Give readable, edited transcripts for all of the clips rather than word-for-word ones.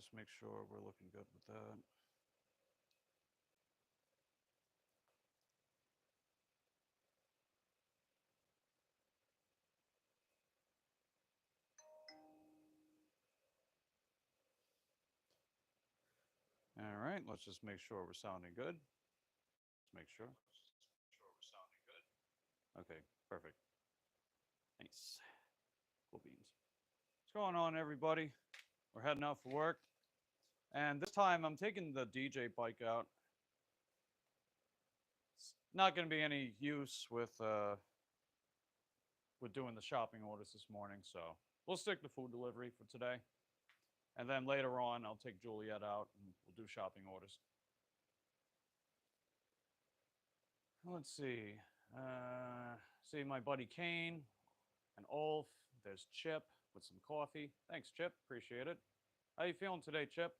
just make sure we're looking good with that. All right, let's just make sure we're sounding good. Let's make sure. Okay, perfect. Nice. Cool beans. What's going on, everybody? We're heading out for work. And this time I'm taking the DJ bike out. It's not going to be any use with doing the shopping orders this morning, so we'll stick to food delivery for today. And then later on, I'll take Juliet out and we'll do shopping orders. Let's see. See my buddy Kane and Ulf. There's Chip with some coffee. Thanks, Chip. Appreciate it. How you feeling today, Chip?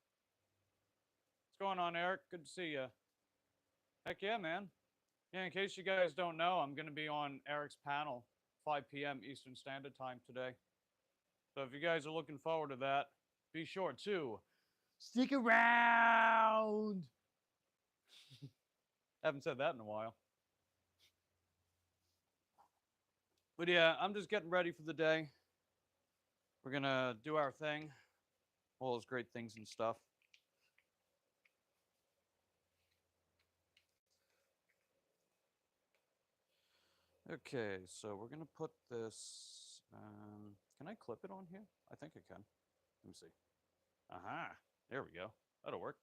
What's going on, Eric? Good to see you. Heck yeah, man. Yeah, in case you guys don't know, I'm going to be on Eric's panel, 5 p.m. Eastern Standard Time today. So if you guys are looking forward to that, be sure to stick around. Haven't said that in a while. But yeah, I'm just getting ready for the day. We're going to do our thing. All those great things and stuff. Okay, so we're going to put this... can I clip it on here? I think I can. Let me see. Aha, there we go. That'll work.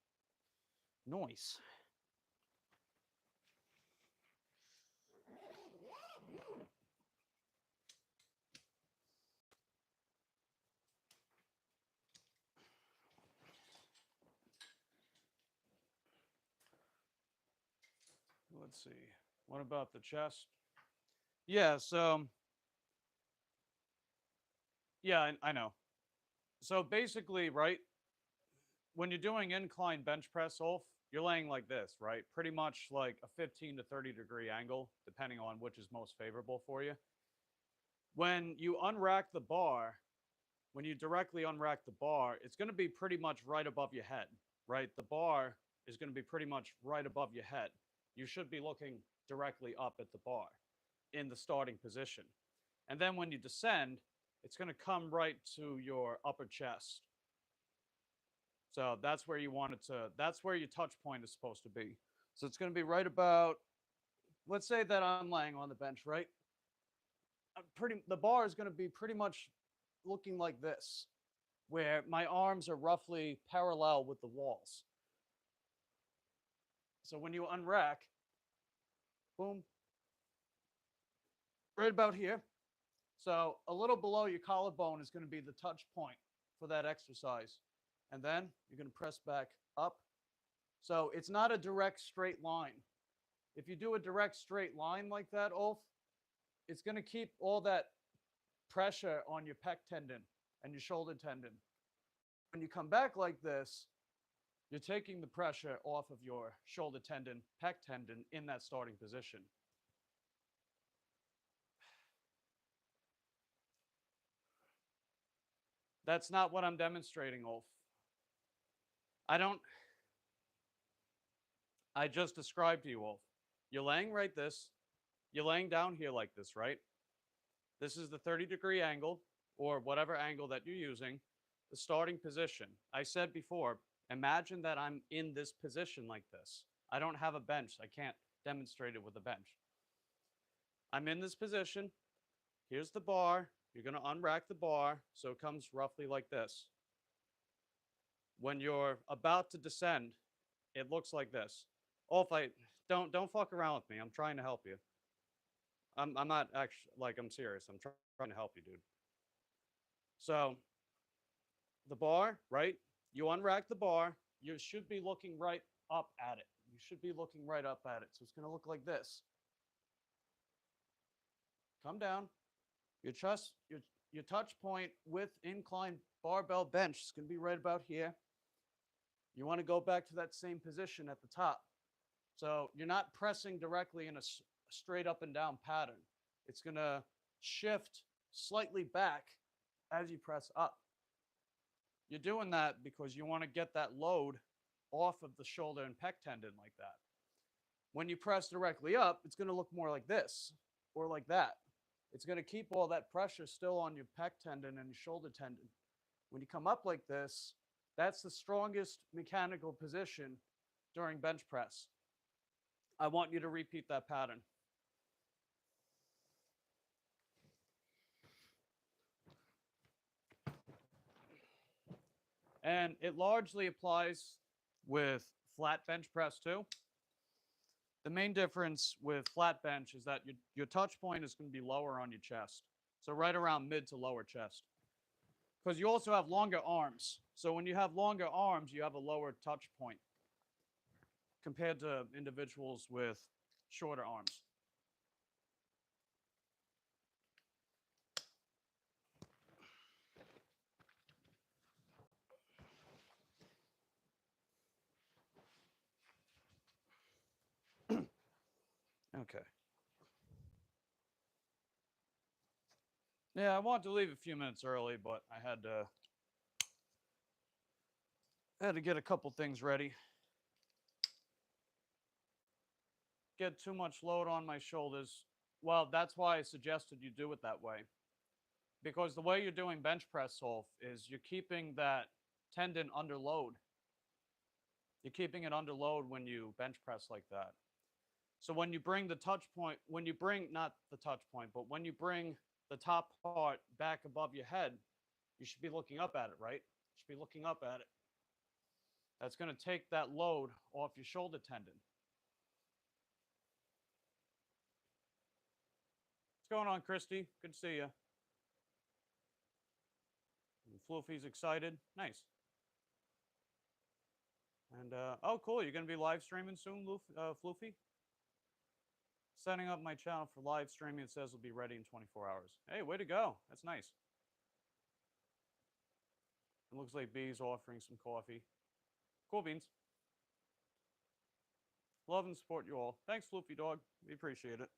Nice. Let's see. What about the chest? Yeah, so... Yeah, I know. So basically, right, when you're doing incline bench press, Ulf, you're laying like this, right? Pretty much like a 15 to 30 degree angle, depending on which is most favorable for you. When you unrack the bar, when you directly unrack the bar, it's going to be pretty much right above your head, right? The bar is going to be pretty much right above your head. You should be looking directly up at the bar in the starting position. And then when you descend, it's going to come right to your upper chest. So that's where you want it to, that's where your touch point is supposed to be. So it's going to be right about, let's say that I'm laying on the bench, right? The bar is going to be pretty much looking like this, where my arms are roughly parallel with the walls. So when you unrack, boom, right about here. So a little below your collarbone is going to be the touch point for that exercise. And then you're going to press back up. So it's not a direct straight line. If you do a direct straight line like that, Ulf, it's going to keep all that pressure on your pec tendon and your shoulder tendon. When you come back like this, you're taking the pressure off of your shoulder tendon, pec tendon in that starting position. That's not what I'm demonstrating, Ulf. I just described to you, Ulf. You're laying right this. You're laying down here like this, right? This is the 30-degree angle, or whatever angle that you're using, the starting position. I said before, imagine that I'm in this position like this. I don't have a bench. I can't demonstrate it with a bench. I'm in this position. Here's the bar. You're going to unrack the bar, so it comes roughly like this. When you're about to descend, it looks like this. Oh, if I don't fuck around with me. I'm trying to help you. I'm not actually, like, I'm serious. I'm trying to help you, dude. So the bar, right? You unrack the bar. You should be looking right up at it. You should be looking right up at it. So it's going to look like this. Come down. Your touch point with incline barbell bench is going to be right about here. You want to go back to that same position at the top. So you're not pressing directly in a straight up and down pattern. It's going to shift slightly back as you press up. You're doing that because you want to get that load off of the shoulder and pec tendon like that. When you press directly up, it's going to look more like this or like that. It's going to keep all that pressure still on your pec tendon and your shoulder tendon. When you come up like this, that's the strongest mechanical position during bench press. I want you to repeat that pattern. And it largely applies with flat bench press too. The main difference with flat bench is that your touch point is going to be lower on your chest. So right around mid to lower chest. Because you also have longer arms. So when you have longer arms, you have a lower touch point compared to individuals with shorter arms. Okay. Yeah, I wanted to leave a few minutes early, but I had to get a couple things ready. Get too much load on my shoulders. Well, that's why I suggested you do it that way. Because the way you're doing bench press off is you're keeping that tendon under load. You're keeping it under load when you bench press like that. So when you bring the touch point, not the touch point, but when you bring the top part back above your head, you should be looking up at it, right? You should be looking up at it. That's going to take that load off your shoulder tendon. What's going on, Christy? Good to see you. And Floofy's excited. Nice. And, oh, cool. You're going to be live streaming soon, Floofy? Setting up my channel for live streaming. It says it'll be ready in 24 hours. Hey, way to go. That's nice. It looks like B's offering some coffee. Cool beans. Love and support you all. Thanks, Floofy Dog. We appreciate it.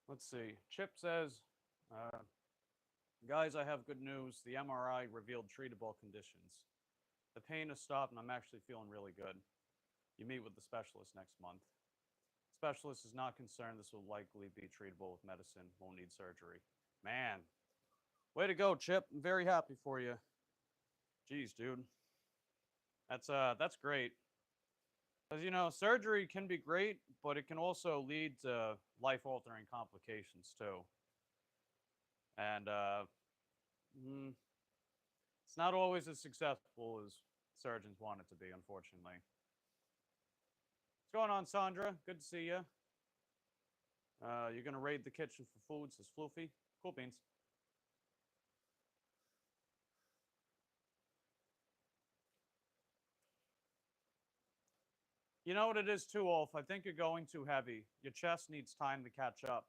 Let's see. Chip says, guys, I have good news. The MRI revealed treatable conditions. The pain has stopped, and I'm actually feeling really good. You meet with the specialist next month. Specialist is not concerned this will likely be treatable with medicine. Won't need surgery. Man, way to go, Chip. I'm very happy for you. Jeez, dude. That's great. Because, you know, surgery can be great, but it can also lead to life-altering complications, too. And it's not always as successful as surgeons want it to be, unfortunately. What's going on, Sandra? Good to see you. You're going to raid the kitchen for food, says Floofy. Cool beans. You know what it is too, Ulf? I think you're going too heavy. Your chest needs time to catch up.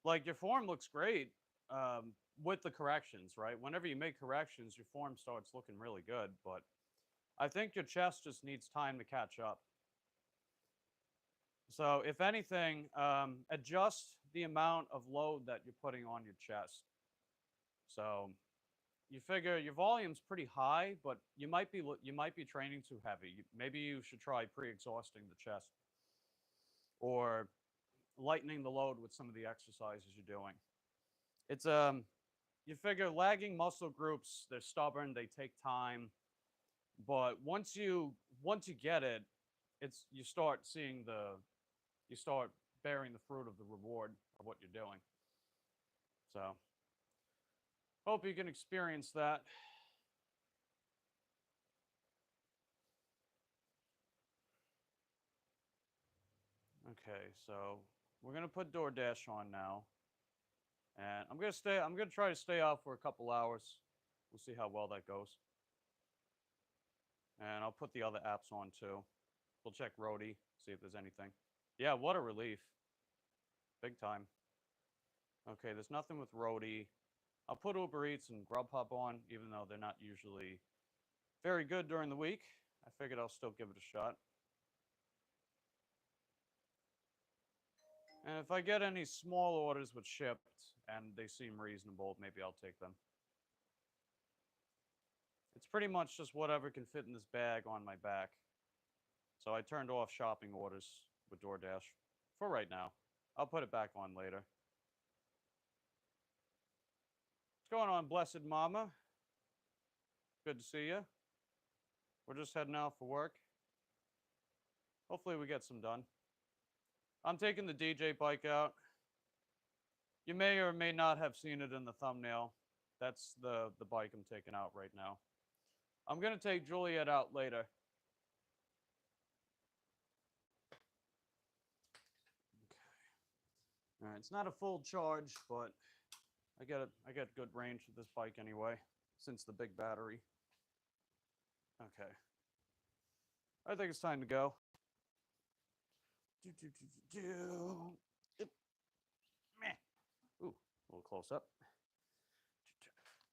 Like, your form looks great with the corrections, right? Whenever you make corrections, your form starts looking really good. But I think your chest just needs time to catch up. So, if anything, adjust the amount of load that you're putting on your chest. So, you figure your volume's pretty high, but you might be training too heavy. Maybe you should try pre-exhausting the chest or lightening the load with some of the exercises you're doing. It's you figure lagging muscle groups, they're stubborn, they take time, but once you get it, you start bearing the fruit of the reward of what you're doing. So hope you can experience that. Okay, so we're gonna put DoorDash on now, and I'm gonna try to stay off for a couple hours. We'll see how well that goes, and I'll put the other apps on too. We'll check Roadie, see if there's anything. Yeah, what a relief, big time. Okay, there's nothing with Roadie. I'll put Uber Eats and Grubhub on, even though they're not usually very good during the week. I figured I'll still give it a shot. And if I get any small orders with shipped and they seem reasonable, maybe I'll take them. It's pretty much just whatever can fit in this bag on my back. So I turned off shopping orders with DoorDash for right now. I'll put it back on later. What's going on, blessed mama? Good to see you. We're just heading out for work. Hopefully we get some done. I'm taking the DJ bike out. You may or may not have seen it in the thumbnail. That's the bike I'm taking out right now. I'm going to take Juliet out later. Okay. All right, it's not a full charge, but I get good range with this bike anyway, since the big battery. Okay. I think it's time to go. Ooh, a little close up.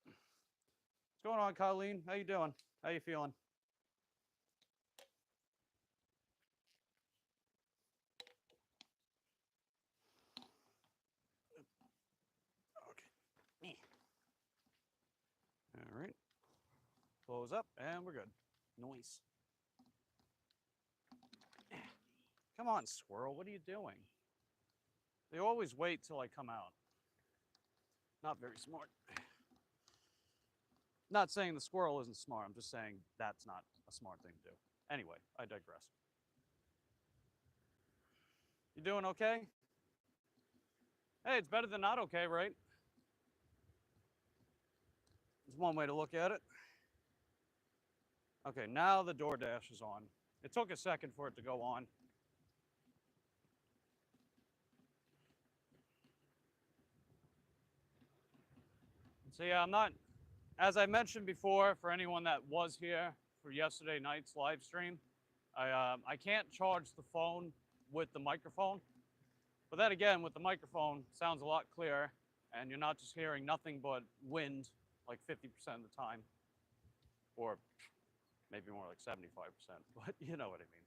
What's going on, Colleen? How you doing? How you feeling? Okay. All right. Close up, and we're good. Noise. Come on, squirrel. What are you doing? They always wait till I come out. Not very smart. Not saying the squirrel isn't smart. I'm just saying that's not a smart thing to do. Anyway, I digress. You doing okay? Hey, it's better than not okay, right? It's one way to look at it. Okay, now the DoorDash is on. It took a second for it to go on. So yeah, I'm not, as I mentioned before, for anyone that was here for yesterday night's live stream, I can't charge the phone with the microphone. But then again, with the microphone, it sounds a lot clearer, and you're not just hearing nothing but wind like 50% of the time, or maybe more like 75%, but you know what I mean.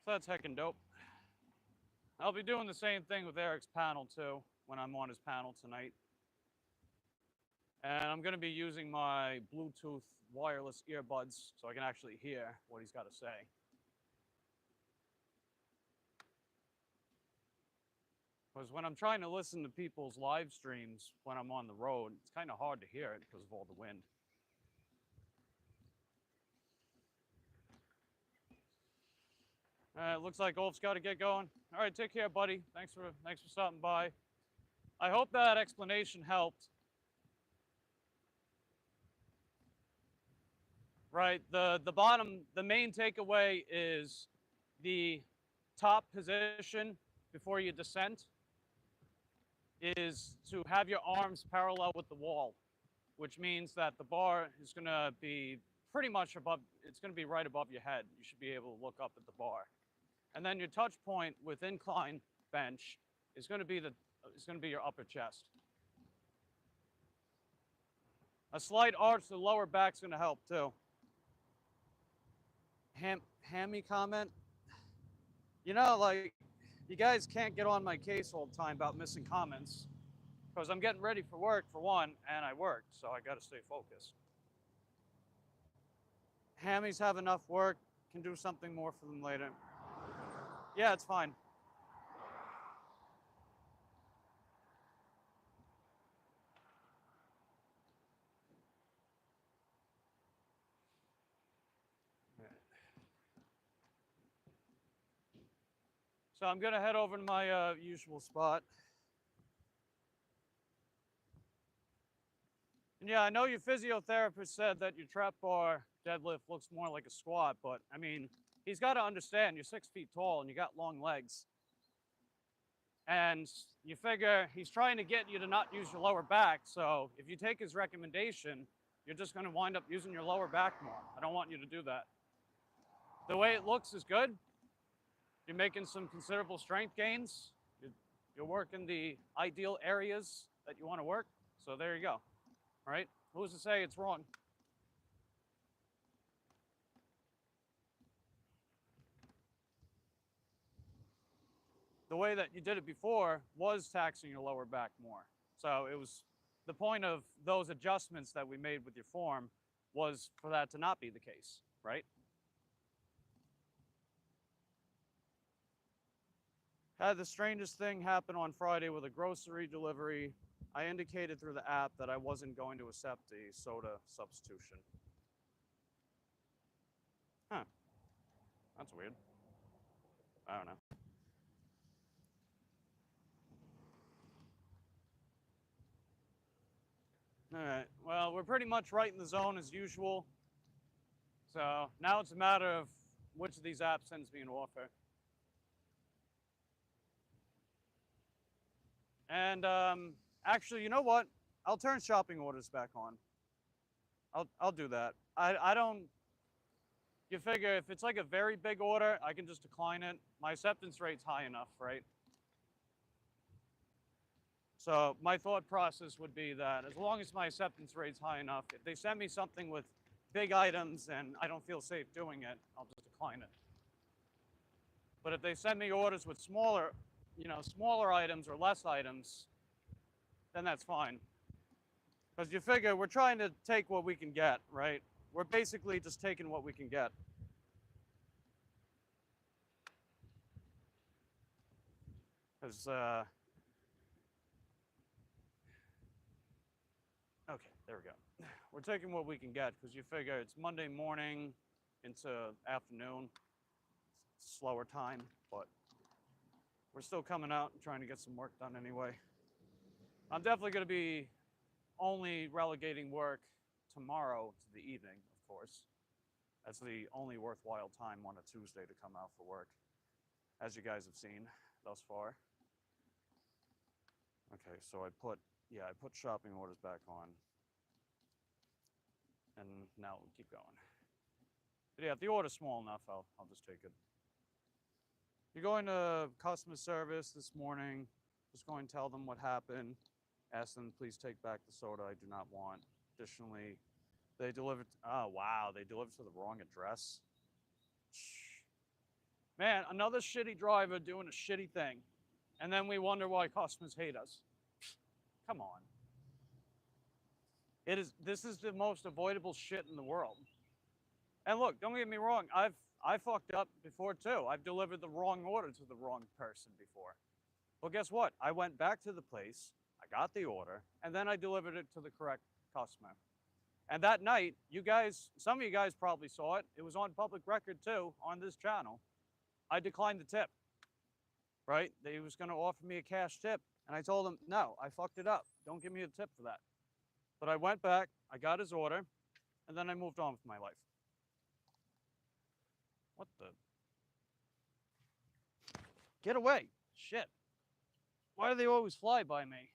So that's heckin' dope. I'll be doing the same thing with Eric's panel too, when I'm on his panel tonight. And I'm gonna be using my Bluetooth wireless earbuds so I can actually hear what he's got to say. Because when I'm trying to listen to people's live streams when I'm on the road, it's kind of hard to hear it because of all the wind. Looks like Ulf's got to get going. All right, take care, buddy. Thanks for stopping by. I hope that explanation helped. Right, the main takeaway is the top position before you descent is to have your arms parallel with the wall, which means that the bar is going to be pretty much above, it's going to be right above your head. You should be able to look up at the bar. And then your touch point with incline bench is going to be your upper chest. A slight arch to the lower back is going to help too. Hammy comment. You know, like, you guys can't get on my case all the time about missing comments because I'm getting ready for work, for one, and I work, so I got to stay focused. Hammies have enough work, can do something more for them later. Yeah, it's fine. So I'm going to head over to my usual spot. And yeah, I know your physiotherapist said that your trap bar deadlift looks more like a squat, but I mean, he's got to understand you're 6 feet tall and you got long legs. And you figure he's trying to get you to not use your lower back. So if you take his recommendation, you're just going to wind up using your lower back more. I don't want you to do that. The way it looks is good. You're making some considerable strength gains. You're working the ideal areas that you want to work. So there you go. All right? Who's to say it's wrong? the way that you did it before was taxing your lower back more. So it was the point of those adjustments that we made with your form was for that to not be the case, right? Had the strangest thing happen on Friday with a grocery delivery. I indicated through the app that I wasn't going to accept a soda substitution. Huh. That's weird. I don't know. All right. Well, we're pretty much right in the zone as usual. So now it's a matter of which of these apps sends me an offer. And actually, you know what? I'll turn shopping orders back on. I'll do that. I don't. You figure if it's like a very big order, I can just decline it. My acceptance rate's high enough, right? So my thought process would be that as long as my acceptance rate's high enough, if they send me something with big items and I don't feel safe doing it, I'll just decline it. But if they send me orders with smaller, smaller items or less items, then that's fine. Because you figure we're trying to take what we can get, right? We're basically just taking what we can get. Because, okay, there we go. We're taking what we can get because you figure it's Monday morning into afternoon, slower time, but we're still coming out and trying to get some work done anyway. I'm definitely going to be only relegating work tomorrow to the evening, of course. That's the only worthwhile time on a Tuesday to come out for work, as you guys have seen thus far. Okay, so I put shopping orders back on. And now we'll keep going. But yeah, if the order's small enough, I'll just take it. You're going to customer service this morning. Just going to tell them what happened. Ask them, please take back the soda I do not want. Additionally, they delivered, oh wow, they delivered to the wrong address. Man, another shitty driver doing a shitty thing. And then we wonder why customers hate us. Come on. This is the most avoidable shit in the world. And look, don't get me wrong, I fucked up before too. I've delivered the wrong order to the wrong person before. Well, guess what? I went back to the place, I got the order, and then I delivered it to the correct customer. And that night, some of you guys probably saw it. It was on public record too, on this channel. I declined the tip, right? He was gonna offer me a cash tip. And I told him, no, I fucked it up. Don't give me a tip for that. But I went back, I got his order, and then I moved on with my life. What the? Get away. Shit. Why do they always fly by me?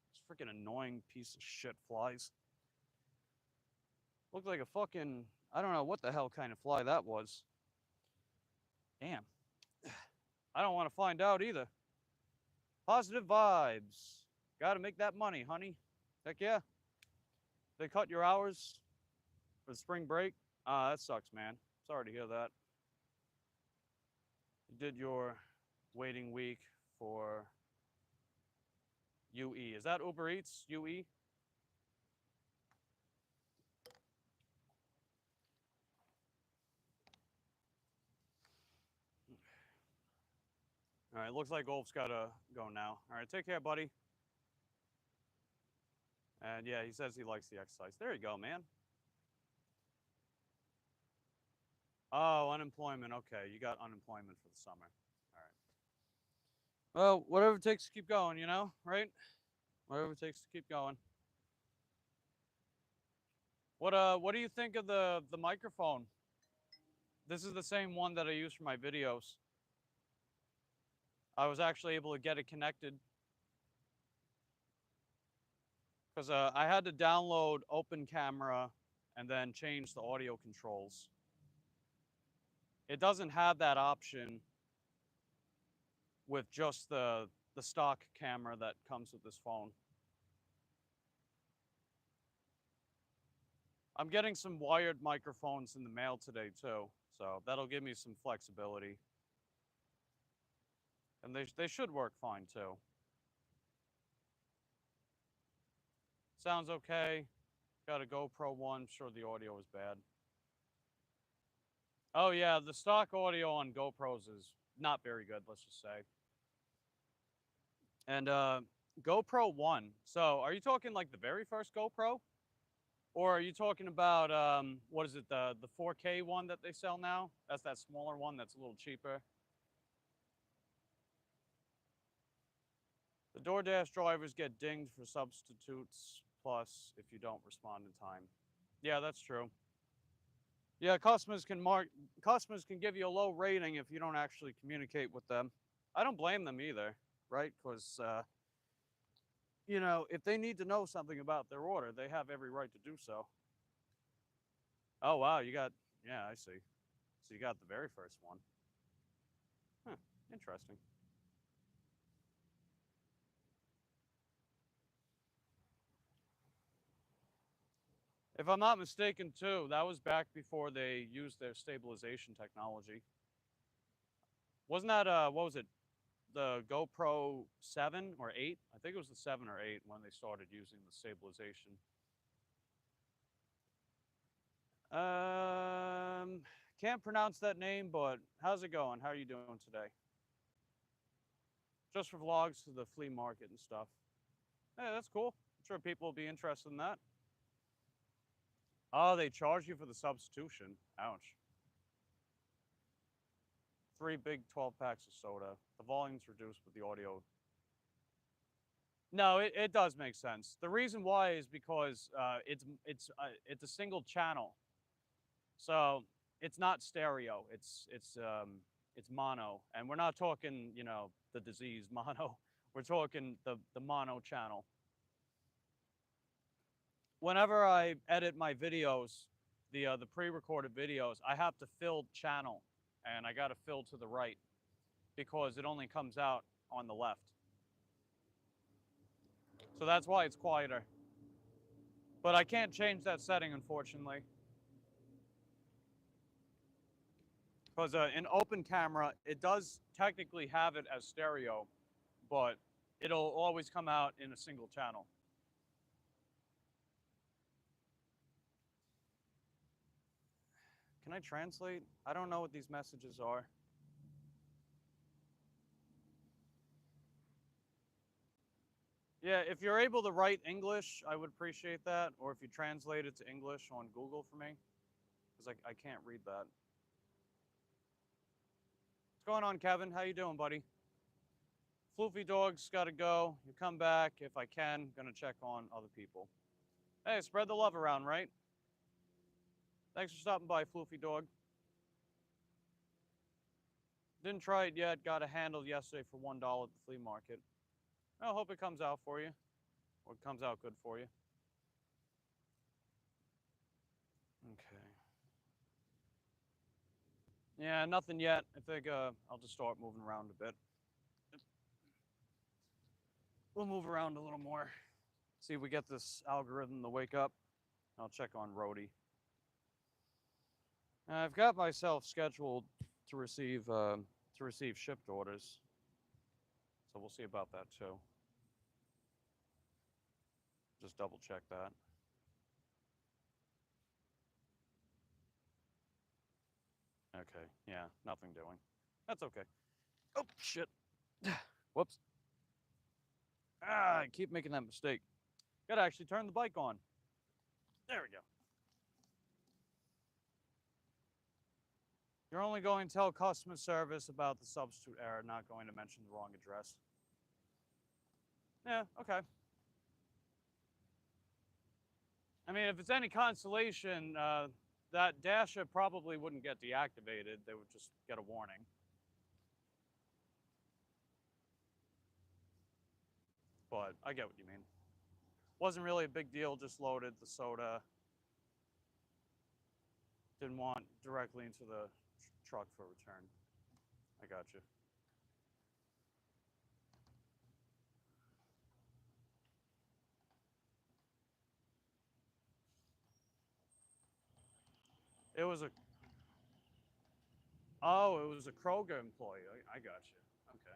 This freaking annoying piece of shit flies. Looked like a fucking, I don't know what the hell kind of fly that was. Damn. I don't want to find out either. Positive vibes. Gotta make that money, honey. Heck yeah. They cut your hours for the spring break. That sucks, man. Sorry to hear that. You did your waiting week for UE. Is that Uber Eats, UE? All right, looks like Ulf's gotta go now. All right, take care, buddy. And yeah, he says he likes the exercise. There you go, man. Oh, unemployment. Okay, you got unemployment for the summer. All right. Well, whatever it takes to keep going, right? Whatever it takes to keep going. What do you think of the microphone? This is the same one that I use for my videos. I was actually able to get it connected because I had to download Open Camera and then change the audio controls. It doesn't have that option with just the stock camera that comes with this phone. I'm getting some wired microphones in the mail today too, so that'll give me some flexibility. And they should work fine too. Sounds okay. Got a GoPro one. Sure, the audio is bad. Oh yeah, the stock audio on GoPros is not very good, let's just say. And GoPro 1. So, are you talking like the very first GoPro? Or are you talking about what is it, the 4K one that they sell now? That's that smaller one that's a little cheaper. The DoorDash drivers get dinged for substitutes plus if you don't respond in time. Yeah, that's true. Yeah, customers can give you a low rating if you don't actually communicate with them. I don't blame them either, right? Because you know, if they need to know something about their order, they have every right to do so. Oh wow, you got, yeah, I see. So you got the very first one. Huh, interesting. If I'm not mistaken, too, that was back before they used their stabilization technology. Wasn't that, what was it, the GoPro 7 or 8? I think it was the 7 or 8 when they started using the stabilization. Can't pronounce that name, but how's it going? How are you doing today? Just for vlogs to the flea market and stuff. Hey, that's cool. I'm sure people will be interested in that. Oh, they charge you for the substitution. Ouch. 3 big 12 packs of soda. The volume's reduced, but the audio. No, it does make sense. The reason why is because it's a single channel, so it's not stereo. It's mono, and we're not talking, you know, the disease mono. We're talking the mono channel. Whenever I edit my videos, the pre-recorded videos, I have to fill channel, and I got to fill to the right because it only comes out on the left. So that's why it's quieter. But I can't change that setting, unfortunately. Because in open camera, it does technically have it as stereo, but it'll always come out in a single channel. Can I translate? I don't know what these messages are. Yeah, if you're able to write English, I would appreciate that. Or if you translate it to English on Google for me, because I can't read that. What's going on, Kevin? How you doing, buddy? Floofy dog's got to go. You come back if I can. Gonna check on other people. Hey, spread the love around, right? Thanks for stopping by, Floofy dog. Didn't try it yet. Got a handle yesterday for $1 at the flea market. I hope it comes out for you, or it comes out good for you. Okay. Yeah, nothing yet. I think I'll just start moving around a bit. We'll move around a little more. See if we get this algorithm to wake up. I'll check on Rhodey. I've got myself scheduled to receive shipped orders, so we'll see about that too. Just double check that. Okay, yeah, nothing doing. That's okay. Oh, shit. Whoops. I keep making that mistake. Gotta actually turn the bike on. There we go. You're only going to tell customer service about the substitute error, not going to mention the wrong address. Yeah, okay. I mean, if it's any consolation, that dasher probably wouldn't get deactivated. They would just get a warning. But I get what you mean. Wasn't really a big deal, just loaded the soda. Didn't want directly into the truck for return. I got you. It was a, oh, it was a Kroger employee. I got you. Okay.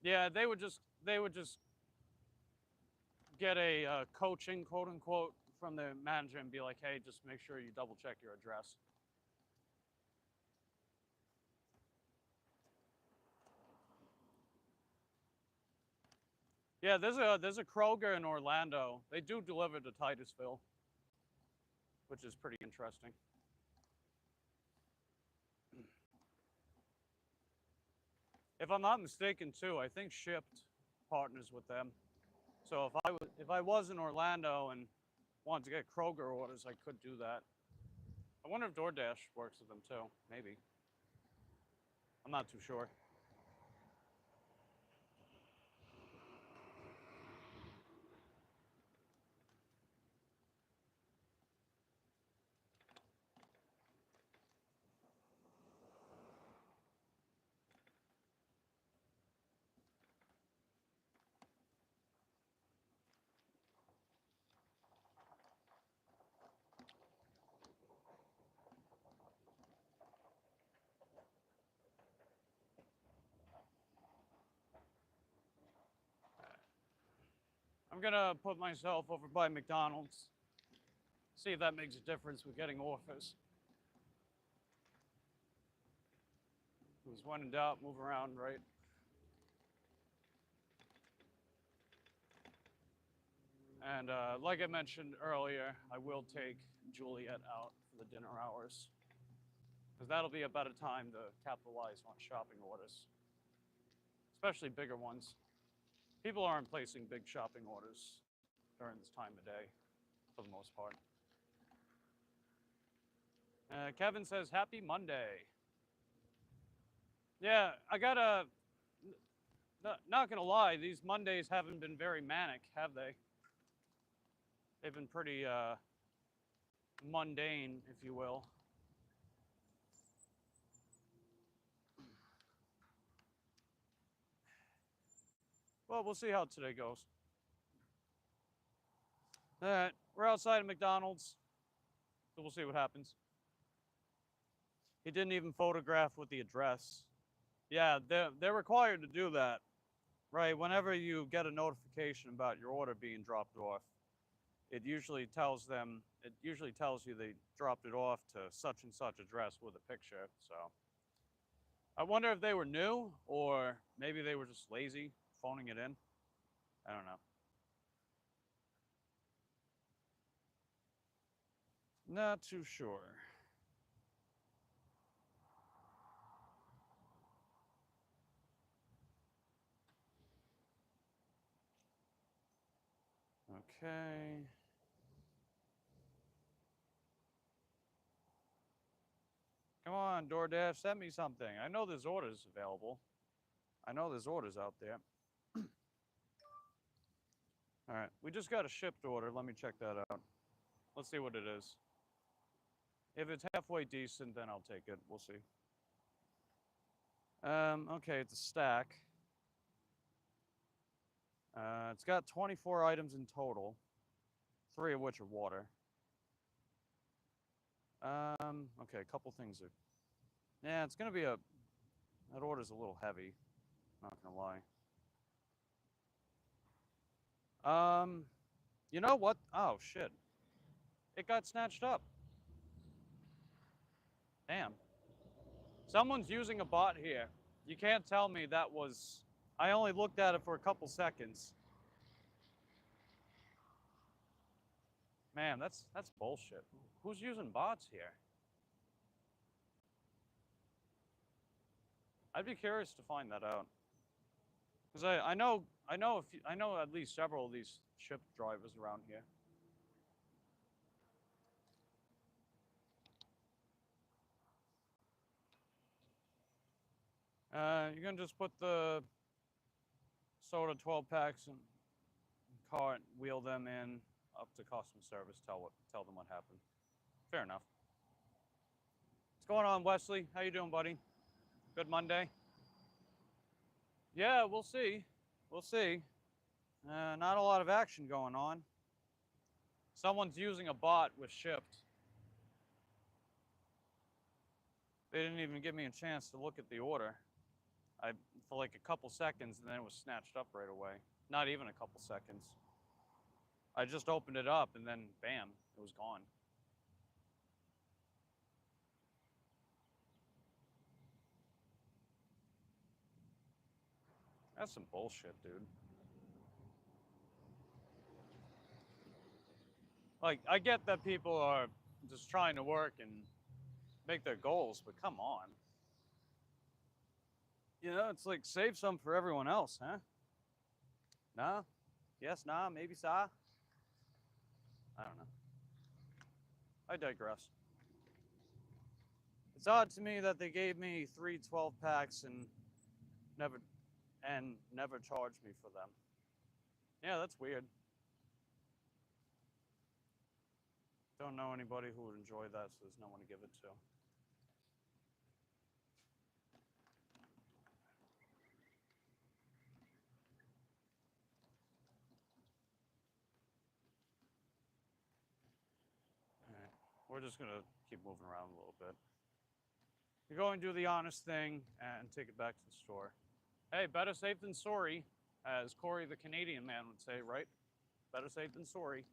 Yeah, they would just get a coaching, quote unquote, from the manager and be like, hey, just make sure you double check your address. Yeah, there's a Kroger in Orlando. They do deliver to Titusville, which is pretty interesting. If I'm not mistaken, too, I think Shipped partners with them. So if I was in Orlando and wanted to get Kroger orders, I could do that. I wonder if DoorDash works with them too. Maybe. I'm not too sure. I'm gonna put myself over by McDonald's. See if that makes a difference with getting offers. Who's when in doubt, move around, right? And like I mentioned earlier, I will take Juliet out for the dinner hours. Because that'll be a better time to capitalize on shopping orders. Especially bigger ones. People aren't placing big shopping orders during this time of day, for the most part. Kevin says, happy Monday. Yeah, I gotta, not gonna lie, these Mondays haven't been very manic, have they? They've been pretty mundane, if you will. Well, we'll see how today goes. All right, we're outside of McDonald's, so we'll see what happens. He didn't even photograph with the address. Yeah, they're required to do that, right? Whenever you get a notification about your order being dropped off, it usually tells you they dropped it off to such and such address with a picture. So I wonder if they were new or maybe they were just lazy phoning it in. I don't know. Not too sure. Okay. Come on, DoorDash, send me something. I know there's orders available. I know there's orders out there. All right, we just got a shipped order. Let me check that out. Let's see what it is. If it's halfway decent, then I'll take it. We'll see. Okay, it's a stack. It's got 24 items in total, 3 of which are water. Okay, a couple things are. Yeah, it's gonna be that order's a little heavy. Not gonna lie. You know what? Oh shit! It got snatched up. Damn. Someone's using a bot here. You can't tell me that was. I only looked at it for a couple seconds. Man, that's bullshit. Who's using bots here? I'd be curious to find that out. Because I know at least several of these ship drivers around here. You're gonna just put the soda 12 packs in cart, wheel them in up to customer service, tell them what happened. Fair enough. What's going on, Wesley? How you doing, buddy? Good Monday? Yeah, we'll see. We'll see. Not a lot of action going on. Someone's using a bot with shipped. They didn't even give me a chance to look at the order. I for like a couple seconds, and then it was snatched up right away. Not even a couple seconds. I just opened it up, and then bam, it was gone. That's some bullshit, dude. Like, I get that people are just trying to work and make their goals, but come on. You know, it's like save some for everyone else, huh? Nah? Yes, nah, maybe sa? I don't know. I digress. It's odd to me that they gave me 3 12-packs and never charged me for them. Yeah, that's weird. Don't know anybody who would enjoy that, so there's no one to give it to. All right, we're just gonna keep moving around a little bit. You're going to do the honest thing and take it back to the store. Hey, better safe than sorry, as Corey the Canadian man would say, right? Better safe than sorry.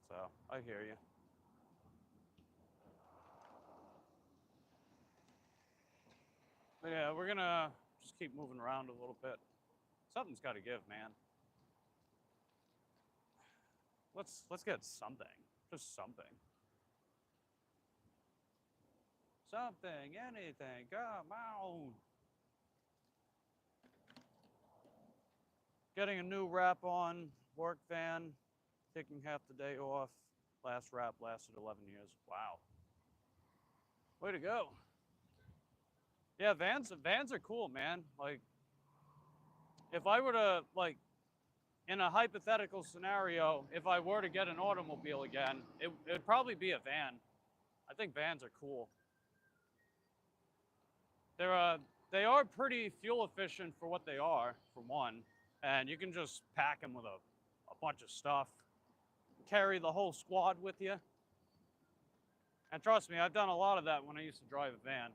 So, I hear you. But yeah, we're gonna just keep moving around a little bit. Something's got to give, man. Let's get something, just something. Something, anything, come on. Getting a new wrap on, work van, taking half the day off. Last wrap lasted 11 years. Wow. Way to go. Yeah, vans are cool, man. Like, if I were to, like, in a hypothetical scenario, if I were to get an automobile again, it'd probably be a van. I think vans are cool. They are pretty fuel efficient for what they are, for one, and you can just pack them with a bunch of stuff, carry the whole squad with you. And trust me, I've done a lot of that when I used to drive a van.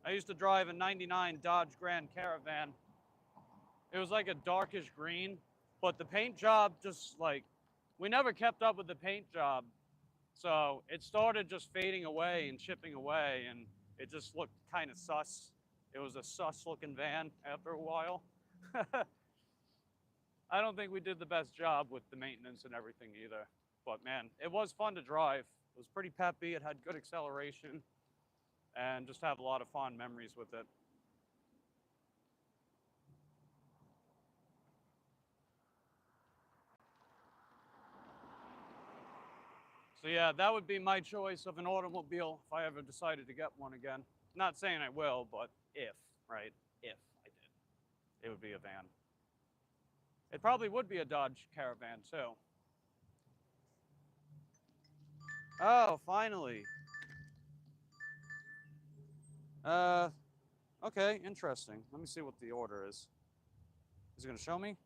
I used to drive a '99 Dodge Grand Caravan. It was like a darkish green, but the paint job just like, we never kept up with the paint job. So it started just fading away and chipping away, and it just looked kind of sus. It was a sus-looking van after a while. I don't think we did the best job with the maintenance and everything either. But man, it was fun to drive. It was pretty peppy. It had good acceleration, and just have a lot of fond memories with it. So yeah, that would be my choice of an automobile if I ever decided to get one again. Not saying I will, but if, right? If I did, it would be a van. It probably would be a Dodge Caravan too. Oh, finally. Okay, interesting. Let me see what the order is. Is it gonna show me?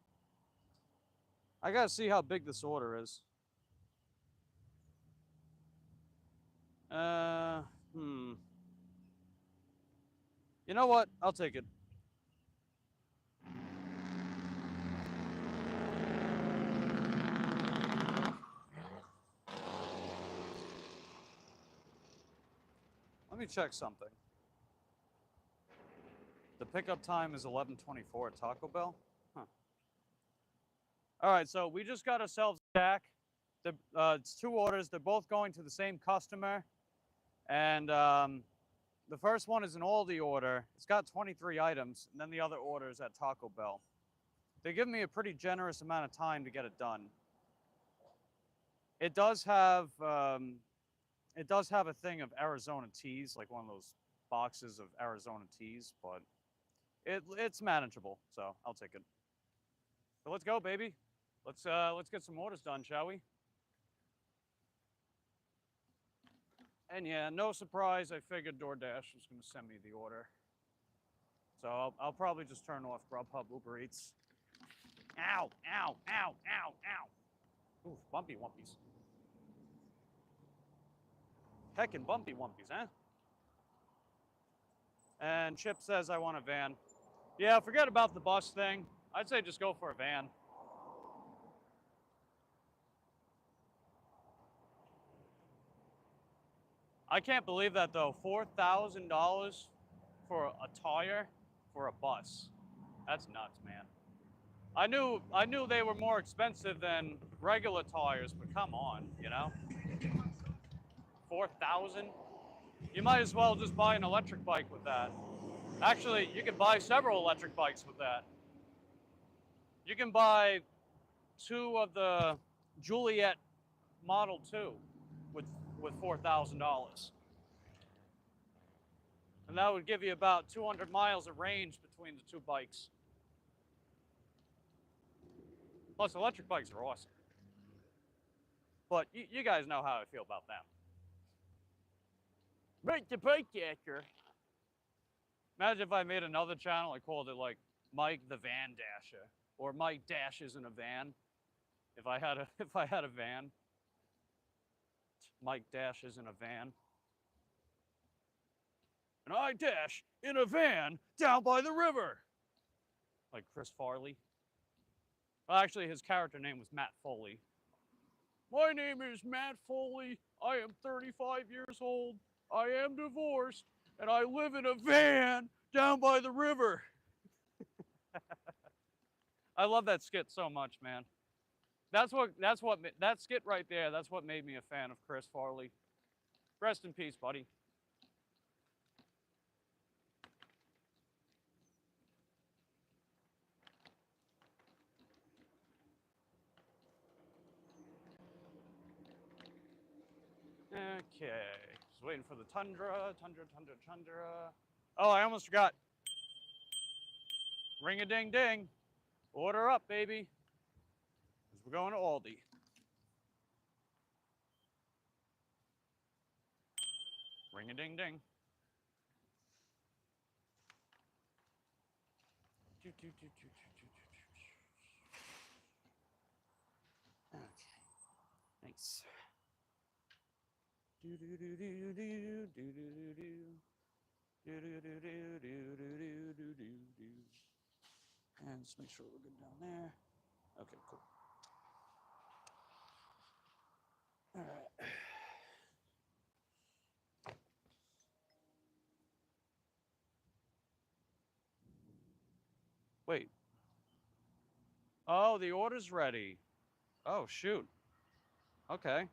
I gotta see how big this order is. You know what? I'll take it. Let me check something. The pickup time is 11:24 at Taco Bell. Huh. All right, so we just got ourselves a stack. It's 2 orders. They're both going to the same customer. And the first one is an Aldi order. It's got 23 items, and then the other order is at Taco Bell. They give me a pretty generous amount of time to get it done. It does have a thing of Arizona teas, like one of those boxes of Arizona teas, but it's manageable, so I'll take it. So let's go, baby. Let's get some orders done, shall we? And yeah, no surprise, I figured DoorDash was going to send me the order. So I'll probably just turn off Grubhub Uber Eats. Ow, ow, ow, ow, ow. Ooh, bumpy wumpies. Heckin' bumpy wumpies, huh? And Chip says I want a van. Yeah, forget about the bus thing. I'd say just go for a van. I can't believe that though. $4,000 for a tire for a bus. That's nuts, man. I knew they were more expensive than regular tires, but come on, you know? 4,000? You might as well just buy an electric bike with that. Actually, you can buy several electric bikes with that. You can buy 2 of the Juliet Model 2 with $4,000. And that would give you about 200 miles of range between the 2 bikes. Plus, electric bikes are awesome. But you guys know how I feel about them. Break the bike actor. Imagine if I made another channel, I called it like Mike the Van Dasher, or Mike Dashes in a Van. If I had a van, Mike dashes in a van. And I dash in a van down by the river. Like Chris Farley. Well, actually, his character name was Matt Foley. My name is Matt Foley. I am 35 years old. I am divorced, and I live in a van down by the river. I love that skit so much, man. That skit right there, that's what made me a fan of Chris Farley. Rest in peace, buddy. Okay, just waiting for the tundra. Oh, I almost forgot. Ring-a-ding-ding. Order up, baby. Because we're going to Aldi. Ring-a-ding-ding. Okay, thanks. And just make sure we're good down there. Okay, cool. All right. Wait. Oh, the order's ready. Oh, shoot. Okay.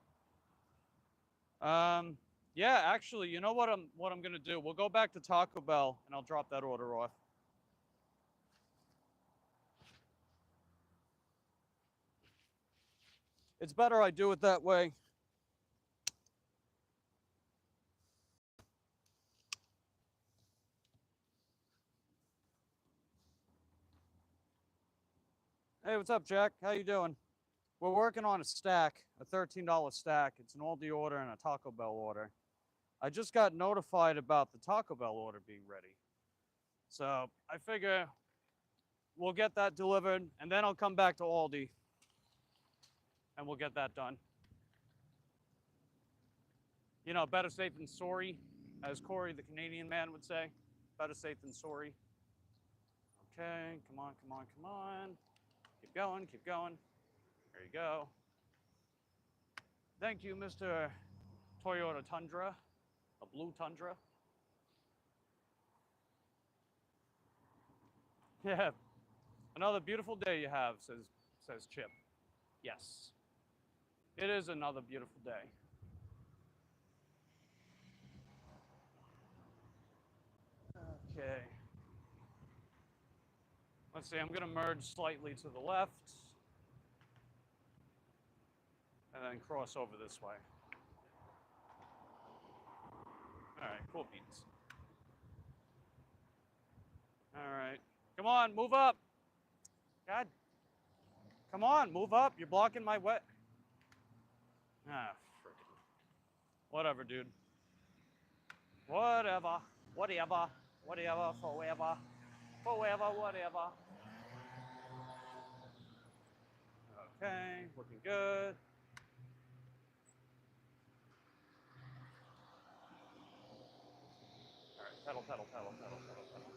Yeah, actually, you know what I'm gonna do? We'll go back to Taco Bell and I'll drop that order off. It's better I do it that way. Hey, what's up, Jack? How you doing? We're working on a stack, a $13 stack. It's an Aldi order and a Taco Bell order. I just got notified about the Taco Bell order being ready. So I figure we'll get that delivered and then I'll come back to Aldi and we'll get that done. You know, better safe than sorry, as Corey, the Canadian man, would say. Better safe than sorry. Okay, come on, come on, come on. Keep going, keep going. There you go. Thank you, Mr. Toyota Tundra, a blue Tundra. Yeah, another beautiful day you have, says Chip. Yes, it is another beautiful day. Okay. Let's see, I'm gonna merge slightly to the left and then cross over this way. All right, cool beans. All right, come on, move up. God, come on, move up. You're blocking my wet. Ah, frickin'. Whatever, dude. Whatever, whatever, whatever, forever, forever, whatever. Okay, looking good. Pedal, pedal, pedal, pedal, pedal, pedal.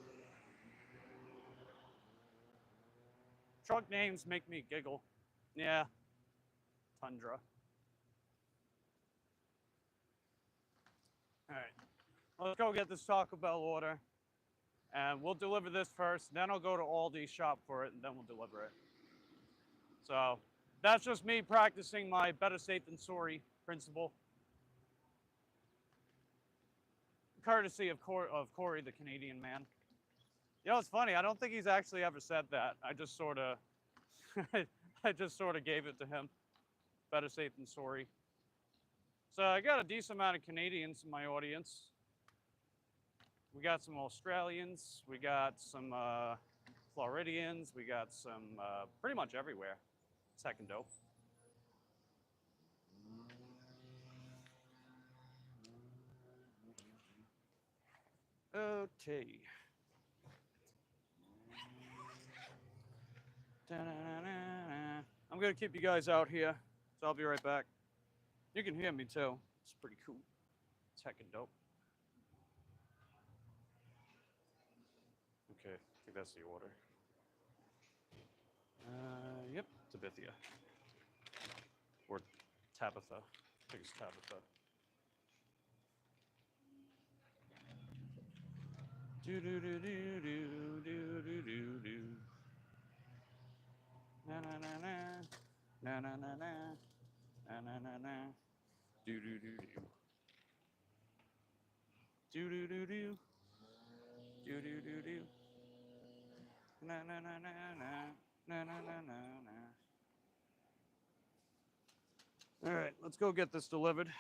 Truck names make me giggle. Yeah. Tundra. All right. Let's go get this Taco Bell order. And we'll deliver this first. Then I'll go to Aldi, shop for it, and then we'll deliver it. So that's just me practicing my better safe than sorry principle. Courtesy of Corey, the Canadian man. You know, it's funny. I don't think he's actually ever said that. I just sort of, I just sort of gave it to him. Better safe than sorry. So I got a decent amount of Canadians in my audience. We got some Australians. We got some Floridians. We got some pretty much everywhere. Second dope. Okay. I'm gonna keep you guys out here, so I'll be right back. You can hear me too. It's pretty cool. It's heckin' dope. Okay, I think that's the order. Yep, Tabithia. Or Tabitha. I think it's Tabitha. Do do do do do do do do do. Na na na na. Na na na na. Na na na na. Do do do do. Do do do do. Do do do do. Na na na na na. Na na na na na. All right, let's go get this delivered.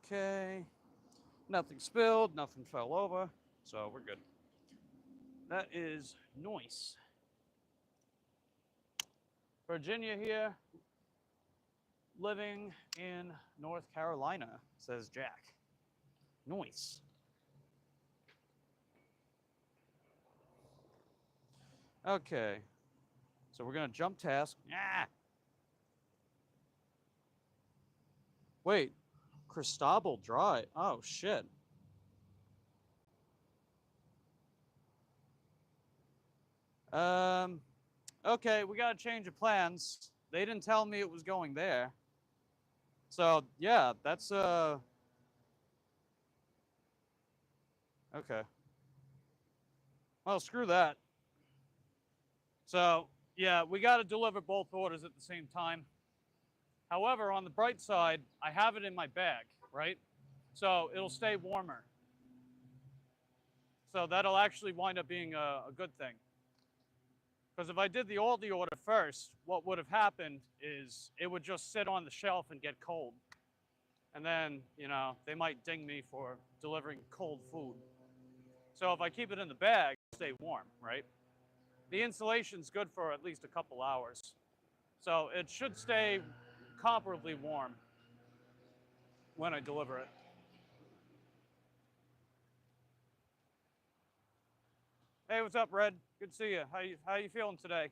Okay. Nothing spilled, nothing fell over, so we're good. That is nice. Virginia here, living in North Carolina, says Jack. Nice. Okay, so we're gonna jump task. Ah! Wait, Cristobal Drive. Oh, shit. Okay, we gotta change of plans. They didn't tell me it was going there. So, yeah, that's, okay. Well, screw that. So, yeah, we gotta deliver both orders at the same time. However, on the bright side, I have it in my bag, right? So it'll stay warmer. So that'll actually wind up being a good thing. Because if I did the Aldi order first, what would have happened is it would just sit on the shelf and get cold. And then, you know, they might ding me for delivering cold food. So if I keep it in the bag, it'll stay warm, right? The insulation's good for at least a couple hours. So it should stay comparably warm when I deliver it. Hey, what's up, Red? Good to see you. How you feeling today?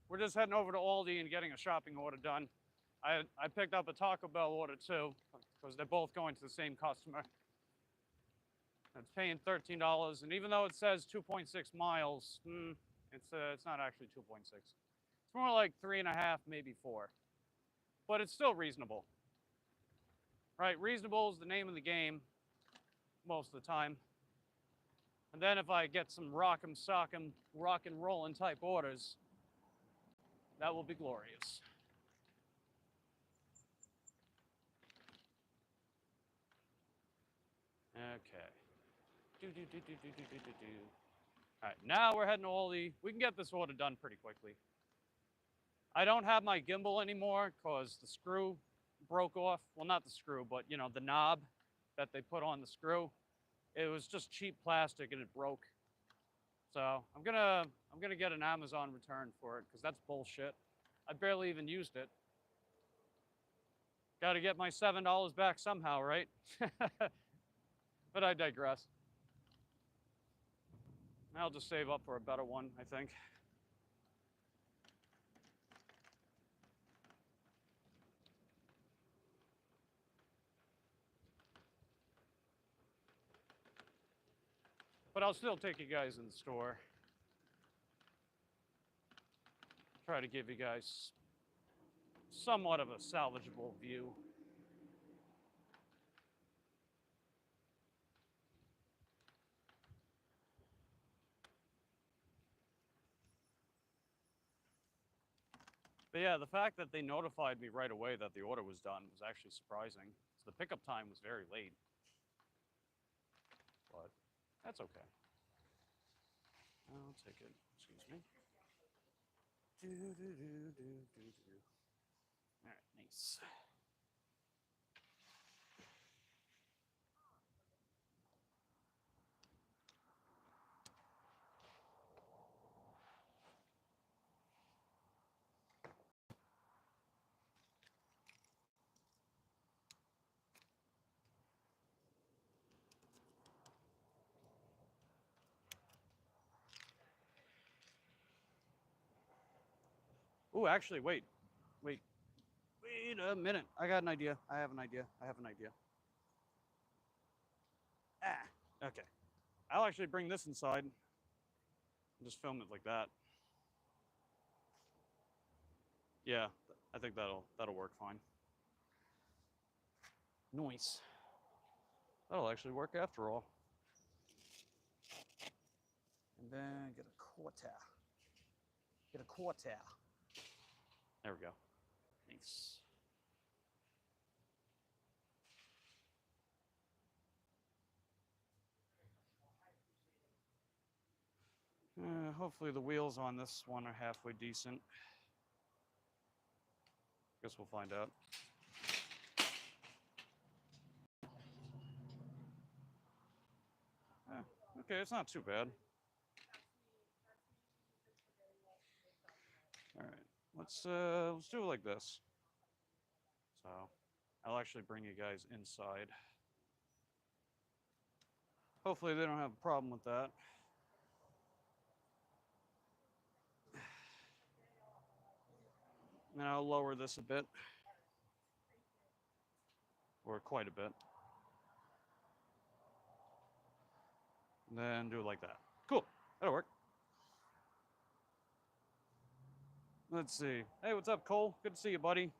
We're just heading over to Aldi and getting a shopping order done. I picked up a Taco Bell order too, because they're both going to the same customer. It's paying $13, and even though it says 2.6 miles, it's not actually 2.6. It's more like 3.5, maybe 4. But it's still reasonable. Right, reasonable is the name of the game most of the time. And then if I get some rock'em sock'em, rock and rollin' type orders, that will be glorious. Okay. All right, now we're heading to Aldi. We can get this order done pretty quickly. I don't have my gimbal anymore because the screw broke off. Well, not the screw, but you know, the knob that they put on the screw. It was just cheap plastic and it broke. So I'm gonna get an Amazon return for it because that's bullshit. I barely even used it. Got to get my $7 back somehow, right? But I digress. I'll just save up for a better one, I think. But I'll still take you guys in the store. Try to give you guys somewhat of a salvageable view. But yeah, the fact that they notified me right away that the order was done was actually surprising. So the pickup time was very late. But that's okay. I'll take it. Excuse me. All right, nice. Ooh, actually, wait a minute. I got an idea. I have an idea. Ah, okay. I'll actually bring this inside and just film it like that. Yeah, I think that'll work fine. Nice. That'll actually work after all. And then get a quarter. There we go. Nice. Hopefully the wheels on this one are halfway decent. Guess we'll find out. Okay, it's not too bad. All right, let's do it like this. So I'll actually bring you guys inside. Hopefully they don't have a problem with that. And I'll lower this a bit, or quite a bit. And then do it like that. Cool, that'll work. Let's see. Hey, what's up, Cole? Good to see you, buddy.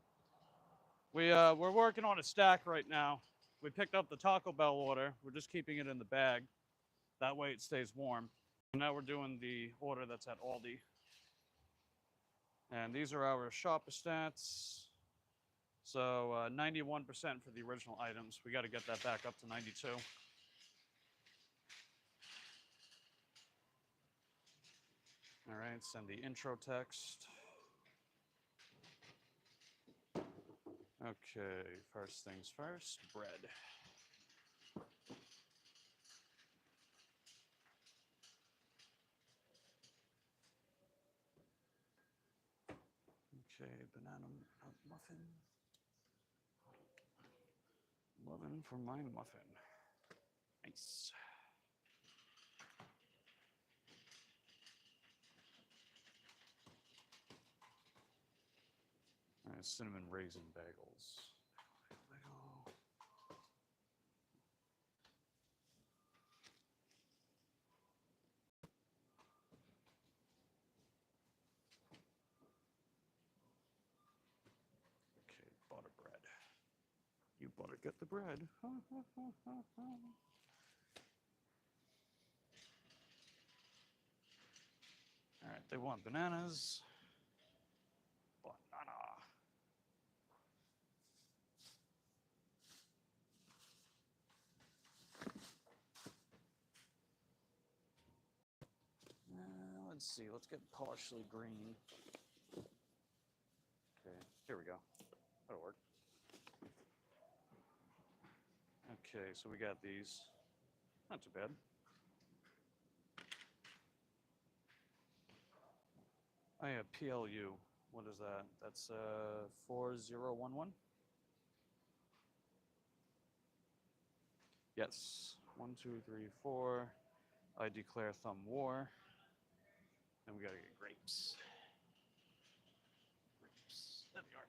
We're working on a stack right now. We picked up the Taco Bell order. We're just keeping it in the bag. That way it stays warm. And now we're doing the order that's at Aldi. And these are our shopper stats. So 91% for the original items. We got to get that back up to 92. All right, send the intro text. Okay, first things first, bread. Okay, banana muffin. Loving for my muffin. Nice. All right, cinnamon raisin bagels. Okay, butter bread. You better get the bread. All right, they want bananas. Banana. Let's see, let's get partially green. Okay, here we go. That'll work. Okay, so we got these. Not too bad. I have PLU. What is that? That's 4011? Yes. 1, 2, 3, 4. I declare thumb war. And we gotta get grapes. Grapes. There we are.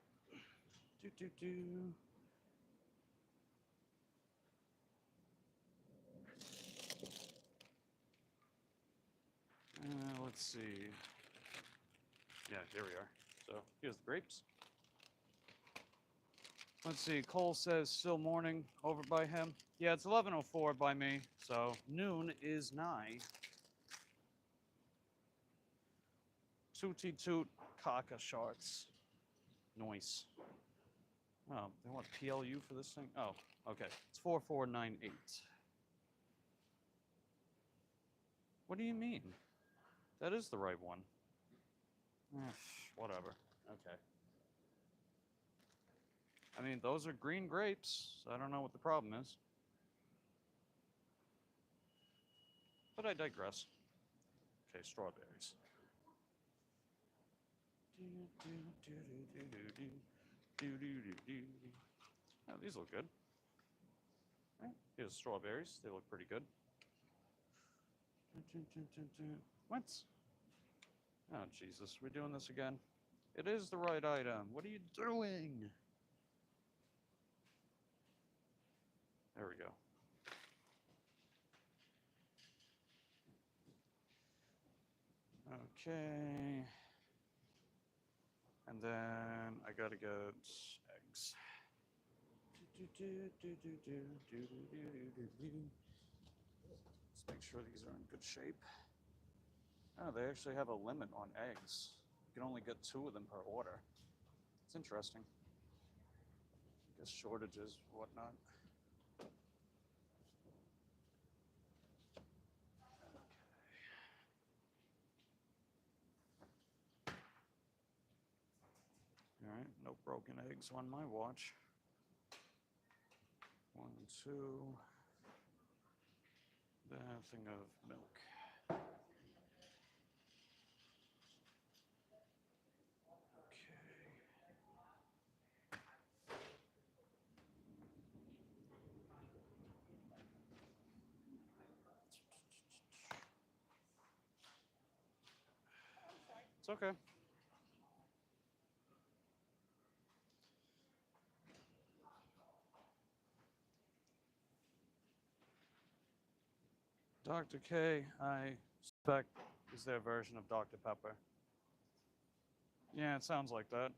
see. Yeah, here we are. So here's the grapes. Let's see. Cole says still morning over by him. Yeah, it's 11:04 by me, so noon is nigh. Tootie toot, caca shorts. Noise. Oh, they want PLU for this thing? Oh, okay. It's 4498. What do you mean? That is the right one. Whatever. Okay. I mean, those are green grapes. So I don't know what the problem is. But I digress. Okay, strawberries. Oh, these look good. Right. Here's strawberries. They look pretty good. What? Oh, Jesus. We're doing this again. It is the right item. What are you doing? There we go. Okay. And then I gotta get eggs. Let's make sure these are in good shape. Oh, they actually have a limit on eggs. You can only get 2 of them per order. It's interesting. I guess shortages, whatnot. All right, no broken eggs on my watch. 1, 2. That thing of milk. It's okay. Dr. K, I suspect, is their version of Dr. Pepper. Yeah, it sounds like that.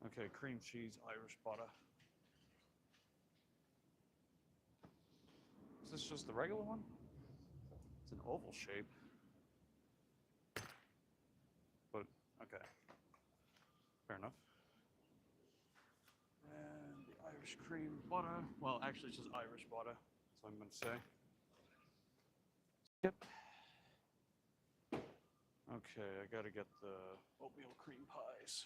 Okay, cream cheese, Irish butter. Is this just the regular one? It's an oval shape. But, okay. Fair enough. And the Irish cream butter. Well, actually, it's just Irish butter. That's what I'm going to say. Yep. Okay, I got to get the oatmeal cream pies.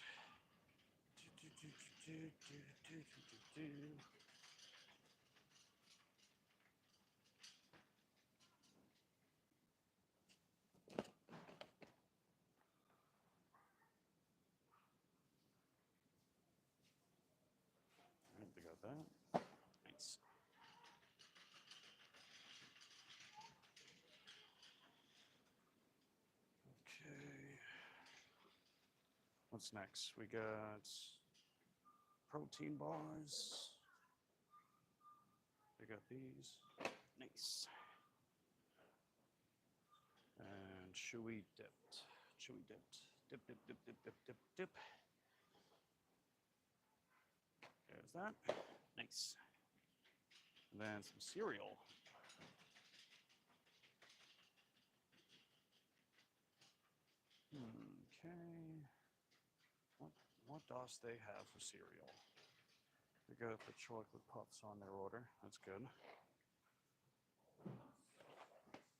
I think they got that. Nice. Okay. What's next? We got protein bars. They got these. Nice. And chewy dipped. Chewy dipped. Dip, dip, dip, dip, dip, dip, dip. There's that. Nice. And then some cereal. Okay. What does they have for cereal? They got the chocolate puffs on their order. That's good.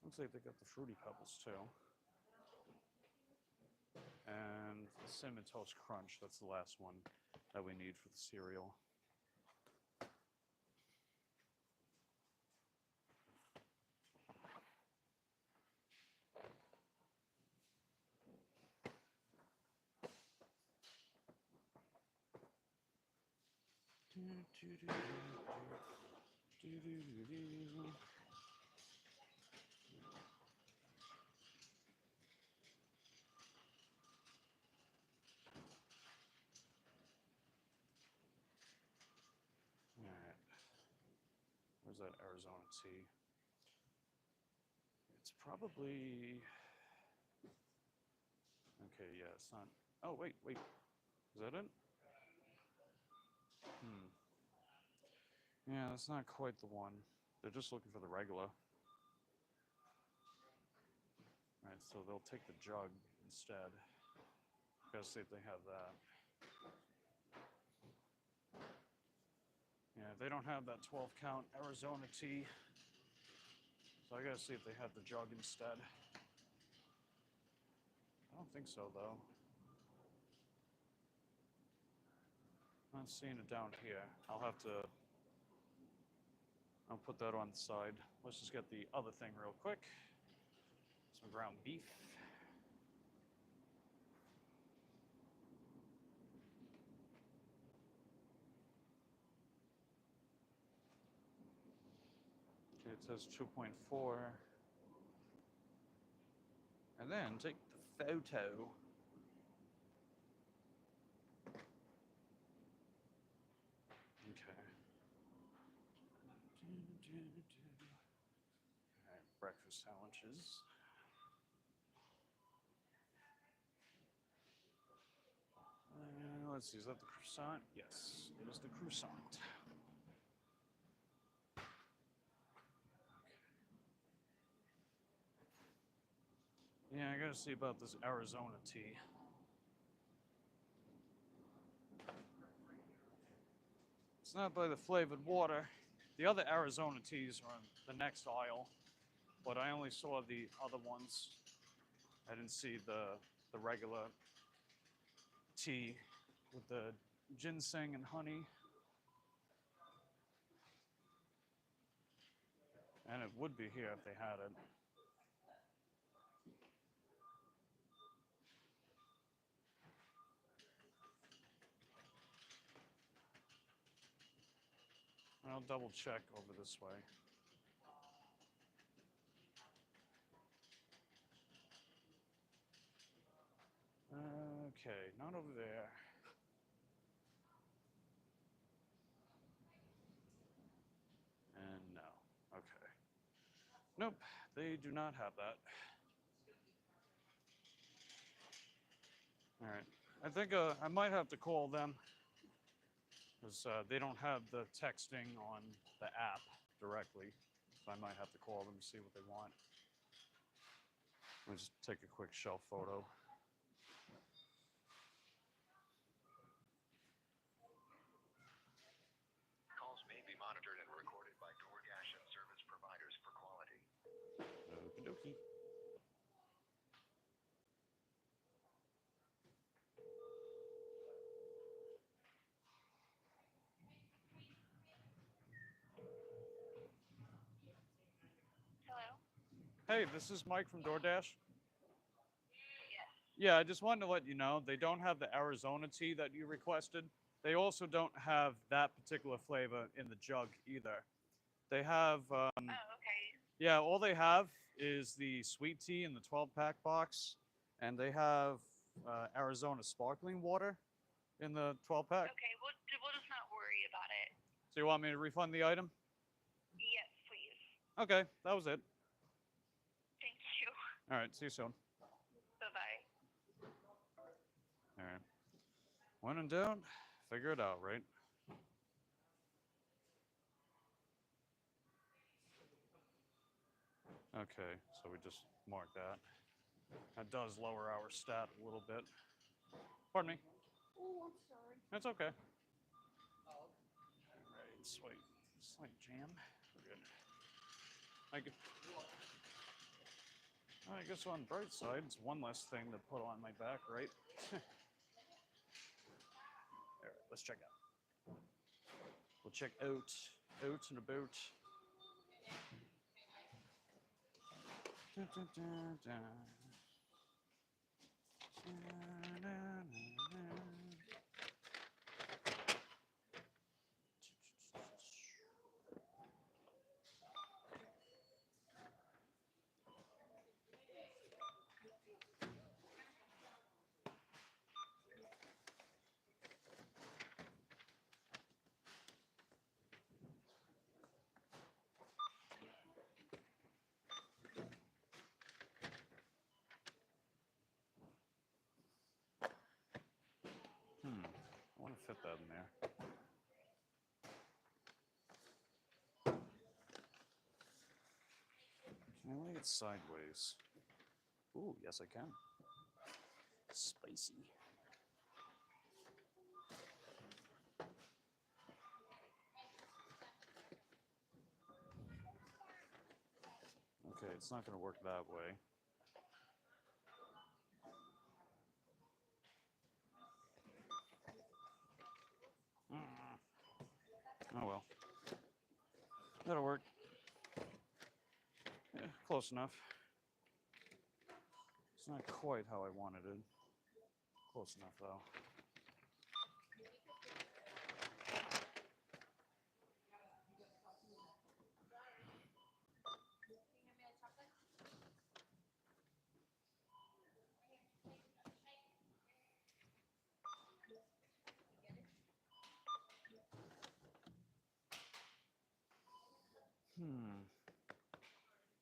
Looks like they got the Fruity Pebbles too. And the Cinnamon Toast Crunch. That's the last one that we need for the cereal. Where's that Arizona tea? It's probably Okay, yeah, it's not. Oh, wait. Is that it? Yeah, that's not quite the one. They're just looking for the regular. Alright, so they'll take the jug instead. Gotta see if they have that. Yeah, they don't have that 12 count Arizona tea. So I gotta see if they have the jug instead. I don't think so, though. Not seeing it down here. I'll put that on the side. Let's just get the other thing real quick. Some ground beef. Okay, it says 2.4. And then take the photo. Okay. All right, breakfast sandwiches. Let's see, is that the croissant? Yes, it is the croissant. Yeah, I gotta see about this Arizona tea. It's not by the flavored water. The other Arizona teas are in the next aisle, but I only saw the other ones. I didn't see the regular tea with the ginseng and honey. And it would be here if they had it. I'll double check over this way. Okay, not over there. And no. Okay. Nope, they do not have that. All right. I think I might have to call them because they don't have the texting on the app directly. So I might have to call them and see what they want. Let me just take a quick shelf photo. Calls may be monitored and recorded by DoorDash and service providers for quality. Okie dokie. Hello? Hey, this is Mike from DoorDash. Yes. Yeah, I just wanted to let you know they don't have the Arizona tea that you requested. They also don't have that particular flavor in the jug either. They have, Oh, okay. yeah, all they have is the sweet tea in the 12-pack box, and they have Arizona sparkling water in the 12-pack. Okay, we'll just not worry about it. So you want me to refund the item? Yes, please. Okay, that was it. Thank you. All right, see you soon. Bye-bye. All right. When in doubt, figure it out, right? Okay, so we just mark that. That does lower our stat a little bit. Pardon me. Oh, I'm sorry. That's okay. All right, slight jam. We're good. I guess on the bright side, it's one less thing to put on my back, right? All right, let's check out. We'll check out and about. Dun, dun, dun, dun. fit that in there. Can I lay it sideways? Ooh, yes I can. Spicy. Okay, it's not going to work that way. Oh well. That'll work. Yeah, close enough. It's not quite how I wanted it. Close enough, though.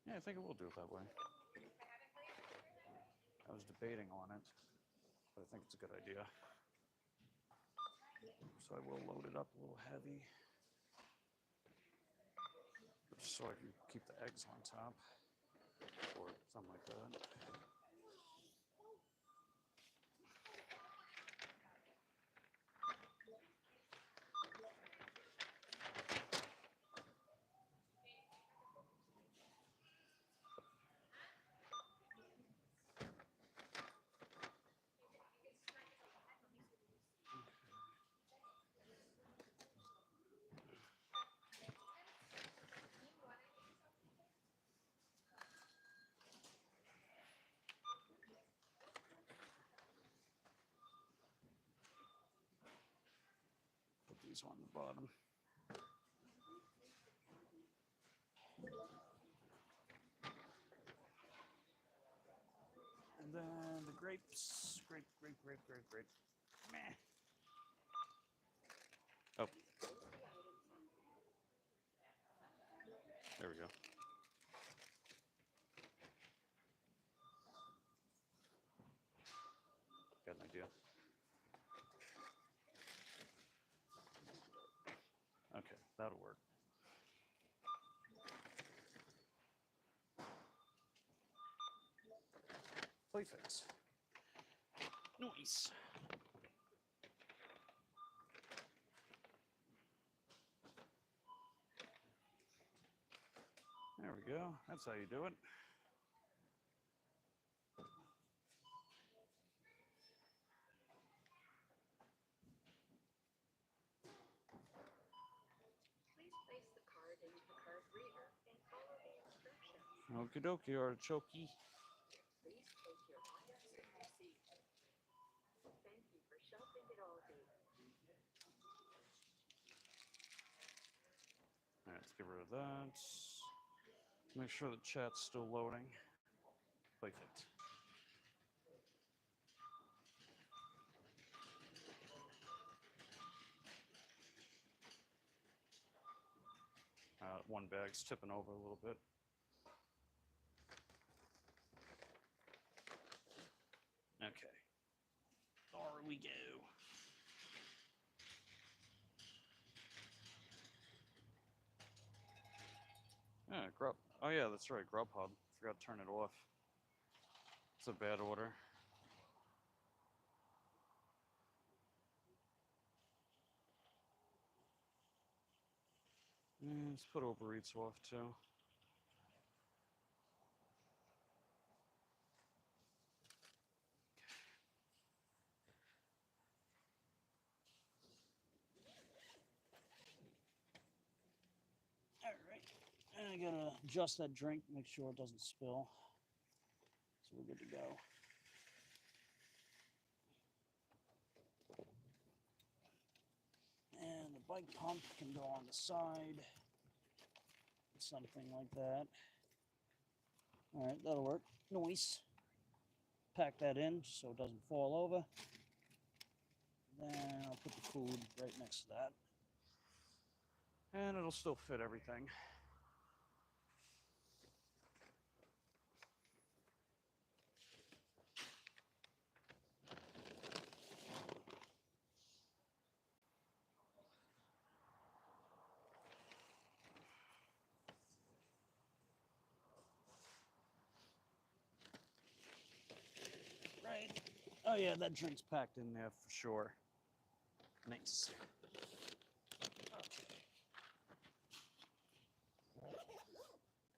Yeah, I think it will do it that way. I was debating on it, but I think it's a good idea. So I will load it up a little heavy, just so I can keep the eggs on top, or something like that. Put these on the bottom. And then the grapes. Grape. Meh. Oh. There we go. Got an idea. Okay, that'll work. Play fix. Nice. There we go. That's how you do it. Please place the card into the card reader and follow the instructions. Okie dokie, artichoke. Please take your items and receipt. Thank you for shopping at Aldi. All right, let's get rid of that. Make sure the chat's still loading. Play fit. One bag's tipping over a little bit. Okay. There we go. Yeah, Grub. Oh yeah, that's right, Grubhub. Forgot to turn it off. It's a bad order. Let's put Uber Eats off too. All right, and I gotta adjust that drink, make sure it doesn't spill. So we're good to go. And the bike pump can go on the side. Something like that. All right, that'll work. Nice. Pack that in so it doesn't fall over. Then I'll put the food right next to that. And it'll still fit everything. Oh yeah, that drink's packed in there for sure. Nice.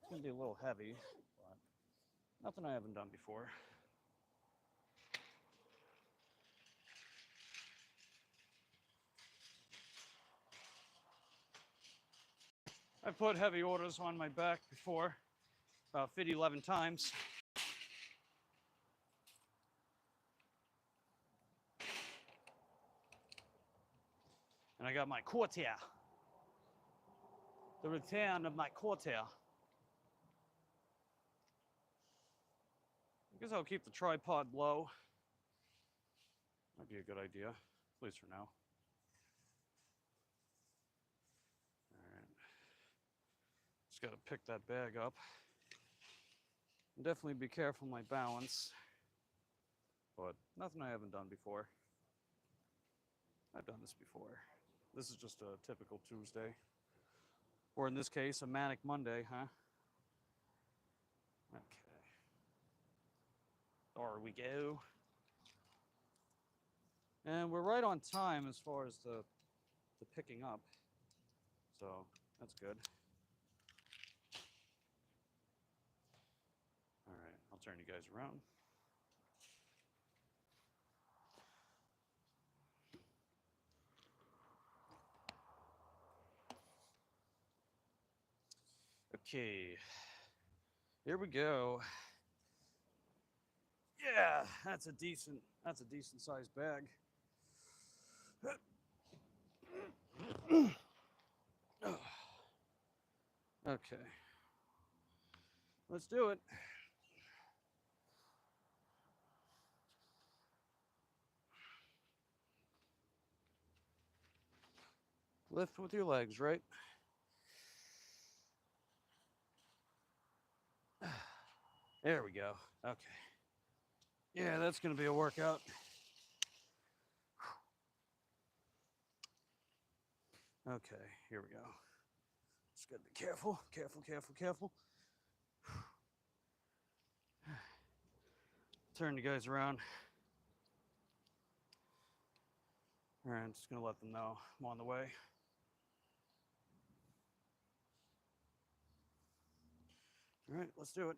It's gonna be a little heavy, but nothing I haven't done before. I put heavy orders on my back before, about 50, 11 times. And I got my quarter. The return of my quarter. I guess I'll keep the tripod low. Might be a good idea, at least for now. All right. Just got to pick that bag up. And definitely be careful my balance. But nothing I haven't done before. I've done this before. This is just a typical Tuesday. Or in this case, a Manic Monday, huh? Okay. There we go. And we're right on time as far as the picking up. So that's good. All right, I'll turn you guys around. Okay, here we go. Yeah, that's a decent sized bag. Okay, let's do it. Lift with your legs, right? There we go. Okay. Yeah, that's going to be a workout. Okay, here we go. Just got to be careful, careful. Turn you guys around. All right, I'm just going to let them know I'm on the way. All right, let's do it.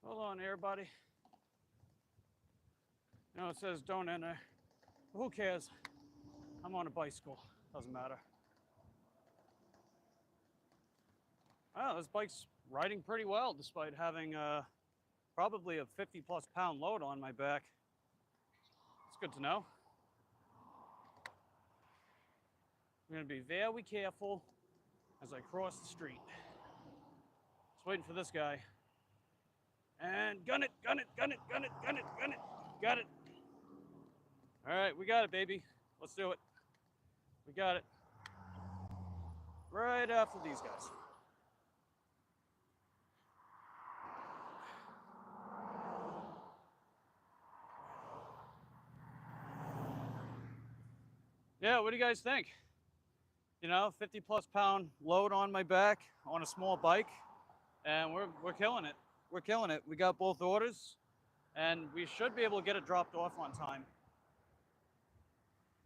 Hold on, everybody. You know, it says don't enter. Who cares? I'm on a bicycle. Doesn't matter. Wow, this bike's riding pretty well despite having probably a 50+ pound load on my back. It's good to know. I'm going to be very careful as I cross the street. Just waiting for this guy. And gun it. Got it. All right, we got it, baby. Let's do it. We got it. Right after these guys. Yeah, what do you guys think? You know, 50+ pound load on my back on a small bike, and we're killing it. We're killing it. We got both orders, and we should be able to get it dropped off on time.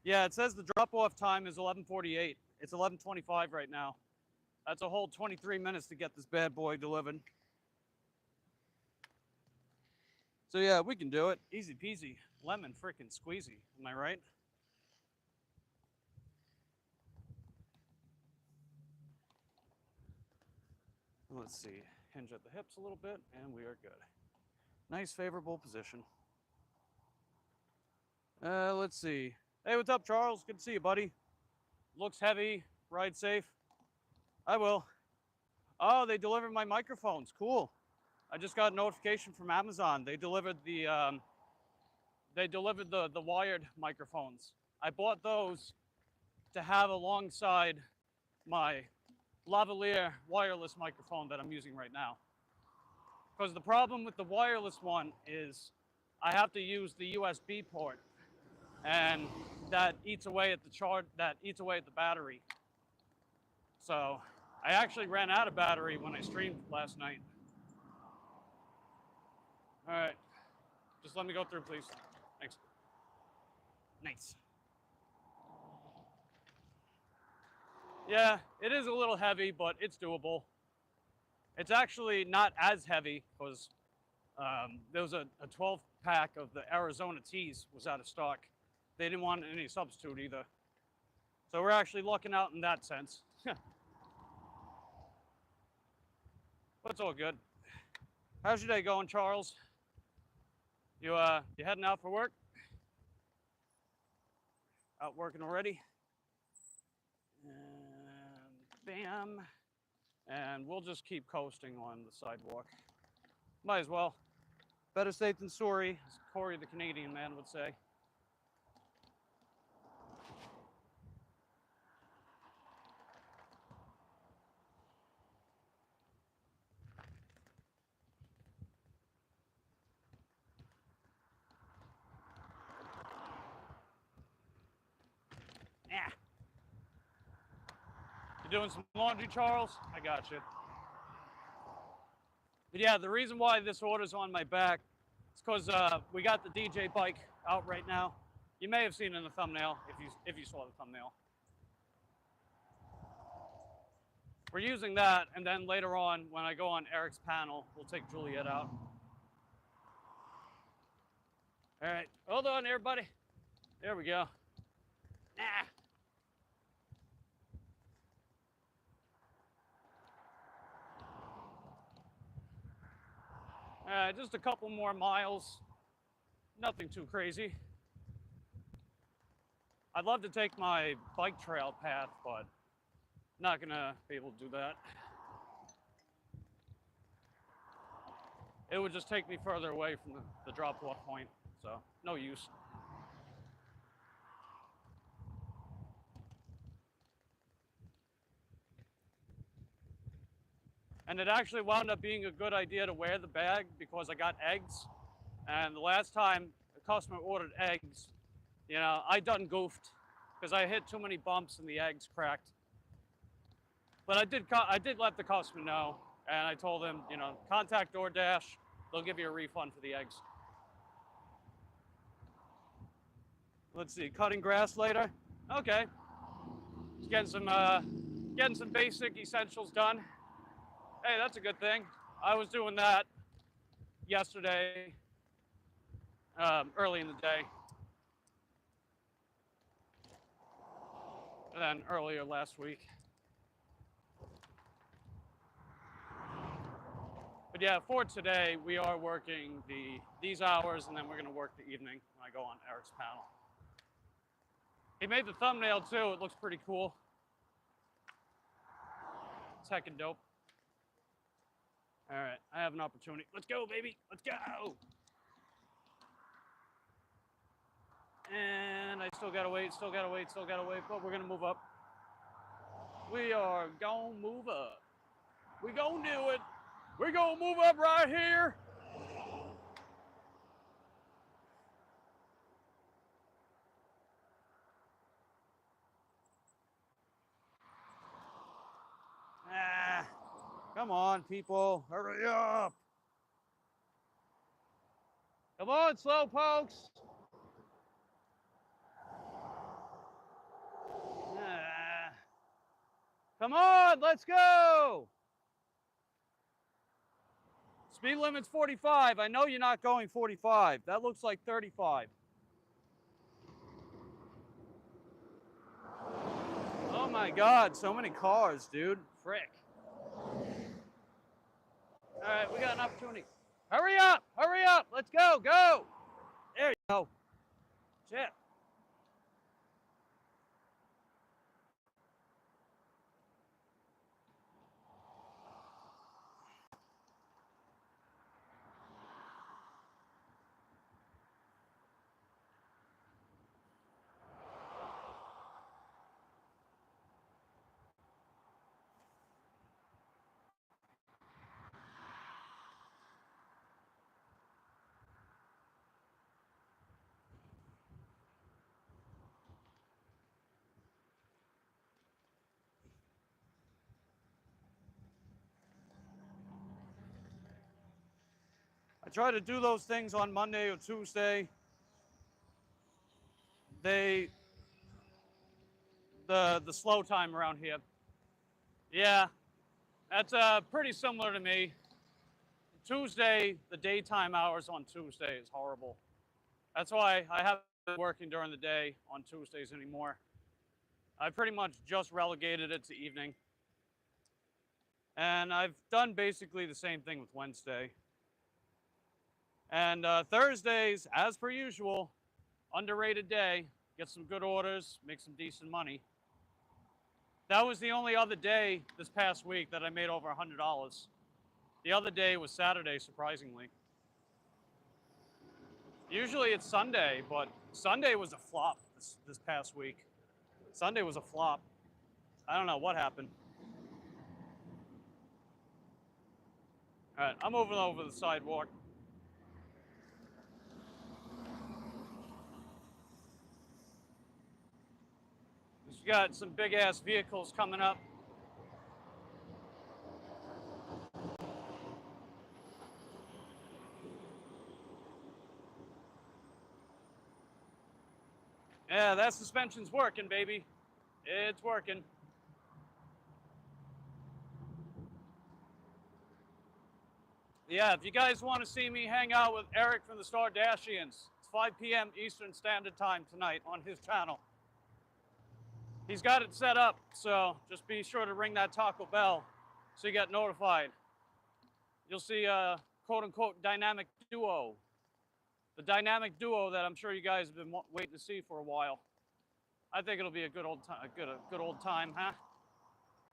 Yeah, it says the drop-off time is 11:48. It's 11:25 right now. That's a whole 23 minutes to get this bad boy delivered. So yeah, we can do it. Easy peasy, lemon frickin' squeezy. Am I right? Let's see, hinge at the hips a little bit, and we are good. Nice, favorable position. Let's see. Hey, what's up, Charles? Good to see you, buddy. Looks heavy. Ride safe. I will. Oh, they delivered my microphones. Cool. I just got a notification from Amazon. They delivered the wired microphones. I bought those to have alongside my lavalier wireless microphone that I'm using right now. Because the problem with the wireless one is I have to use the USB port, and that eats away at the battery. So I actually ran out of battery when I streamed last night. All right. Just let me go through, please. Thanks. Nice. Yeah, it is a little heavy, but it's doable. It's actually not as heavy because there was a 12-pack of the Arizona teas was out of stock. They didn't want any substitute either. So we're actually lucking out in that sense. But it's all good. How's your day going, Charles? You heading out for work? Out working already? And bam. And we'll just keep coasting on the sidewalk. Might as well. Better safe than sorry, as Corey the Canadian man would say. Yeah. You doing some laundry, Charles? I got you. But yeah, the reason why this order's on my back is because we got the DJ bike out right now. You may have seen it in the thumbnail if you saw the thumbnail. We're using that, and then later on, when I go on Eric's panel, we'll take Juliet out. All right, hold on, everybody. There we go. Just a couple more miles. Nothing too crazy. I'd love to take my bike trail path, but not gonna be able to do that. It would just take me further away from the drop-off point, so no use. And it actually wound up being a good idea to wear the bag because I got eggs. And the last time a customer ordered eggs, you know, I done goofed because I hit too many bumps and the eggs cracked. But I did let the customer know, and I told him, you know, contact DoorDash. They'll give you a refund for the eggs. Let's see, cutting grass later. Okay, just getting some basic essentials done. Hey, that's a good thing. I was doing that yesterday, early in the day. And then earlier last week. But yeah, for today, we are working these hours, and then we're gonna work the evening when I go on Eric's panel. He made the thumbnail too, it looks pretty cool. It's heckin' dope. All right, I have an opportunity. Let's go, baby, let's go. And I still gotta wait, but we're gonna move up. We are gonna move up. We gonna do it. We gonna move up right here. Come on, people, hurry up. Come on, slowpokes. Come on, let's go. Speed limit's 45. I know you're not going 45. That looks like 35. Oh my God, so many cars, dude. Frick. All right, we got an opportunity. Hurry up, let's go, go. There you go. Shit. I try to do those things on Monday or Tuesday. The slow time around here. Yeah, that's pretty similar to me. Tuesday, the daytime hours on Tuesday is horrible. That's why I haven't been working during the day on Tuesdays anymore. I pretty much just relegated it to evening. And I've done basically the same thing with Wednesday. And Thursdays, as per usual, underrated day. Get some good orders, make some decent money. That was the only other day this past week that I made over $100. The other day was Saturday, surprisingly. Usually it's Sunday, but Sunday was a flop this past week. Sunday was a flop. I don't know what happened. All right, I'm moving over the sidewalk. We've got some big ass vehicles coming up. Yeah, that suspension's working, baby. It's working. Yeah, if you guys want to see me hang out with Eric from the Stardashians, it's 5 p.m. Eastern Standard Time tonight on his channel. He's got it set up, so just be sure to ring that Taco Bell so you get notified. You'll see a quote-unquote dynamic duo. The dynamic duo that I'm sure you guys have been waiting to see for a while. I think it'll be a good old time, good old time, huh?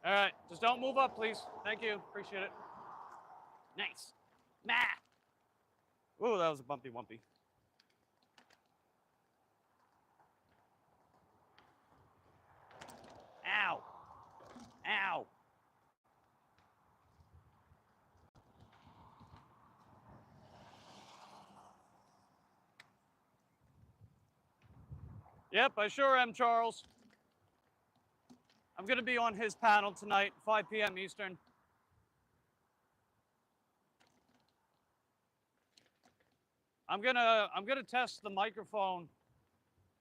All right, just don't move up, please. Thank you, appreciate it. Nice. Ooh, that was a bumpy wumpy. Ow. Ow. Yep, I sure am, Charles. I'm going to be on his panel tonight, 5 p.m. Eastern. I'm gonna test the microphone.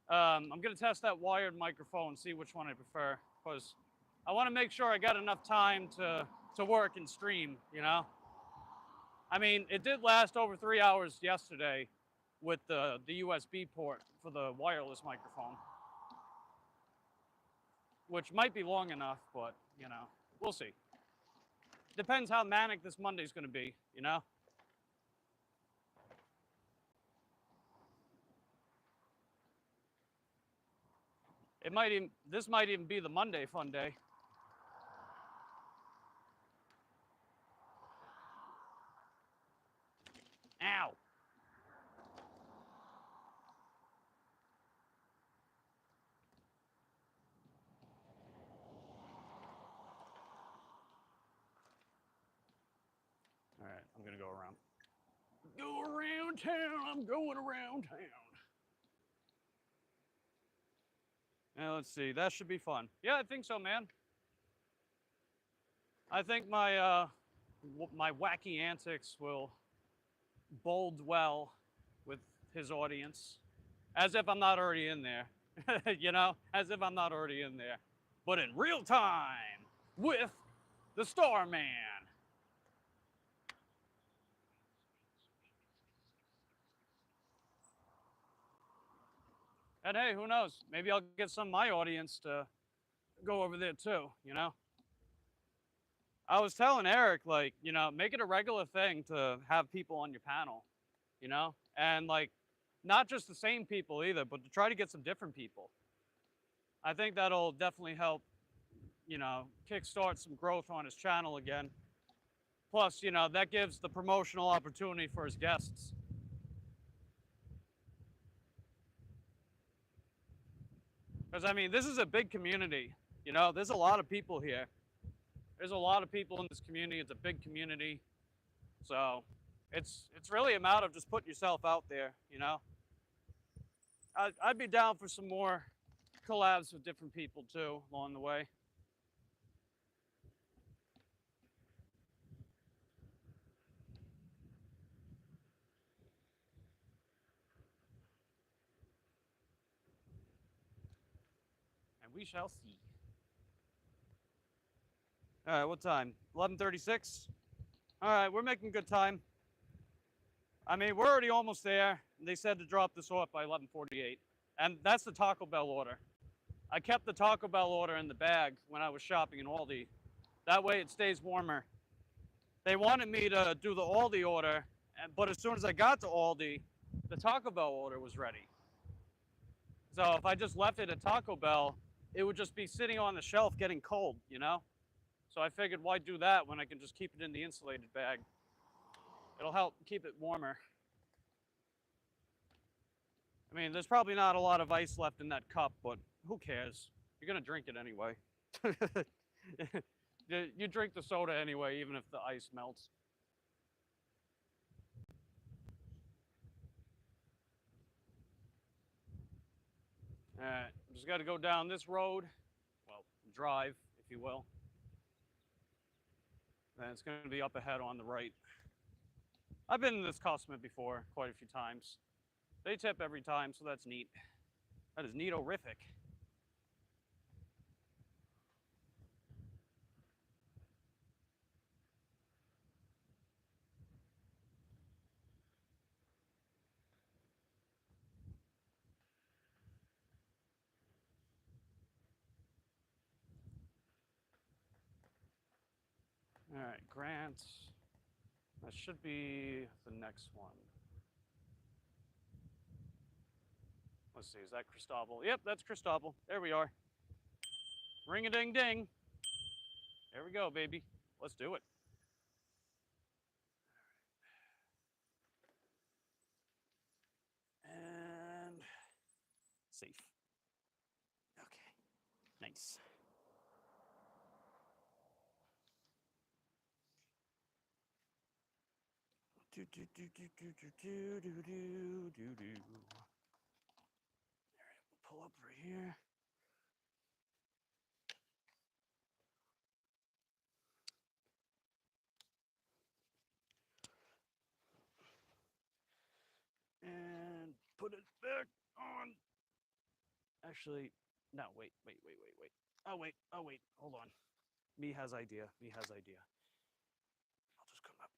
I'm gonna test that wired microphone, see which one I prefer, because I want to make sure I got enough time to work and stream. You know, I mean, it did last over 3 hours yesterday with the USB port for the wireless microphone, which might be long enough, but you know, we'll see. Depends how manic this Monday's gonna be. You know. It might even, this might even be the Monday fun day. Ow. All right, I'm gonna go around. Go around town, I'm going around town. Now let's see, that should be fun. Yeah, I think so, man. I think my my wacky antics will bode well with his audience, as if I'm not already in there. You know, as if I'm not already in there, but in real time with the Starman. And hey, who knows? Maybe I'll get some of my audience to go over there too, you know? I was telling Eric, like, you know, make it a regular thing to have people on your panel, you know? And like, not just the same people either, but to try to get some different people. I think that'll definitely help, you know, kickstart some growth on his channel again. Plus, you know, that gives the promotional opportunity for his guests. Because, I mean, this is a big community. You know, there's a lot of people here. There's a lot of people in this community. It's a big community. So it's really a matter of just putting yourself out there, you know. I'd be down for some more collabs with different people, too, along the way. We shall see. All right, what time? 11:36. All right, we're making good time. I mean, we're already almost there. They said to drop this off by 11:48, and that's the Taco Bell order. I kept the Taco Bell order in the bag when I was shopping in Aldi. That way it stays warmer. They wanted me to do the Aldi order, but as soon as I got to Aldi, the Taco Bell order was ready. So if I just left it at Taco Bell, it would just be sitting on the shelf getting cold, you know? So I figured, why do that when I can just keep it in the insulated bag? It'll help keep it warmer. I mean, there's probably not a lot of ice left in that cup, but who cares? You're gonna drink it anyway. You drink the soda anyway, even if the ice melts. All right, just got to go down this road. Well, drive, if you will. And it's going to be up ahead on the right. I've been in this customer before quite a few times. They tip every time, so that's neat. That is neat-orific. All right, Grant. That should be the next one. Let's see, is that Cristobal? Yep, that's Cristobal. There we are. Ring-a-ding-ding. There we go, baby. Let's do it. And safe. Okay, nice. Do do do do do do do do do do do. All right, we'll pull up right here. And put it back on. Actually, no, wait. Oh, wait, hold on. Me has idea. I'll just come up.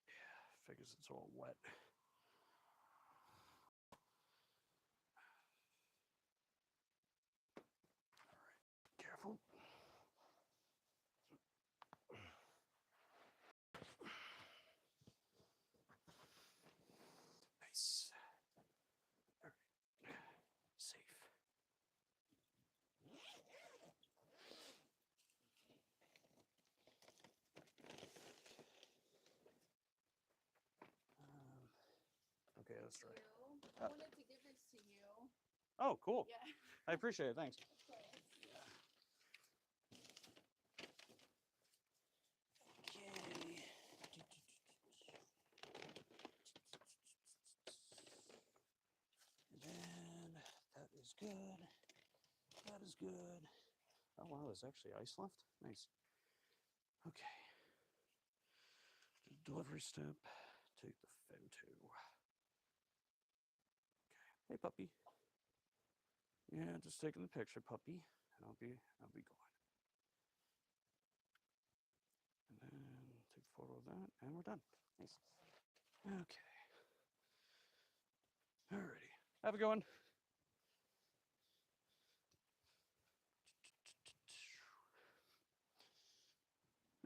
Yeah, figures it's all wet. Careful. Nice. All right. Safe. Okay, that's right. I wanted to give this to you. Oh, cool. Yeah. I appreciate it. Thanks. Of course. Okay. And then that is good. That is good. Oh wow, there's actually ice left. Nice. Okay. Delivery step. Take the Femto. Okay. Hey puppy. Yeah, just taking the picture, puppy. And I'll be gone. And then take a photo of that, and we're done. Nice. Okay. Alrighty. Have a good one.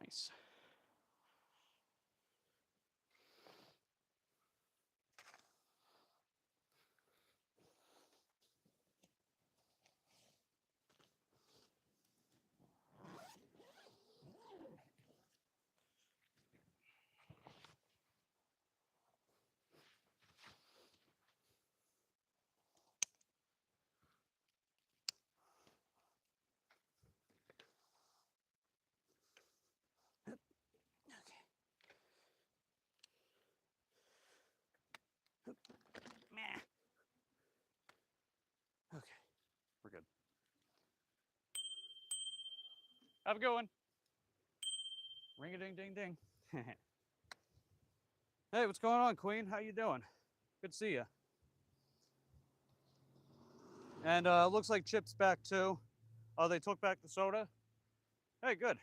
Nice. Meh. Okay, we're good. Have a good one. Ring a ding ding ding. Hey, what's going on, Queen? How you doing? Good to see you. And looks like Chip's back too. Oh, they took back the soda? Hey, good.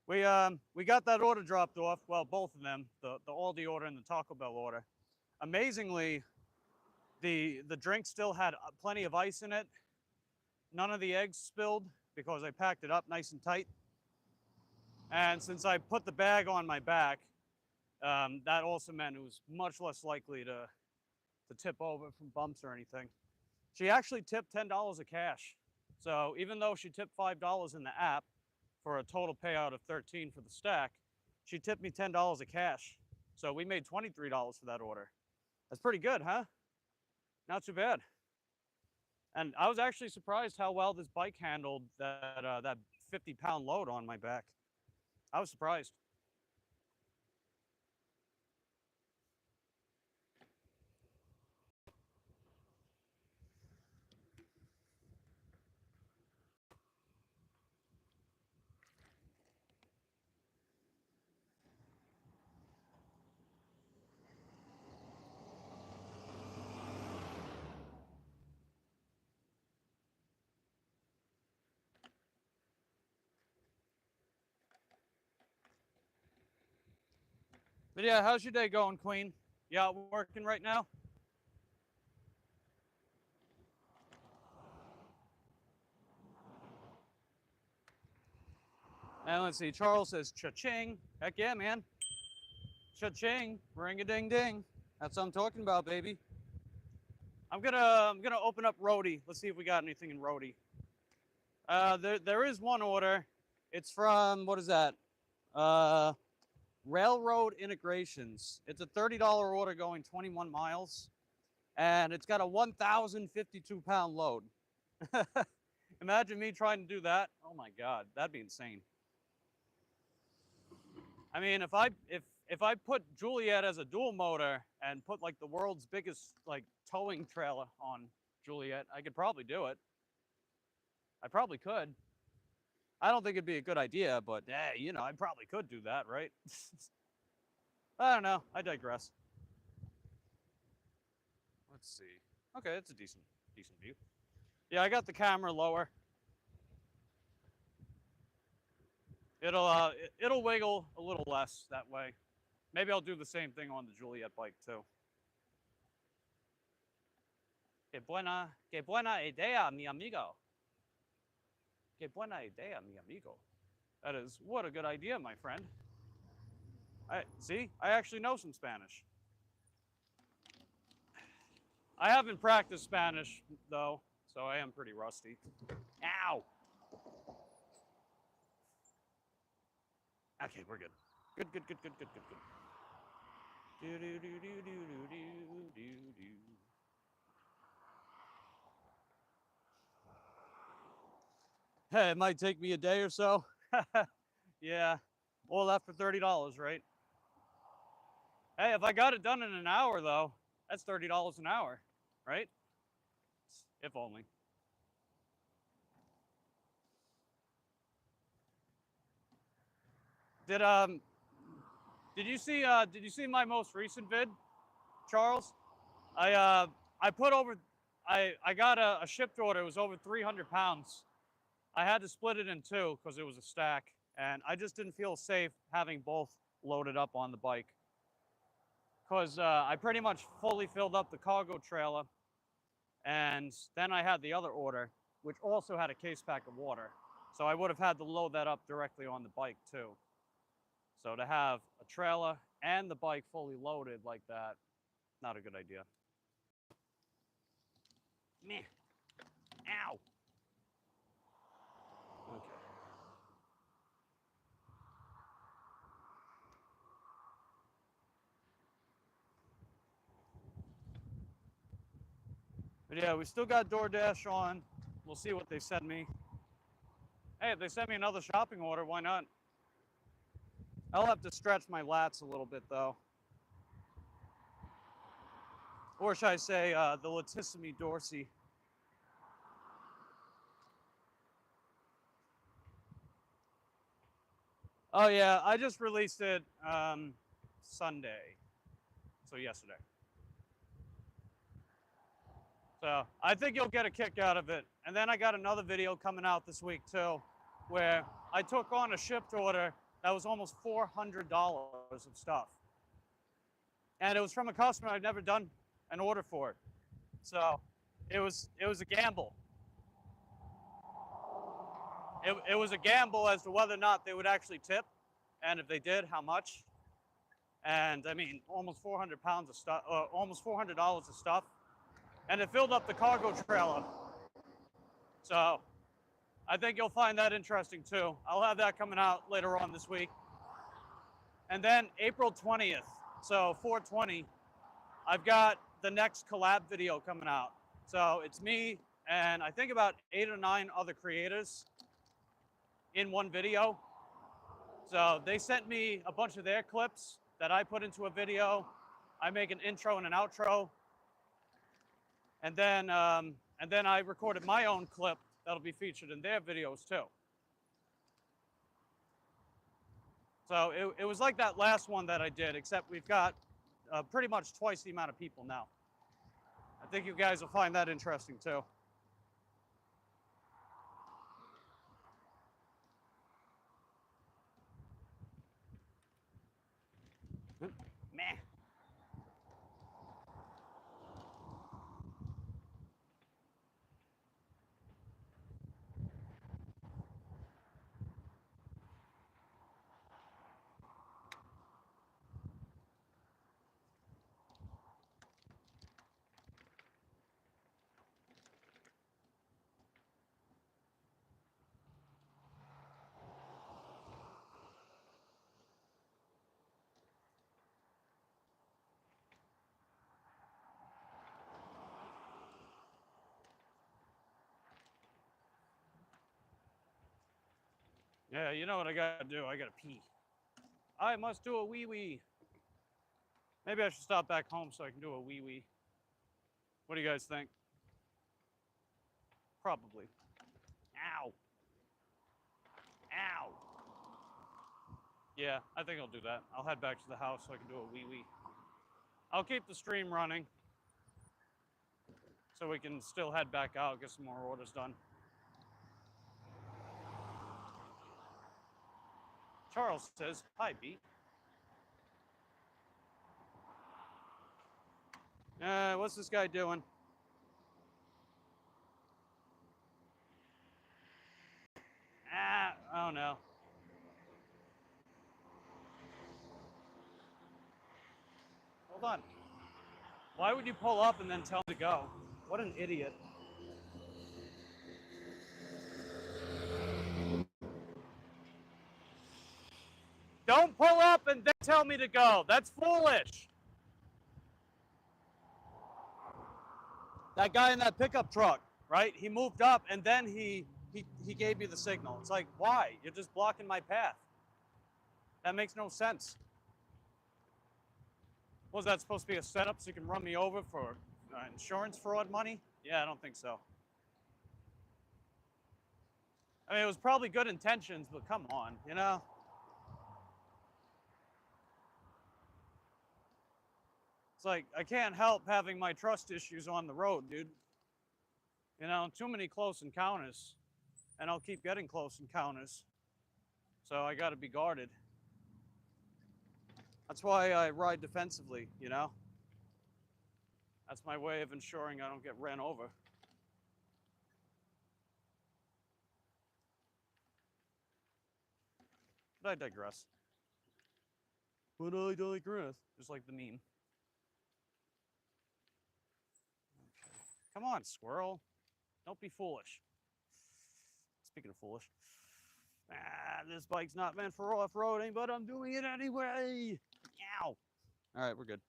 We got that order dropped off. Well, both of them, the Aldi order and the Taco Bell order. Amazingly, the drink still had plenty of ice in it. None of the eggs spilled because I packed it up nice and tight. And since I put the bag on my back, that also meant it was much less likely to tip over from bumps or anything. She actually tipped $10 of cash. So even though she tipped $5 in the app for a total payout of $13 for the stack, she tipped me $10 of cash. So we made $23 for that order. That's pretty good, huh? Not too bad. And I was actually surprised how well this bike handled that 50-pound load on my back. I was surprised. But yeah, how's your day going, Queen? You out working right now? And let's see, Charles says cha-ching. Heck yeah, man. Cha-ching, ring-a-ding-ding. That's what I'm talking about, baby. I'm gonna open up Roadie. Let's see if we got anything in Roadie. There is one order. It's from, what is that? Railroad Integrations. It's a $30 order going 21 miles. And it's got a 1,052-pound load. Imagine me trying to do that. Oh my God, that'd be insane. I mean, if I put Juliet as a dual motor and put like the world's biggest like towing trailer on Juliet, I could probably do it. I probably could. I don't think it'd be a good idea, but hey, you know, I probably could do that, right? I don't know. I digress. Let's see. Okay, it's a decent view. Yeah, I got the camera lower. It'll wiggle a little less that way. Maybe I'll do the same thing on the Juliet bike too. Que buena idea, mi amigo. Que buena idea, mi amigo. That is, what a good idea, my friend. See, I actually know some Spanish. I haven't practiced Spanish though, so I am pretty rusty. Ow! Okay, we're good. Good. Do do do do do do do do do. Hey, it might take me a day or so. Yeah, all that for $30, right? Hey, if I got it done in an hour though, that's $30 an hour, right? If only. Did you see my most recent vid, Charles? I put over, I got a shipped order. It was over 300 pounds. I had to split it in two because it was a stack, and I just didn't feel safe having both loaded up on the bike. Because I pretty much fully filled up the cargo trailer, and then I had the other order, which also had a case pack of water. So I would have had to load that up directly on the bike too. So to have a trailer and the bike fully loaded like that, not a good idea. Meh. Ow. Okay. But yeah, we still got DoorDash on. We'll see what they send me. Hey, if they send me another shopping order, why not? I'll have to stretch my lats a little bit though. Or should I say the latissimus dorsi. Oh yeah, I just released it Sunday, so yesterday. So I think you'll get a kick out of it. And then I got another video coming out this week too, where I took on a shipped order that was almost $400 of stuff. And it was from a customer I'd never done an order for. So it was a gamble. It was a gamble as to whether or not they would actually tip, and if they did, how much. And I mean, almost 400 pounds of stuff, almost $400 of stuff, and it filled up the cargo trailer. So I think you'll find that interesting too. I'll have that coming out later on this week. And then April 20th, so 420, I've got the next collab video coming out. So it's me and I think about 8 or 9 other creators in one video. So they sent me a bunch of their clips that I put into a video. I make an intro and an outro. And then I recorded my own clip that'll be featured in their videos too. So it was like that last one that I did, except we've got pretty much twice the amount of people now. I think you guys will find that interesting too. Meh. Yeah, you know what I gotta do? I gotta pee. I must do a wee-wee. Maybe I should stop back home so I can do a wee-wee. What do you guys think? Probably. Ow. Ow. Yeah, I think I'll do that. I'll head back to the house so I can do a wee-wee. I'll keep the stream running so we can still head back out, get some more orders done. Charles says, hi, B. What's this guy doing? Oh no. Hold on. Why would you pull up and then tell me to go? What an idiot. Don't pull up and then tell me to go. That's foolish. That guy in that pickup truck, right? He moved up and then he gave me the signal. It's like, why? You're just blocking my path. That makes no sense. Was that supposed to be a setup so you can run me over for insurance fraud money? Yeah, I don't think so. I mean, it was probably good intentions, but come on, you know? It's like, I can't help having my trust issues on the road, dude. You know, too many close encounters, and I'll keep getting close encounters. So I gotta be guarded. That's why I ride defensively, you know? That's my way of ensuring I don't get ran over. But I digress. But I digress. Just like the meme. Okay. Come on, squirrel. Don't be foolish. Speaking of foolish. This bike's not meant for off-roading, but I'm doing it anyway. Ow. All right, we're good.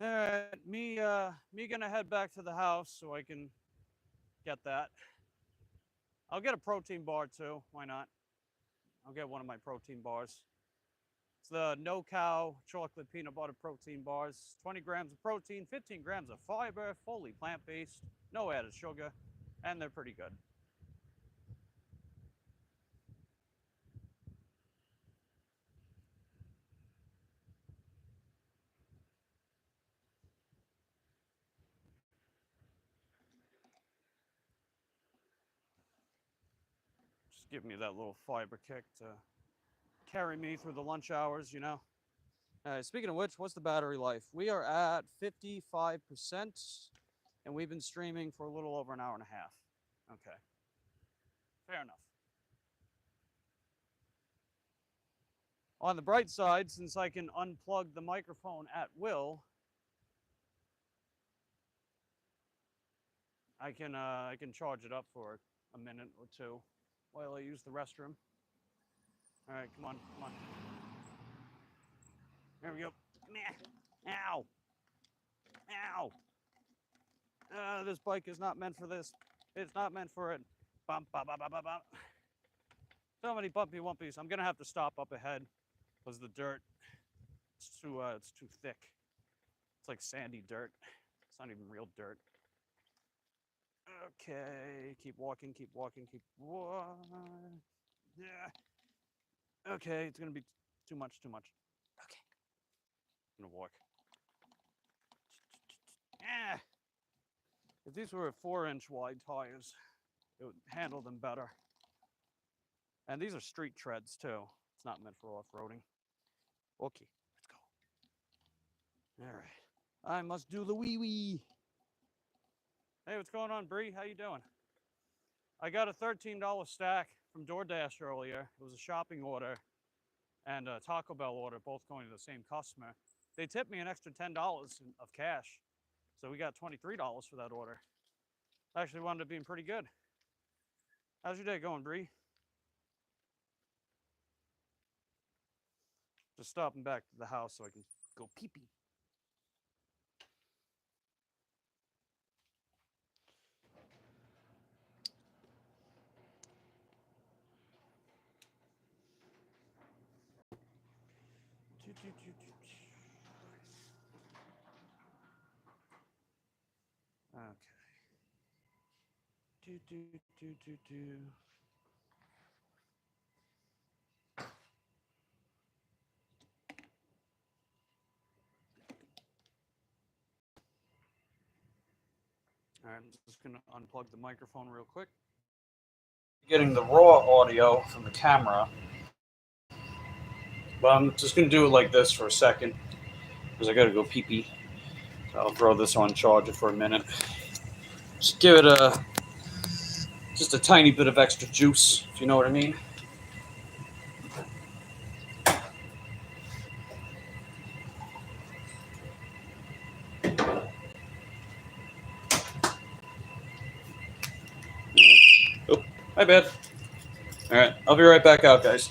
All right, me gonna head back to the house so I can get that. I'll get a protein bar too. Why not? I'll get one of my protein bars. It's the No Cow chocolate peanut butter protein bars. 20 grams of protein, 15 grams of fiber, fully plant-based, no added sugar, and they're pretty good. Just give me that little fiber kick to carry me through the lunch hours, you know. All right, speaking of which, what's the battery life? We are at 55%, and we've been streaming for a little over an hour and a half. Okay, fair enough. On the bright side, since I can unplug the microphone at will, I can charge it up for a minute or two while I use the restroom. All right, come on, come on. There we go. Come here. Ow. Ow. This bike is not meant for this. It's not meant for it. Bump, bump, bump, bump, bump. So many bumpy wumpies. I'm gonna have to stop up ahead because the dirt, it's too thick. It's like sandy dirt. It's not even real dirt. Okay, keep walking, keep walking, keep walking. Yeah. Okay, it's gonna be too much. Okay. I'm gonna walk. Ah. If these were 4-inch wide tires, it would handle them better. And these are street treads too. It's not meant for off-roading. Okay, let's go. All right. I must do the wee-wee. Hey, what's going on, Bree? How you doing? I got a $13 stack from DoorDash earlier. It was a shopping order and a Taco Bell order, both going to the same customer. They tipped me an extra $10 of cash. So we got $23 for that order. Actually wound up being pretty good. How's your day going, Bree? Just stopping back to the house so I can go pee-pee. Okay. All right, I'm just gonna unplug the microphone real quick. Getting the raw audio from the camera, but I'm just gonna do it like this for a second because I gotta go pee pee. So I'll throw this on charger for a minute. Just give it just a tiny bit of extra juice, if you know what I mean. Oh, my bad. All right, I'll be right back out, guys.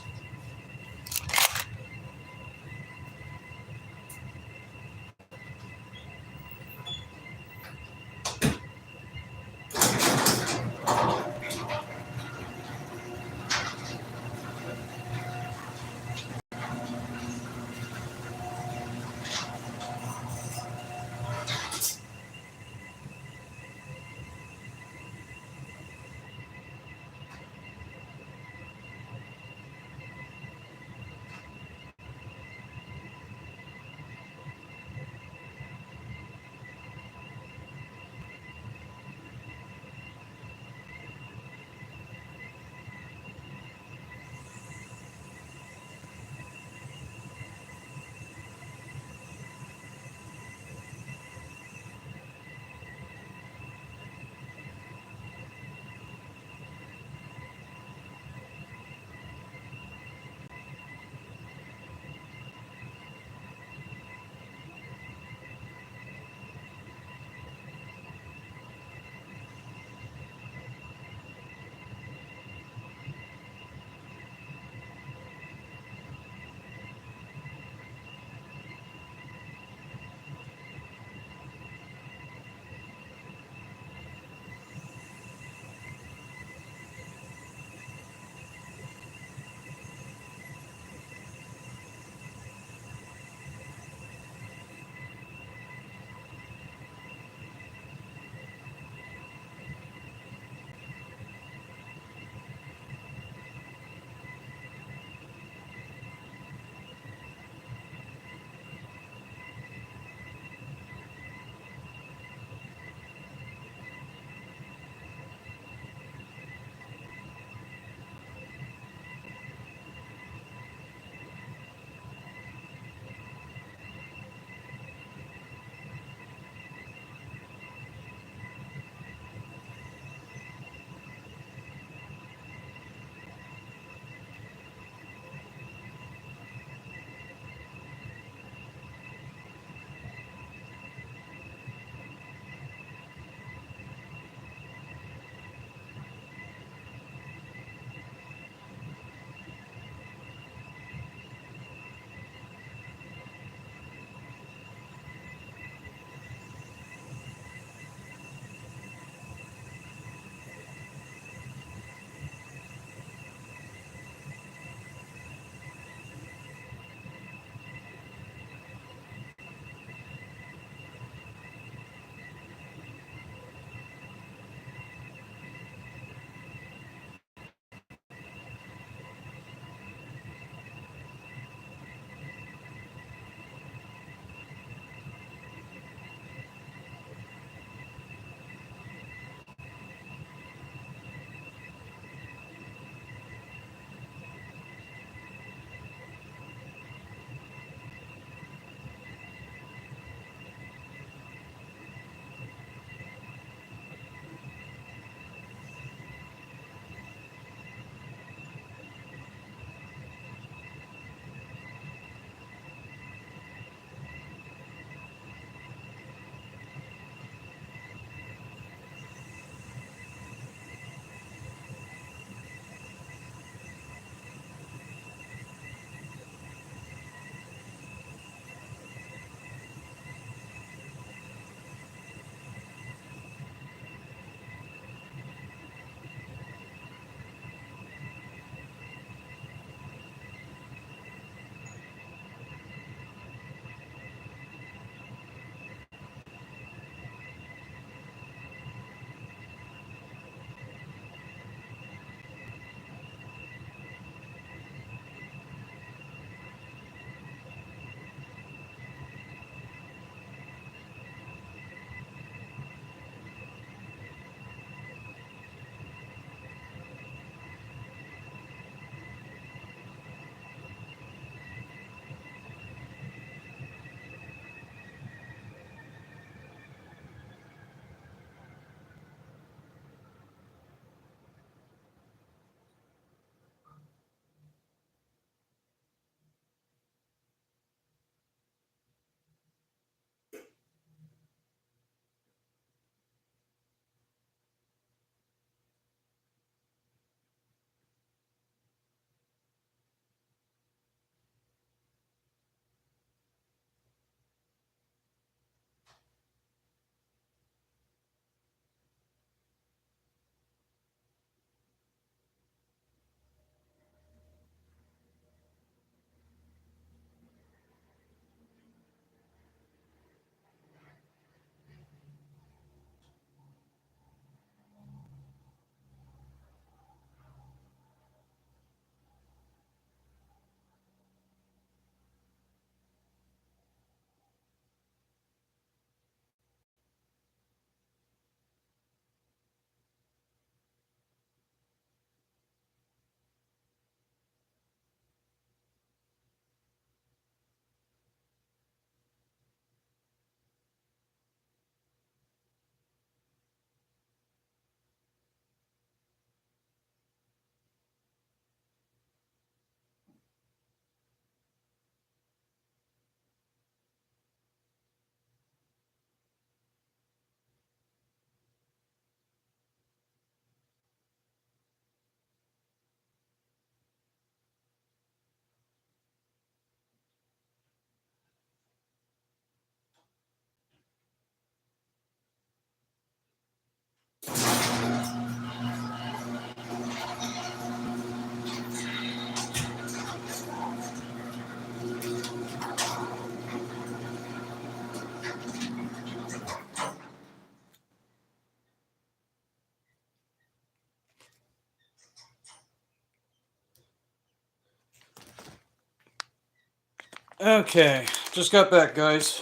Okay, just got back, guys.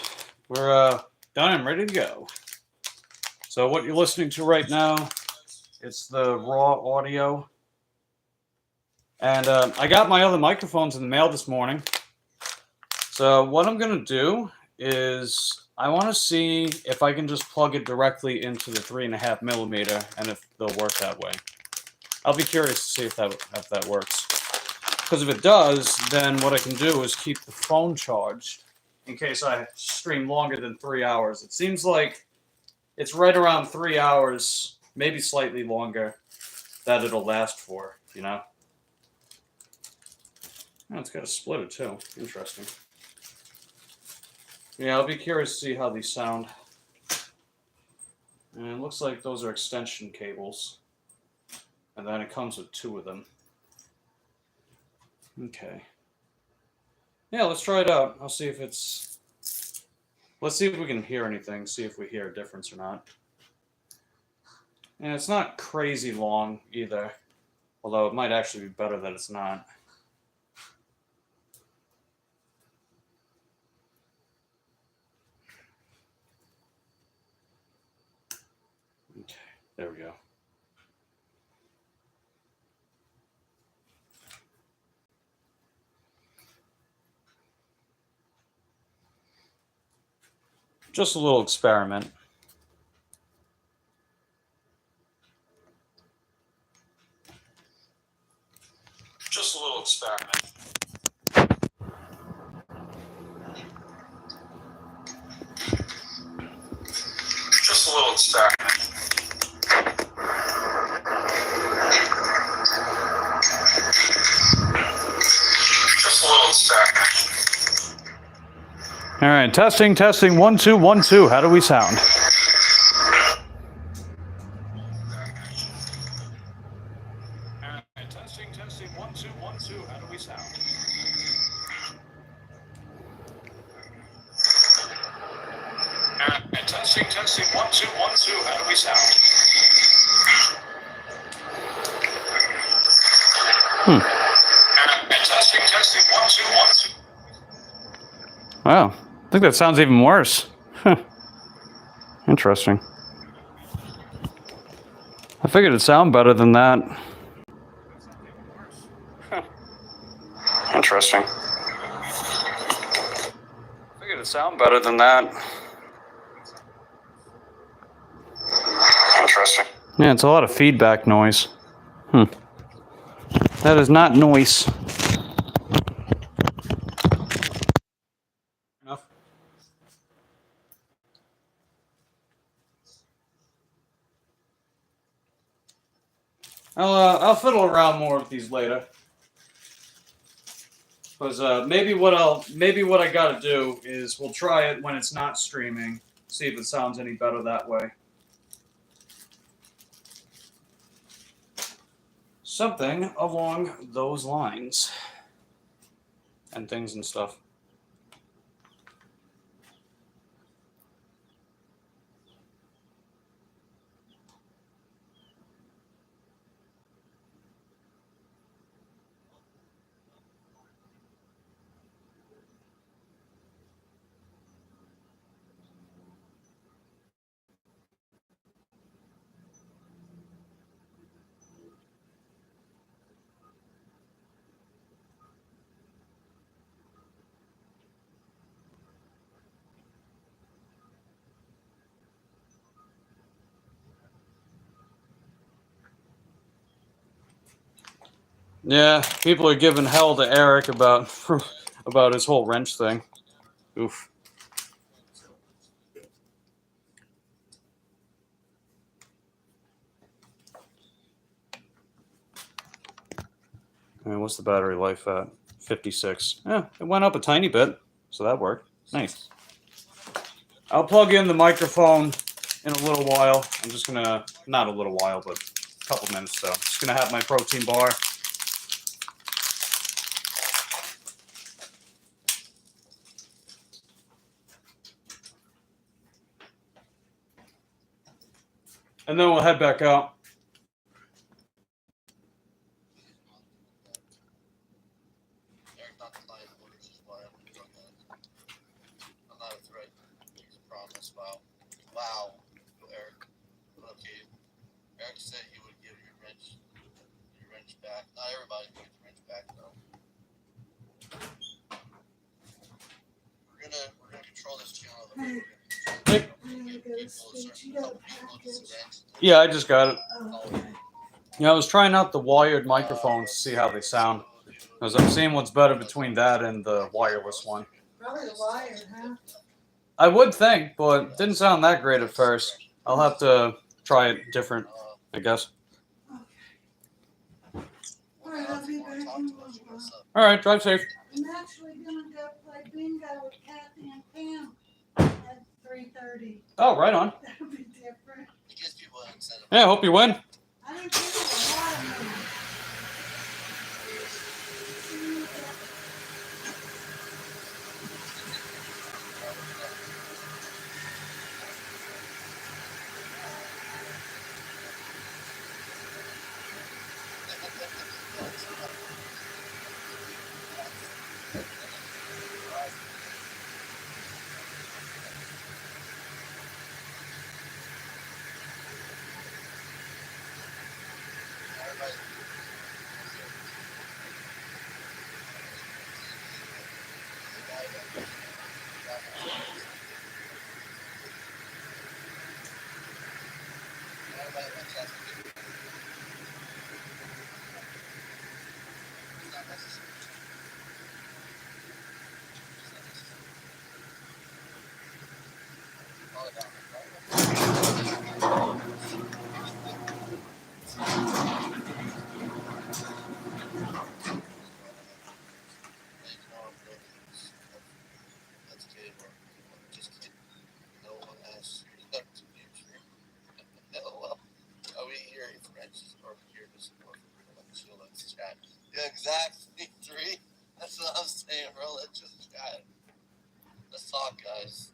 We're done and ready to go. So what you're listening to right now, it's the raw audio. And I got my other microphones in the mail this morning. So what I'm going to do is I want to see if I can just plug it directly into the 3.5 millimeter and if they'll work that way. I'll be curious to see if that works. Because if it does, then what I can do is keep the phone charged in case I stream longer than 3 hours. It seems like it's right around 3 hours, maybe slightly longer, that it'll last for, you know? Oh, it's got a splitter too. Interesting. Yeah, I'll be curious to see how these sound. And it looks like those are extension cables. And then it comes with 2 of them. Okay. Yeah, let's try it out. I'll see if it's... Let's see if we can hear anything, see if we hear a difference or not. And it's not crazy long either. Although it might actually be better that it's not. Okay, there we go. Just a little experiment. Just a little experiment. Just a little experiment. Just a little experiment. All right, testing, 1, 2, 1, 2. How do we sound? All right, testing, 1, 2, 1, 2. How do we sound? All right, testing, 1, 2, 1, 2. How do we sound? All right, testing, 1, 2, 1, 2. Wow, I think that sounds even worse. Huh. Interesting. I figured it'd sound better than that. Huh. Interesting. I figured it'd sound better than that. Interesting. Yeah, it's a lot of feedback noise. That is not noise. Enough. I'll fiddle around more with these later. Because maybe what I gotta do is we'll try it when it's not streaming, see if it sounds any better that way. Something along those lines. And things and stuff. Yeah, people are giving hell to Eric about his whole wrench thing. Oof. And what's the battery life at? 56. Yeah, it went up a tiny bit, so that worked. Nice. I'll plug in the microphone in a little while. I'm just gonna, not a little while, but a couple minutes. So, just gonna have my protein bar. And then we'll head back out. Wow, Eric. Okay, Eric said he would give your wrench back. Not everybody can get the wrench back though. We're gonna control this channel. Yeah, I just got it. Oh, Yeah, I was trying out the wired microphones to see how they sound. Because I'm seeing what's better between that and the wireless one. Probably the wired, huh? I would think, but it didn't sound that great at first. I'll have to try it different, I guess. All right, I'll be back in a little while. All right, drive safe. I'm actually gonna go play bingo with Kathy and Pam at 3:30. Oh, right on. That'll be different. it gives people an incentive. Yeah, hope you win. I don't think it's a lot of money. That's okay, bro. Just kidding. No one asked. LOL. Are we here if wrenches or here to support chill? Let's chat. Yeah, exactly. 3. That's what I'm saying, bro. Let's just chat. Let's talk, guys.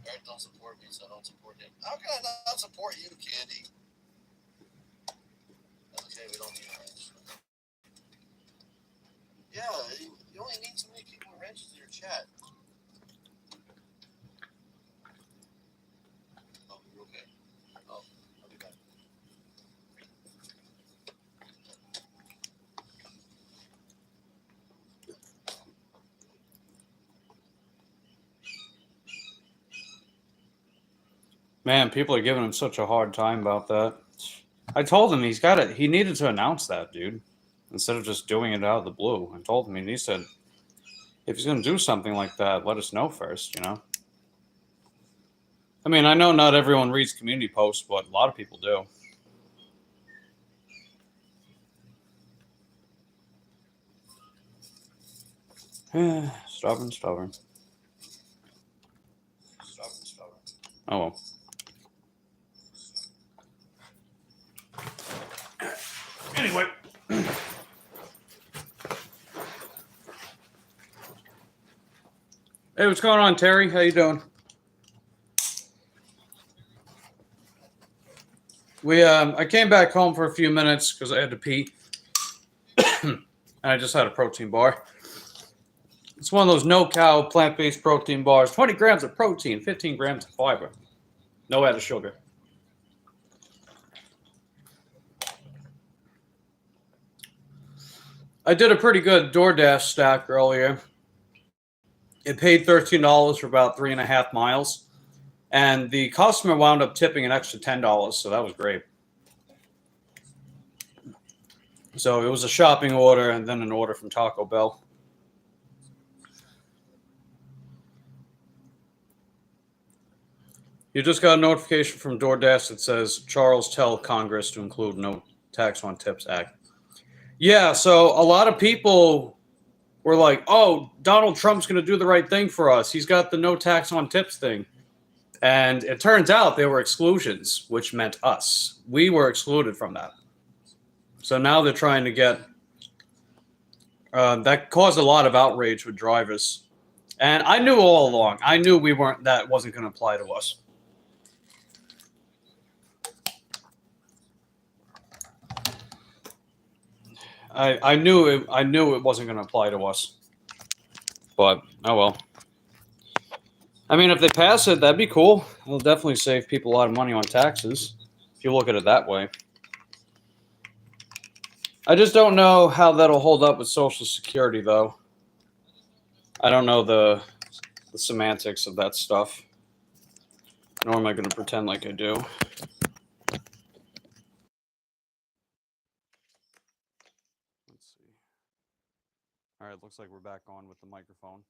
Eric don't support me, so I don't support him. How can I not support you, Candy? That's okay. We don't need a wrench. Yeah, you only need so many people with wrenches in your chat. Oh, you're okay. Oh, I'll be back. Man, people are giving him such a hard time about that. I told him he needed to announce that, dude. Instead of just doing it out of the blue. I told him, and he said, if he's going to do something like that, let us know first, you know? I mean, I know not everyone reads community posts, but a lot of people do. Stubborn. Oh, well. Anyway. Hey, what's going on, Terry? How you doing? I came back home for a few minutes because I had to pee. And I just had a protein bar. It's one of those no-cow plant-based protein bars. 20 grams of protein, 15 grams of fiber. No added sugar. I did a pretty good DoorDash stack earlier. It paid $13 for about 3.5 miles. And the customer wound up tipping an extra $10, so that was great. So it was a shopping order and then an order from Taco Bell. You just got a notification from DoorDash that says, Charles, tell Congress to include no tax on tips act. Yeah, so a lot of people were like, oh, Donald Trump's going to do the right thing for us. He's got the no tax on tips thing. And it turns out there were exclusions, which meant us. We were excluded from that. So now they're trying to get... that caused a lot of outrage with drivers. And I knew all along. I knew that wasn't going to apply to us. I knew it wasn't going to apply to us. But, oh well. I mean, if they pass it, that'd be cool. It'll definitely save people a lot of money on taxes, if you look at it that way. I just don't know how that'll hold up with Social Security, though. I don't know the semantics of that stuff. Nor am I going to pretend like I do. Let's see. All right, looks like we're back on with the microphone.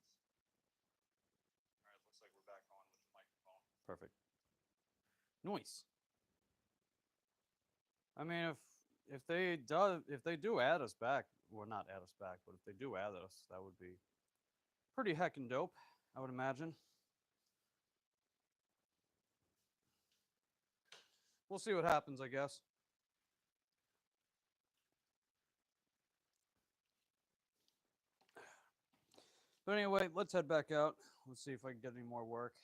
Perfect. Noise. I mean, if they do add us back, well, not add us back, but if they do add us, that would be pretty heckin' dope, I would imagine. We'll see what happens, I guess. But anyway, let's head back out. Let's see if I can get any more work.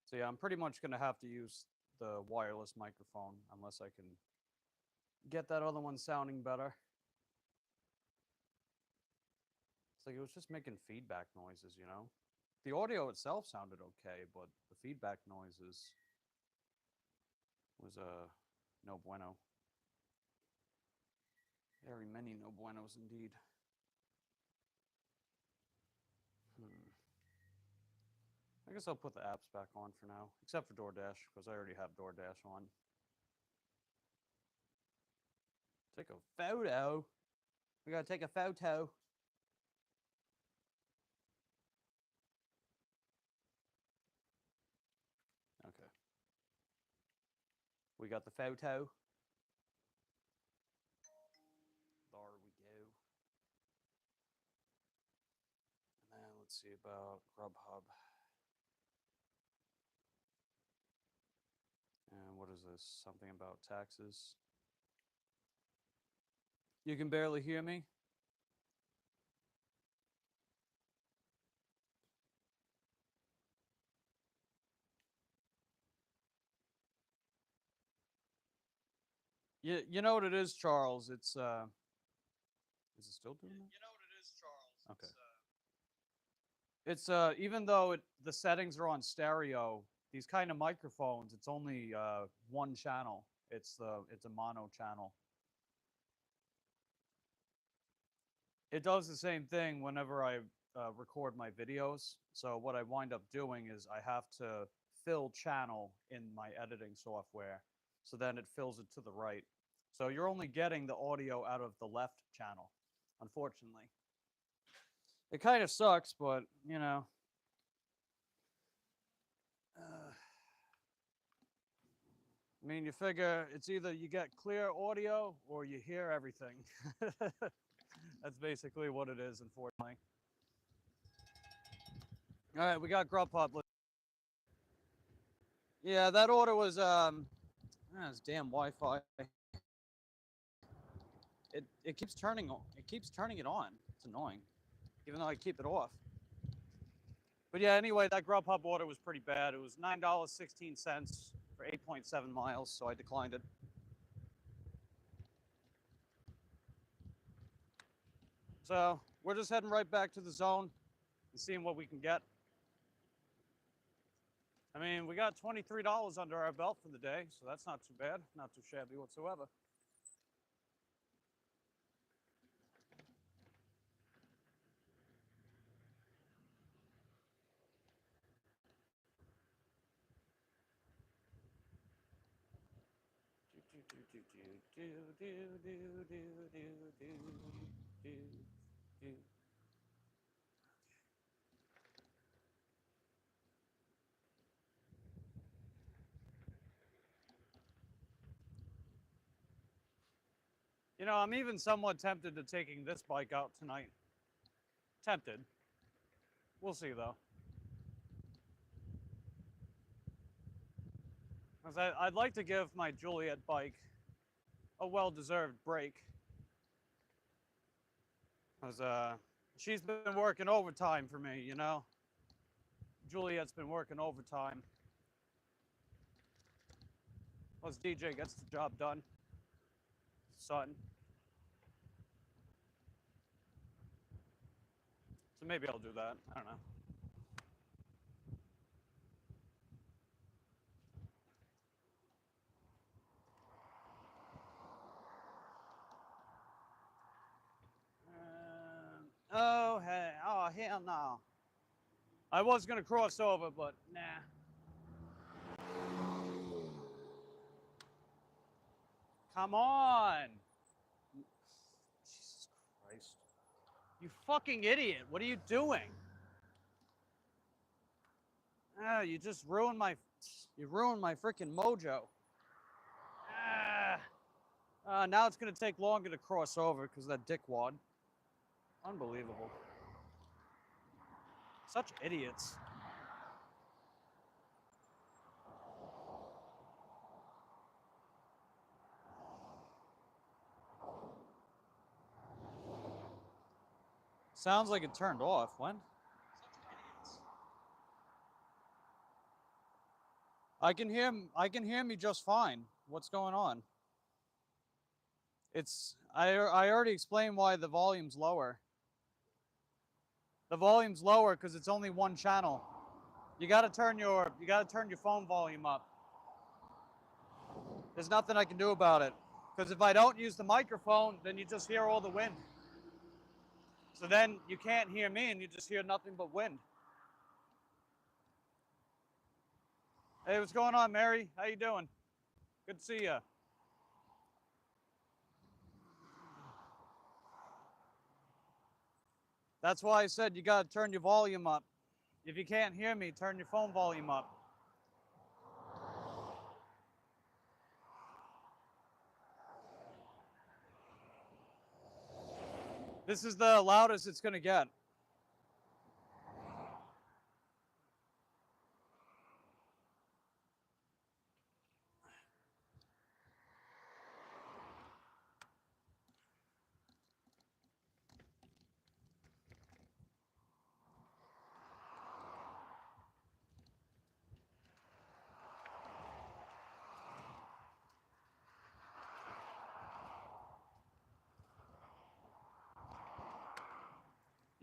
So yeah, I'm pretty much gonna have to use the wireless microphone unless I can get that other one sounding better. It's like it was just making feedback noises, you know? The audio itself sounded okay, but the feedback noises was no bueno. Very many no buenos indeed. I guess I'll put the apps back on for now, except for DoorDash, because I already have DoorDash on. Take a photo. We gotta take a photo. Okay. We got the photo. There we go. And then let's see about Grubhub. And what is this? Something about taxes. You can barely hear me? You know what it is, Charles? It's is it still doing that? You know what it is, Charles? Okay. It's even though the settings are on stereo, these kind of microphones, it's only one channel. It's a mono channel. It does the same thing whenever I record my videos. So what I wind up doing is I have to fill channel in my editing software. So then it fills it to the right. So you're only getting the audio out of the left channel, unfortunately. It kind of sucks, but, you know. I mean, you figure it's either you get clear audio or you hear everything. That's basically what it is, unfortunately. All right, we got Grubhub. Yeah, that order was it's damn Wi-Fi. It keeps turning on. It keeps turning it on. It's annoying, even though I keep it off. But yeah, anyway, that Grubhub order was pretty bad. It was $9.16 for 8.7 miles, so I declined it. So we're just heading right back to the zone and seeing what we can get. I mean, we got $23 under our belt for the day, so that's not too bad, not too shabby whatsoever. You know, I'm even somewhat tempted to taking this bike out tonight. Tempted. We'll see, though. I'd like to give my Juliet bike a well-deserved break. Because she's been working overtime for me, you know? Juliet's been working overtime. Plus DJ gets the job done. Son. So maybe I'll do that. I don't know. Hell no. I was gonna cross over, but nah. Come on. Jesus Christ. You fucking idiot. What are you doing? Ah, you just ruined my freaking mojo. Now it's gonna take longer to cross over because of that dickwad. Unbelievable. Such idiots. Sounds like it turned off. When? I can hear me just fine. What's going on? I already explained why the volume's lower. The volume's lower because it's only one channel. You gotta turn your phone volume up. There's nothing I can do about it. Because if I don't use the microphone, then you just hear all the wind. So then you can't hear me and you just hear nothing but wind. Hey, what's going on, Mary? How you doing? Good to see you. That's why I said you gotta turn your volume up. If you can't hear me, turn your phone volume up. This is the loudest it's gonna get.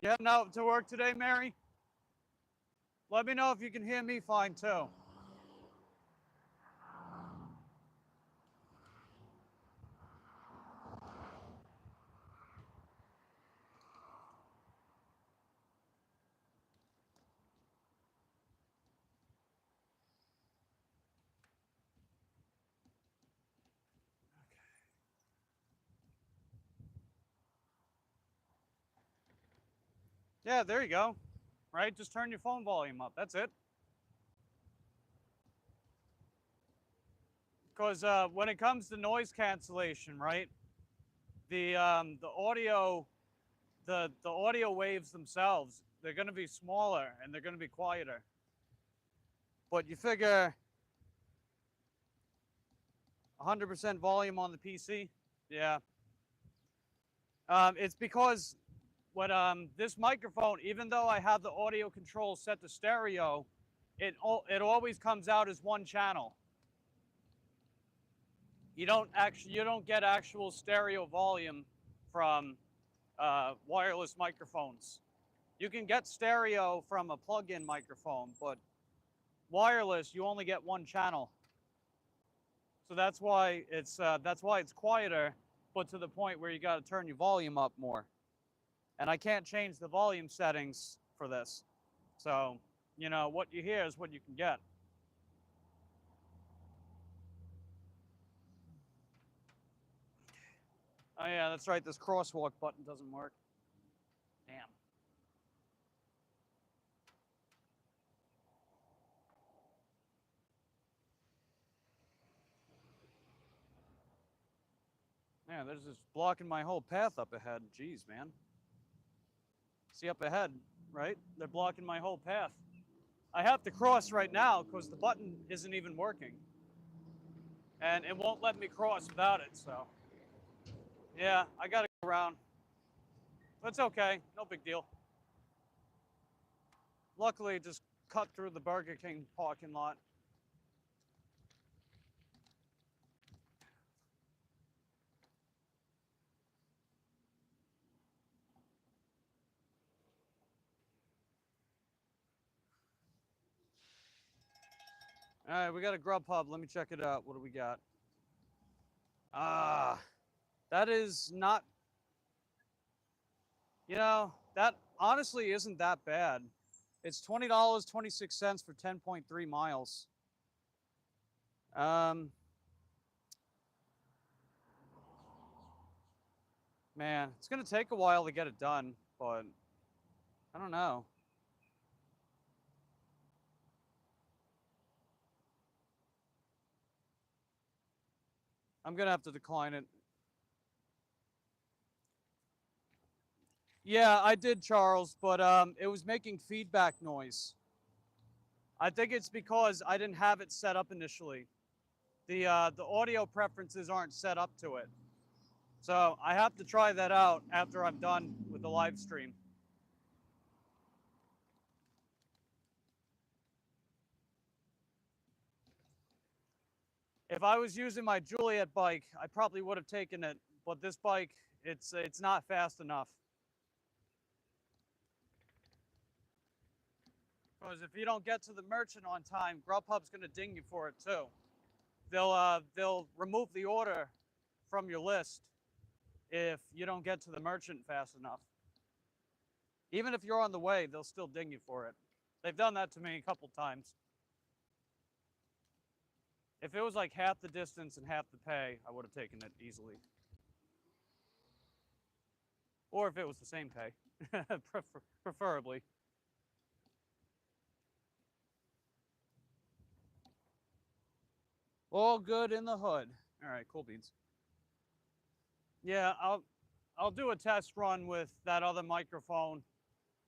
You heading out to work today, Mary? Let me know if you can hear me fine too. Yeah, there you go. Right? Just turn your phone volume up. That's it. Because when it comes to noise cancellation, right? The audio, the audio waves themselves, they're going to be smaller and they're going to be quieter. But you figure 100% volume on the PC, yeah. It's because what this microphone, even though I have the audio control set to stereo, it always comes out as one channel. You don't get actual stereo volume from wireless microphones. You can get stereo from a plug-in microphone, but wireless you only get one channel. So that's why it's quieter, but to the point where you got to turn your volume up more. And I can't change the volume settings for this. So, you know, what you hear is what you can get. Oh yeah, that's right, this crosswalk button doesn't work. Damn. Yeah, there's just blocking my whole path up ahead. Jeez, man. See up ahead, right? They're blocking my whole path. I have to cross right now because the button isn't even working. And it won't let me cross without it, so. Yeah, I gotta go around. But it's okay, no big deal. Luckily, it just cut through the Burger King parking lot. All right, we got a Grubhub. Let me check it out. What do we got? That is not, you know, that honestly isn't that bad. It's $20.26 for 10.3 miles. Man, it's gonna take a while to get it done, but I don't know. I'm gonna have to decline it. Yeah, I did, Charles, but it was making feedback noise. I think it's because I didn't have it set up initially. The audio preferences aren't set up to it. So I have to try that out after I'm done with the live stream. If I was using my Juliet bike, I probably would have taken it, but this bike, it's not fast enough. Because if you don't get to the merchant on time, Grubhub's gonna ding you for it too. They'll remove the order from your list if you don't get to the merchant fast enough. Even if you're on the way, they'll still ding you for it. They've done that to me a couple times. If it was like half the distance and half the pay, I would have taken it easily. Or if it was the same pay, preferably. All good in the hood. All right, cool beans. Yeah, I'll do a test run with that other microphone.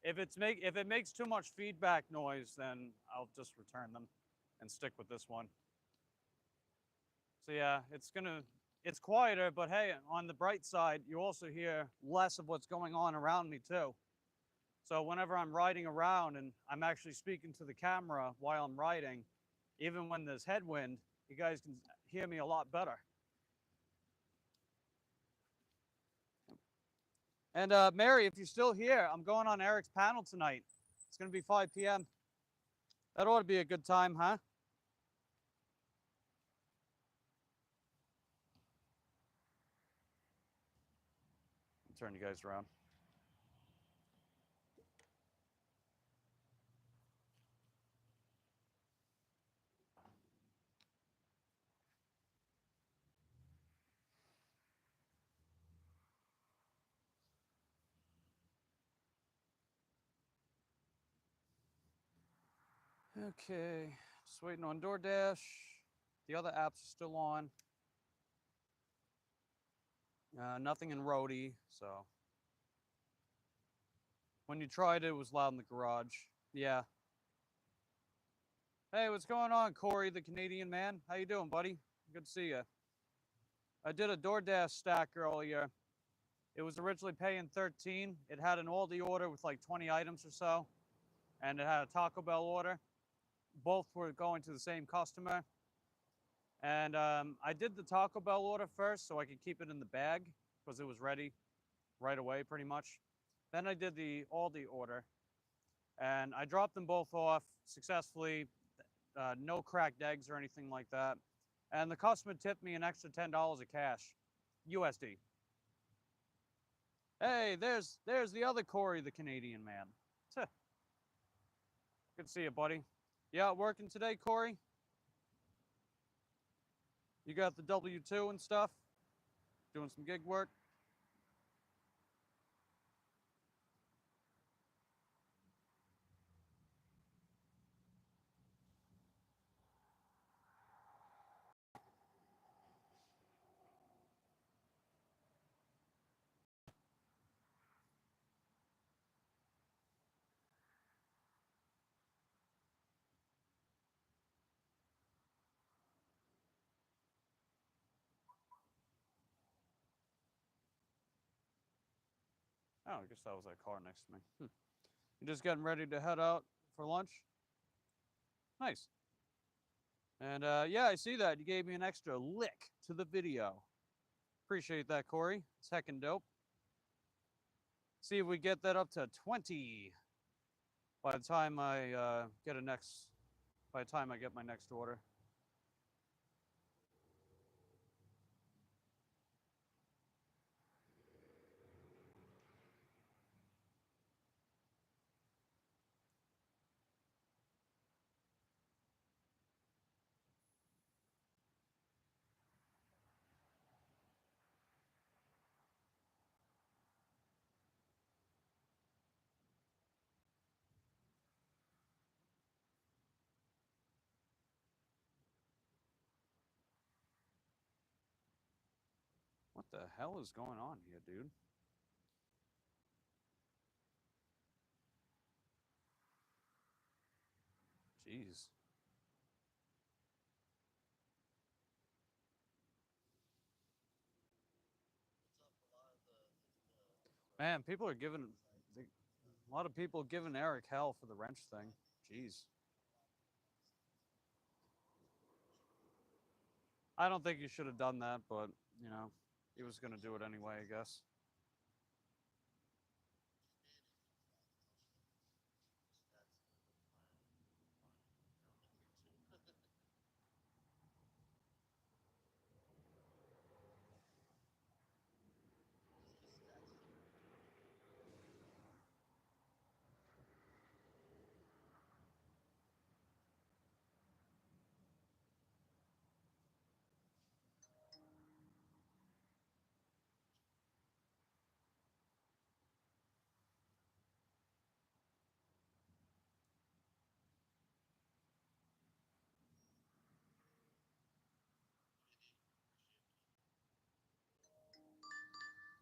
If it makes too much feedback noise, then I'll just return them and stick with this one. So yeah, it's quieter, but hey, on the bright side, you also hear less of what's going on around me too. So whenever I'm riding around and I'm actually speaking to the camera while I'm riding, even when there's headwind, you guys can hear me a lot better. And Mary, if you're still here, I'm going on Eric's panel tonight. It's going to be 5 p.m. That ought to be a good time, huh? Turn you guys around. Okay, just waiting on DoorDash. The other apps are still on. Nothing in Roadie, so. When you tried it, it was loud in the garage. Yeah. Hey, what's going on, Corey, the Canadian man? How you doing, buddy? Good to see you. I did a DoorDash stack earlier. It was originally paying 13. It had an Aldi order with like 20 items or so, and it had a Taco Bell order. Both were going to the same customer. And I did the Taco Bell order first so I could keep it in the bag because it was ready right away pretty much. Then I did the Aldi order and I dropped them both off successfully. No cracked eggs or anything like that. And the customer tipped me an extra $10 of cash, USD. Hey, there's the other Corey, the Canadian man. Good to see you, buddy. You out working today, Corey? You got the W-2 and stuff? Doing some gig work? Oh, I guess that was that car next to me. You just getting ready to head out for lunch? Nice. And yeah, I see that. You gave me an extra lick to the video. Appreciate that, Corey. It's heckin' dope. See if we get that up to 20 by the time I by the time I get my next order. What the hell is going on here, dude? Jeez. Man, people are giving a lot of people giving Eric hell for the wrench thing. Jeez. I don't think you should have done that, but you know, he was gonna do it anyway, I guess.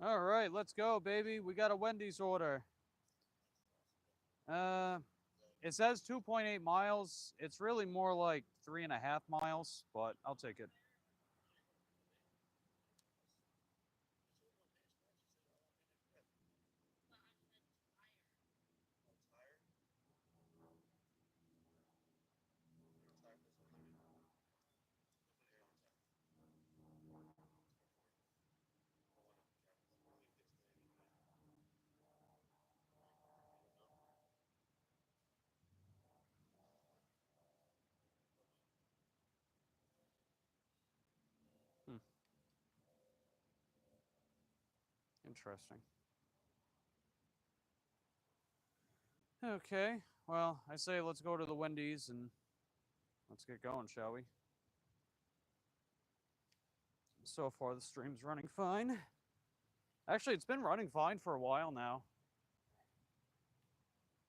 All right, let's go, baby. We got a Wendy's order. Uh, it says 2.8 miles. It's really more like 3.5 miles, but I'll take it. Hmm. Interesting. Okay, well, I say let's go to the Wendy's and let's get going, shall we? So far, the stream's running fine. Actually, it's been running fine for a while now.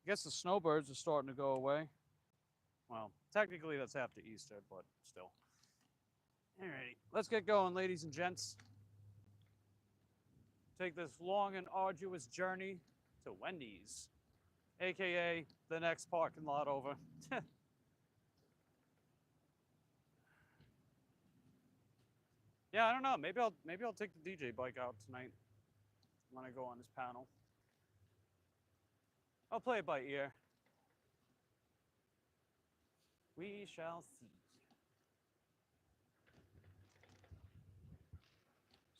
I guess the snowbirds are starting to go away. Well, technically that's after Easter, but still. Alrighty, let's get going, ladies and gents. Take this long and arduous journey to Wendy's, aka the next parking lot over. Yeah, I don't know. Maybe I'll take the DJ bike out tonight when I go on this panel. I'll play it by ear. We shall see.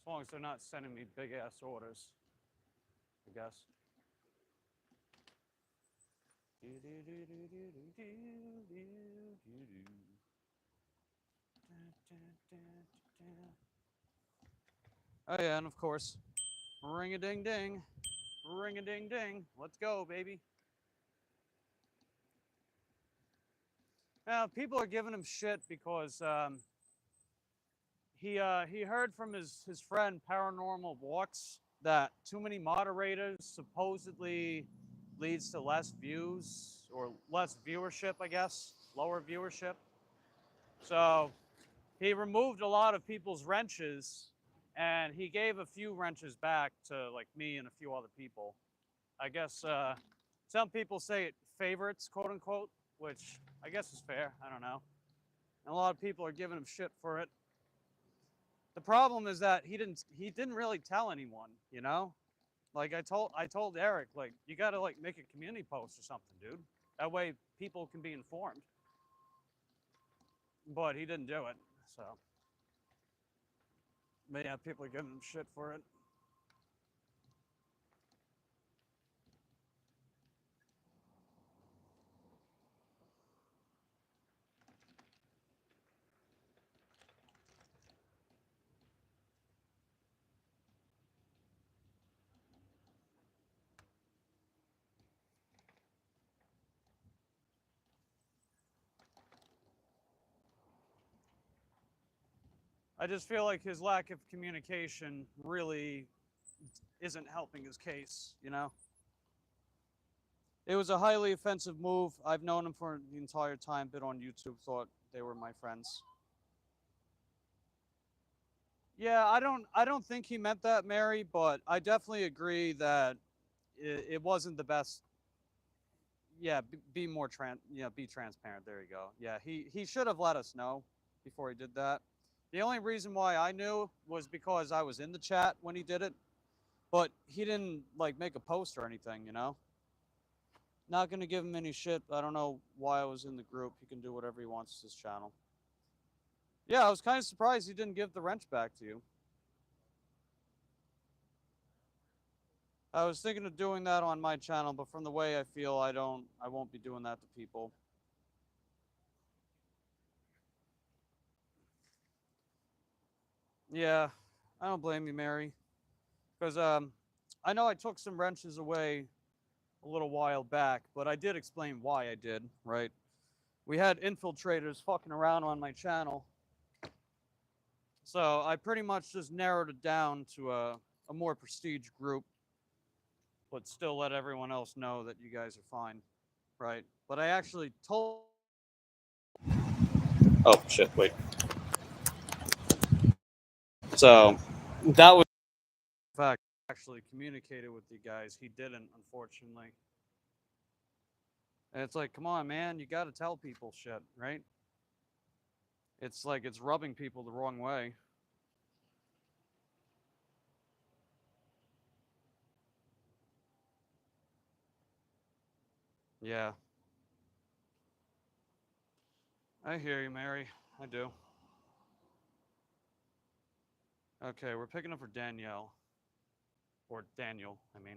As long as they're not sending me big ass orders, I guess. Oh yeah, and of course, ring a ding ding, ring a ding ding. Let's go, baby. Now people are giving him shit because he heard from his friend Paranormal Walks that too many moderators supposedly leads to less views or less viewership, I guess, lower viewership. So he removed a lot of people's wrenches and he gave a few wrenches back to like me and a few other people. I guess some people say it favorites, quote unquote, which I guess is fair. I don't know. And a lot of people are giving him shit for it. The problem is that he didn't really tell anyone, you know? Like I told Eric, like, you gotta like make a community post or something, dude. That way people can be informed. But he didn't do it, so. But yeah, people are giving him shit for it. I just feel like his lack of communication really isn't helping his case, you know? It was a highly offensive move. I've known him for the entire time, been on YouTube, thought they were my friends. Yeah, I don't think he meant that, Mary, but I definitely agree that it wasn't the best. Yeah, be more be transparent. There you go. Yeah, he should have let us know before he did that. The only reason why I knew was because I was in the chat when he did it, but he didn't like make a post or anything, you know. Not gonna give him any shit. I don't know why I was in the group. He can do whatever he wants. It's his channel. Yeah, I was kind of surprised he didn't give the wrench back to you. I was thinking of doing that on my channel, but from the way I feel, I won't be doing that to people. Yeah, I don't blame you, Mary, because I know I took some wrenches away a little while back, but I did explain why I did. Right? We had infiltrators fucking around on my channel, so I pretty much just narrowed it down to a more prestige group, but still let everyone else know that you guys are fine, right? But I actually told. Oh shit! Wait. So that was in fact actually communicated with you guys. He didn't, unfortunately. And it's like, come on, man, you got to tell people shit, right? It's like it's rubbing people the wrong way. Yeah, I hear you, Mary. I do. Okay, we're picking up for Danielle. Or Daniel, I mean.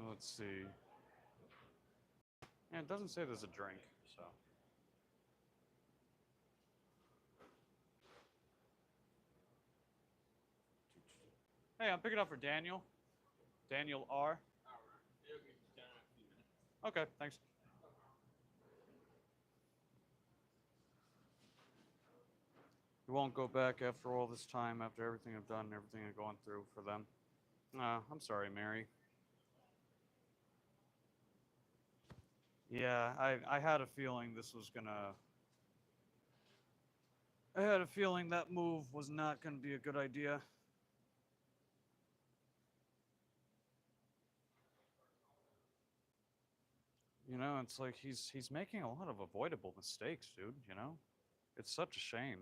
Let's see. Yeah, it doesn't say there's a drink, so. Hey, I'm picking up for Daniel. Daniel R. Okay, thanks. We won't go back after all this time, after everything I've done and everything I've gone through for them. I'm sorry, Mary. Yeah, I had a feeling this was gonna. I had a feeling that move was not gonna be a good idea. You know, it's like he's making a lot of avoidable mistakes, dude. You know, it's such a shame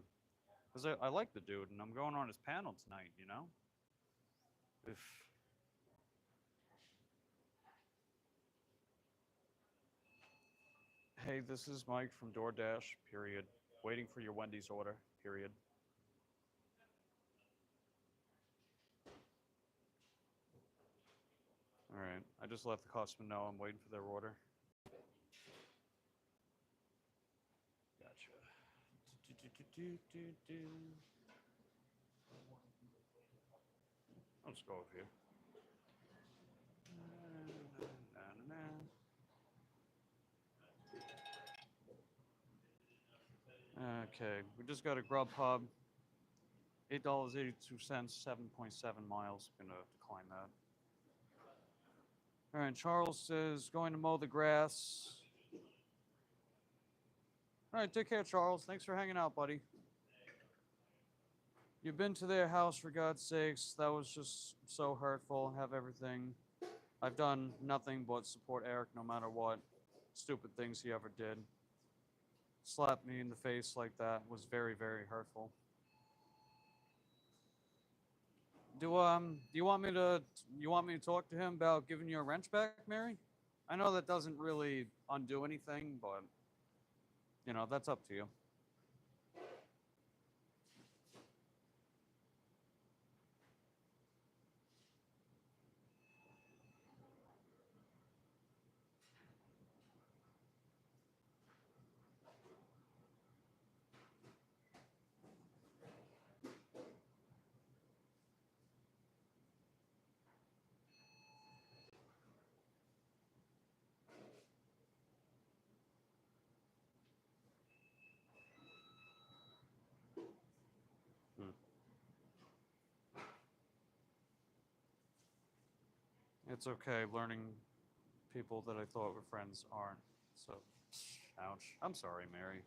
because I like the dude, and I'm going on his panel tonight. You know, if hey, this is Mike from DoorDash. Period. Waiting for your Wendy's order. Period. All right. I just let the customer know I'm waiting for their order. Gotcha. I'll just go over here. Okay, we just got a Grubhub. $8.82, 7.7 miles. Gonna decline that. All right, Charles says going to mow the grass. All right, take care, Charles. Thanks for hanging out, buddy. You've been to their house, for God's sakes. That was just so hurtful. Have everything. I've done nothing but support Eric no matter what stupid things he ever did. Slap me in the face like that was very, very hurtful. Do you want me to talk to him about giving you a wrench back, Mary? I know that doesn't really undo anything, but that's up to you. It's okay. Learning people that I thought were friends aren't. So, ouch. I'm sorry, Mary.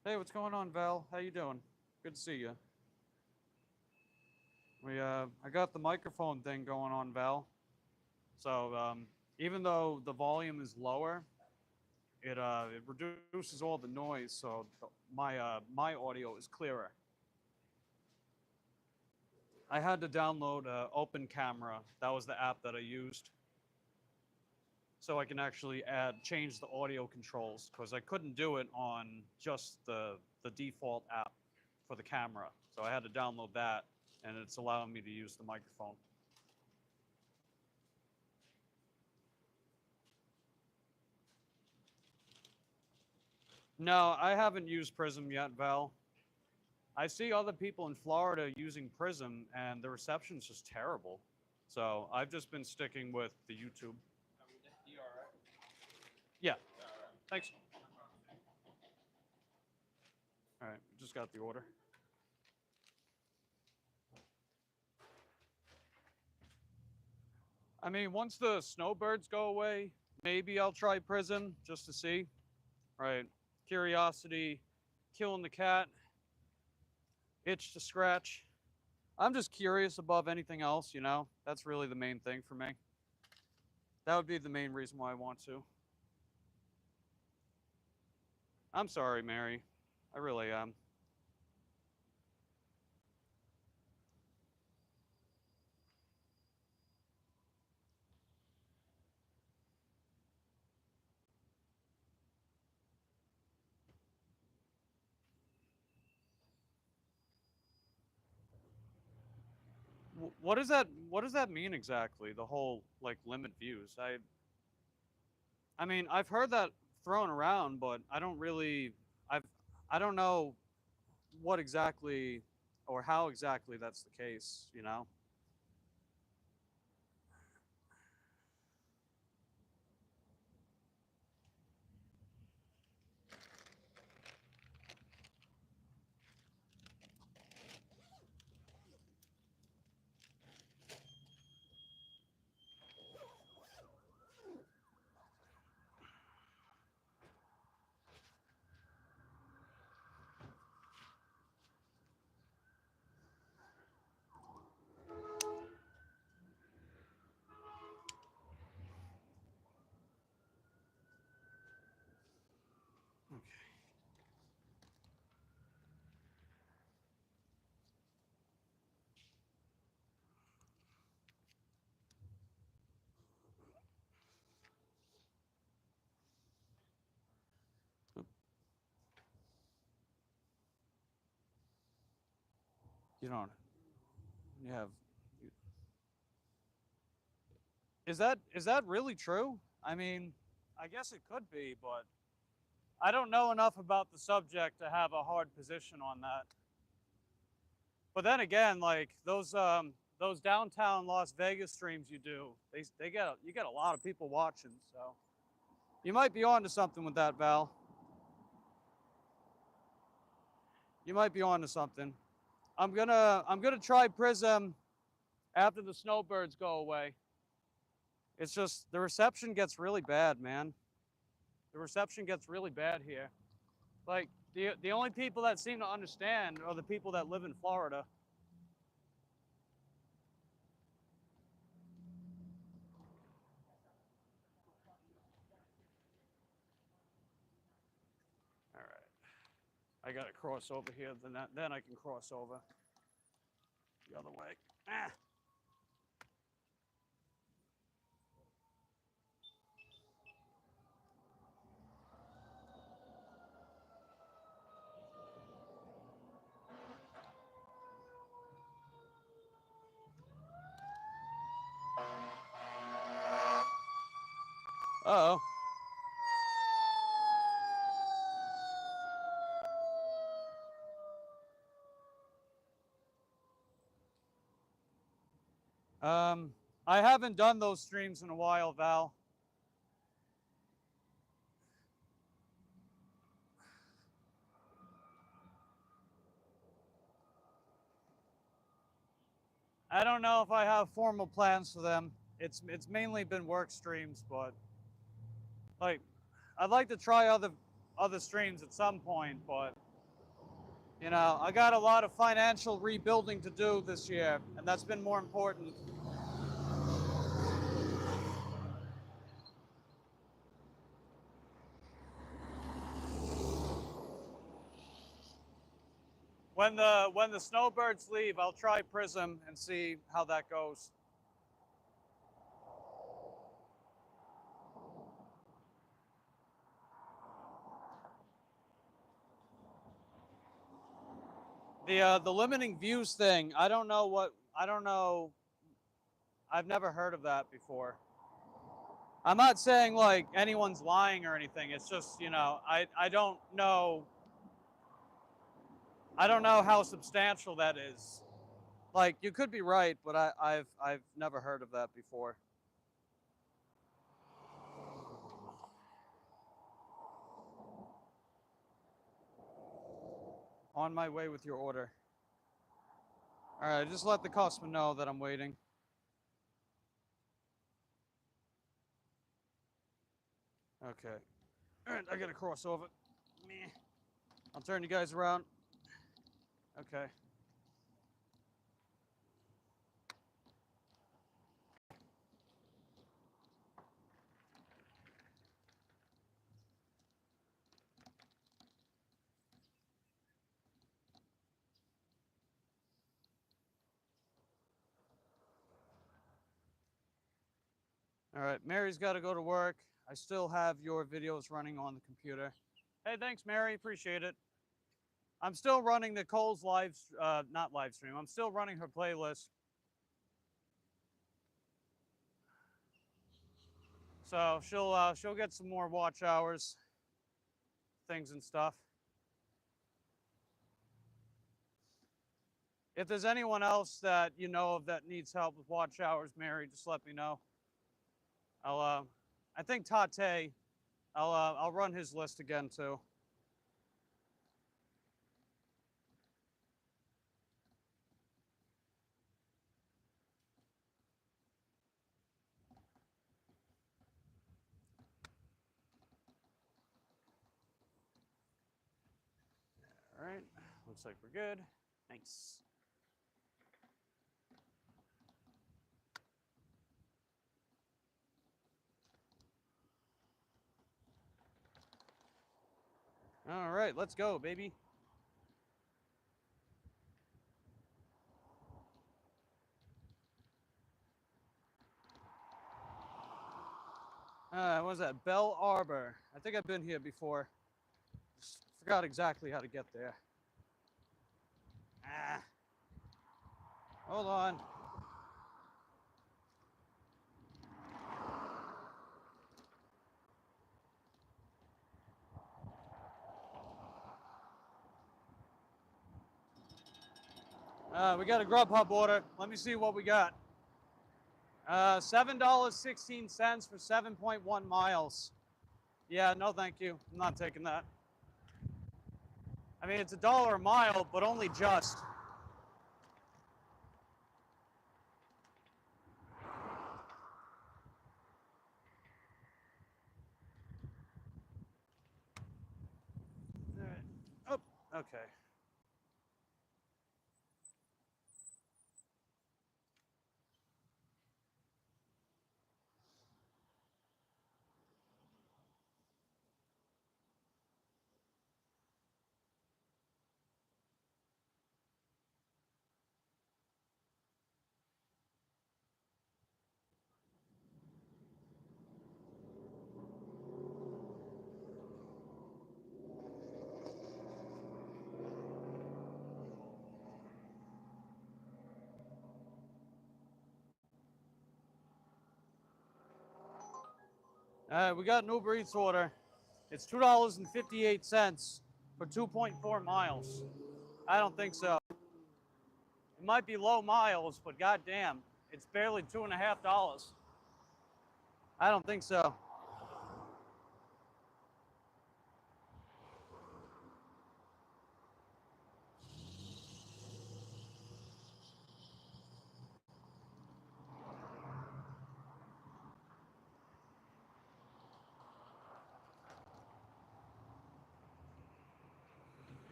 Hey, what's going on, Val? How you doing? Good to see you. I got the microphone thing going on, Val. So, even though the volume is lower, it reduces all the noise, so my audio is clearer. I had to download Open Camera. That was the app that I used, so I can actually change the audio controls, because I couldn't do it on just the default app for the camera. So I had to download that, and it's allowing me to use the microphone. No, I haven't used Prism yet, Val. I see other people in Florida using Prism, and the reception's just terrible. So I've just been sticking with the YouTube. Yeah. Thanks. All right, just got the order. I mean, once the snowbirds go away, maybe I'll try Prism just to see. Right. Curiosity, killing the cat, itch to scratch. I'm just curious above anything else, you know? That's really the main thing for me. That would be the main reason why I want to. I'm sorry, Mary. I really am. What does that mean exactly? The whole like limit views. I mean, I've heard that thrown around, but I don't really I don't know what exactly or how exactly that's the case, you know? Okay. You don't. You have. Is that really true? I mean, I guess it could be, but I don't know enough about the subject to have a hard position on that. But then again, like those downtown Las Vegas streams you do, you get a lot of people watching, so you might be onto something with that, Val. You might be onto something. I'm gonna try Prism after the snowbirds go away. It's just the reception gets really bad, man. The reception gets really bad here. Like the only people that seem to understand are the people that live in Florida. All right, I gotta cross over here. Then I can cross over the other way. Ah. Uh-oh. I haven't done those streams in a while, Val. I don't know if I have formal plans for them. It's mainly been work streams, but like I'd like to try other streams at some point, but you know, I got a lot of financial rebuilding to do this year, and that's been more important. When the snowbirds leave, I'll try Prism and see how that goes. The limiting views thing, I don't know. I've never heard of that before. I'm not saying like anyone's lying or anything. It's just, you know, I don't know. I don't know how substantial that is. Like you could be right, but I've never heard of that before. On my way with your order. All right, just let the customer know that I'm waiting. Okay. All right, I gotta cross over. Meh. I'll turn you guys around. Okay. All right, Mary's got to go to work. I still have your videos running on the computer. Hey, thanks, Mary. Appreciate it. I'm still running the Cole's not live stream. I'm still running her playlist. So she'll get some more watch hours, things and stuff. If there's anyone else that you know of that needs help with watch hours, Mary, just let me know. I think Tate, I'll run his list again too. All right, looks like we're good. Nice. All right, let's go, baby. What was that? Bell Arbor. I think I've been here before. Just forgot exactly how to get there. Ah. Hold on. We got a Grubhub order. Let me see what we got. $7.16 for 7.1 miles. Yeah, no thank you. I'm not taking that. I mean, it's $1 a mile, but only just. All right. Oh, okay. We got an Uber Eats order. It's $2.58 for 2.4 miles. I don't think so. It might be low miles, but goddamn, it's barely $2.50. I don't think so.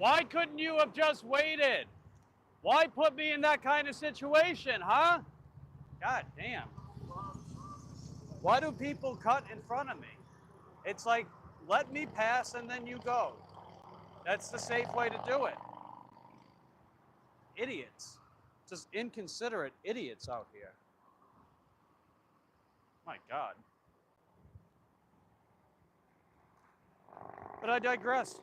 Why couldn't you have just waited? Why put me in that kind of situation, huh? God damn. Why do people cut in front of me? It's like, let me pass and then you go. That's the safe way to do it. Idiots. Just inconsiderate idiots out here. My God. But I digress.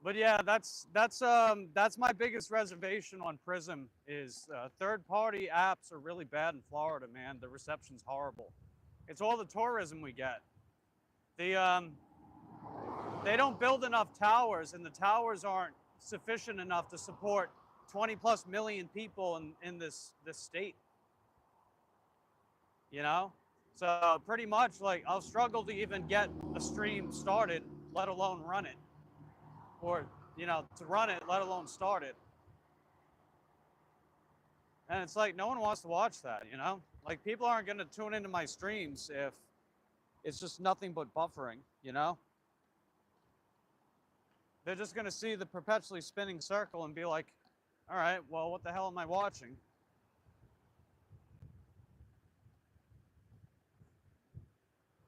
But yeah, that's my biggest reservation on Prism is third-party apps are really bad in Florida, man. The reception's horrible. It's all the tourism we get. They don't build enough towers, and the towers aren't sufficient enough to support 20 plus million people in this state. You know? So pretty much like I'll struggle to even get a stream started, let alone run it. Or, you know, to run it, let alone start it. And it's like, no one wants to watch that, you know? Like, people aren't going to tune into my streams if it's just nothing but buffering, you know? They're just going to see the perpetually spinning circle and be like, all right, well, what the hell am I watching?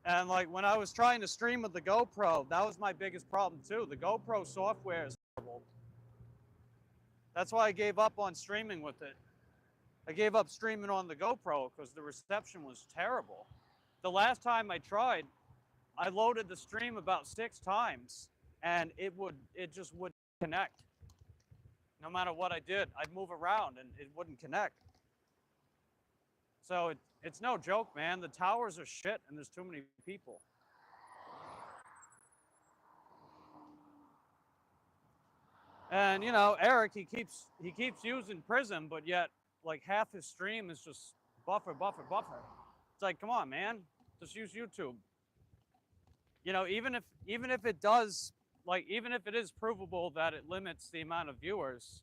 And like when I was trying to stream with the GoPro, that was my biggest problem too. The GoPro software is horrible. That's why I gave up on streaming with it. I gave up streaming on the GoPro because the reception was terrible. The last time I tried, I loaded the stream about 6 times and it just wouldn't connect. No matter what I did, I'd move around and it wouldn't connect. So it's no joke, man. The towers are shit and there's too many people. And you know, Eric, he keeps using Prism, but yet like half his stream is just buffer. It's like, come on, man, just use YouTube. You know, even if it does, like, even if it is provable that it limits the amount of viewers,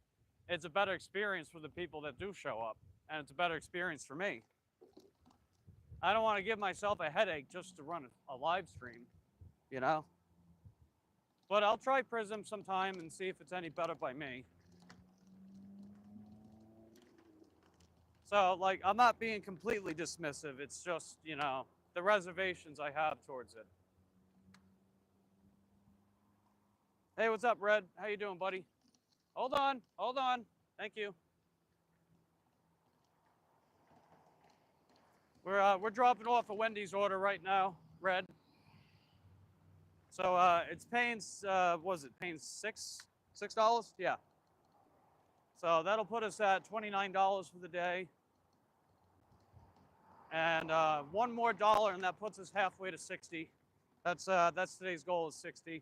it's a better experience for the people that do show up, and it's a better experience for me. I don't want to give myself a headache just to run a live stream, you know? But I'll try Prism sometime and see if it's any better by me. So, like, I'm not being completely dismissive. It's just, you know, the reservations I have towards it. Hey, what's up, Red? How you doing, buddy? Hold on. Thank you. We're dropping off a Wendy's order right now, Red. So it's paying, what is it, paying $6? Yeah. So that'll put us at $29 for the day. And one more dollar, and that puts us halfway to 60. That's today's goal is 60.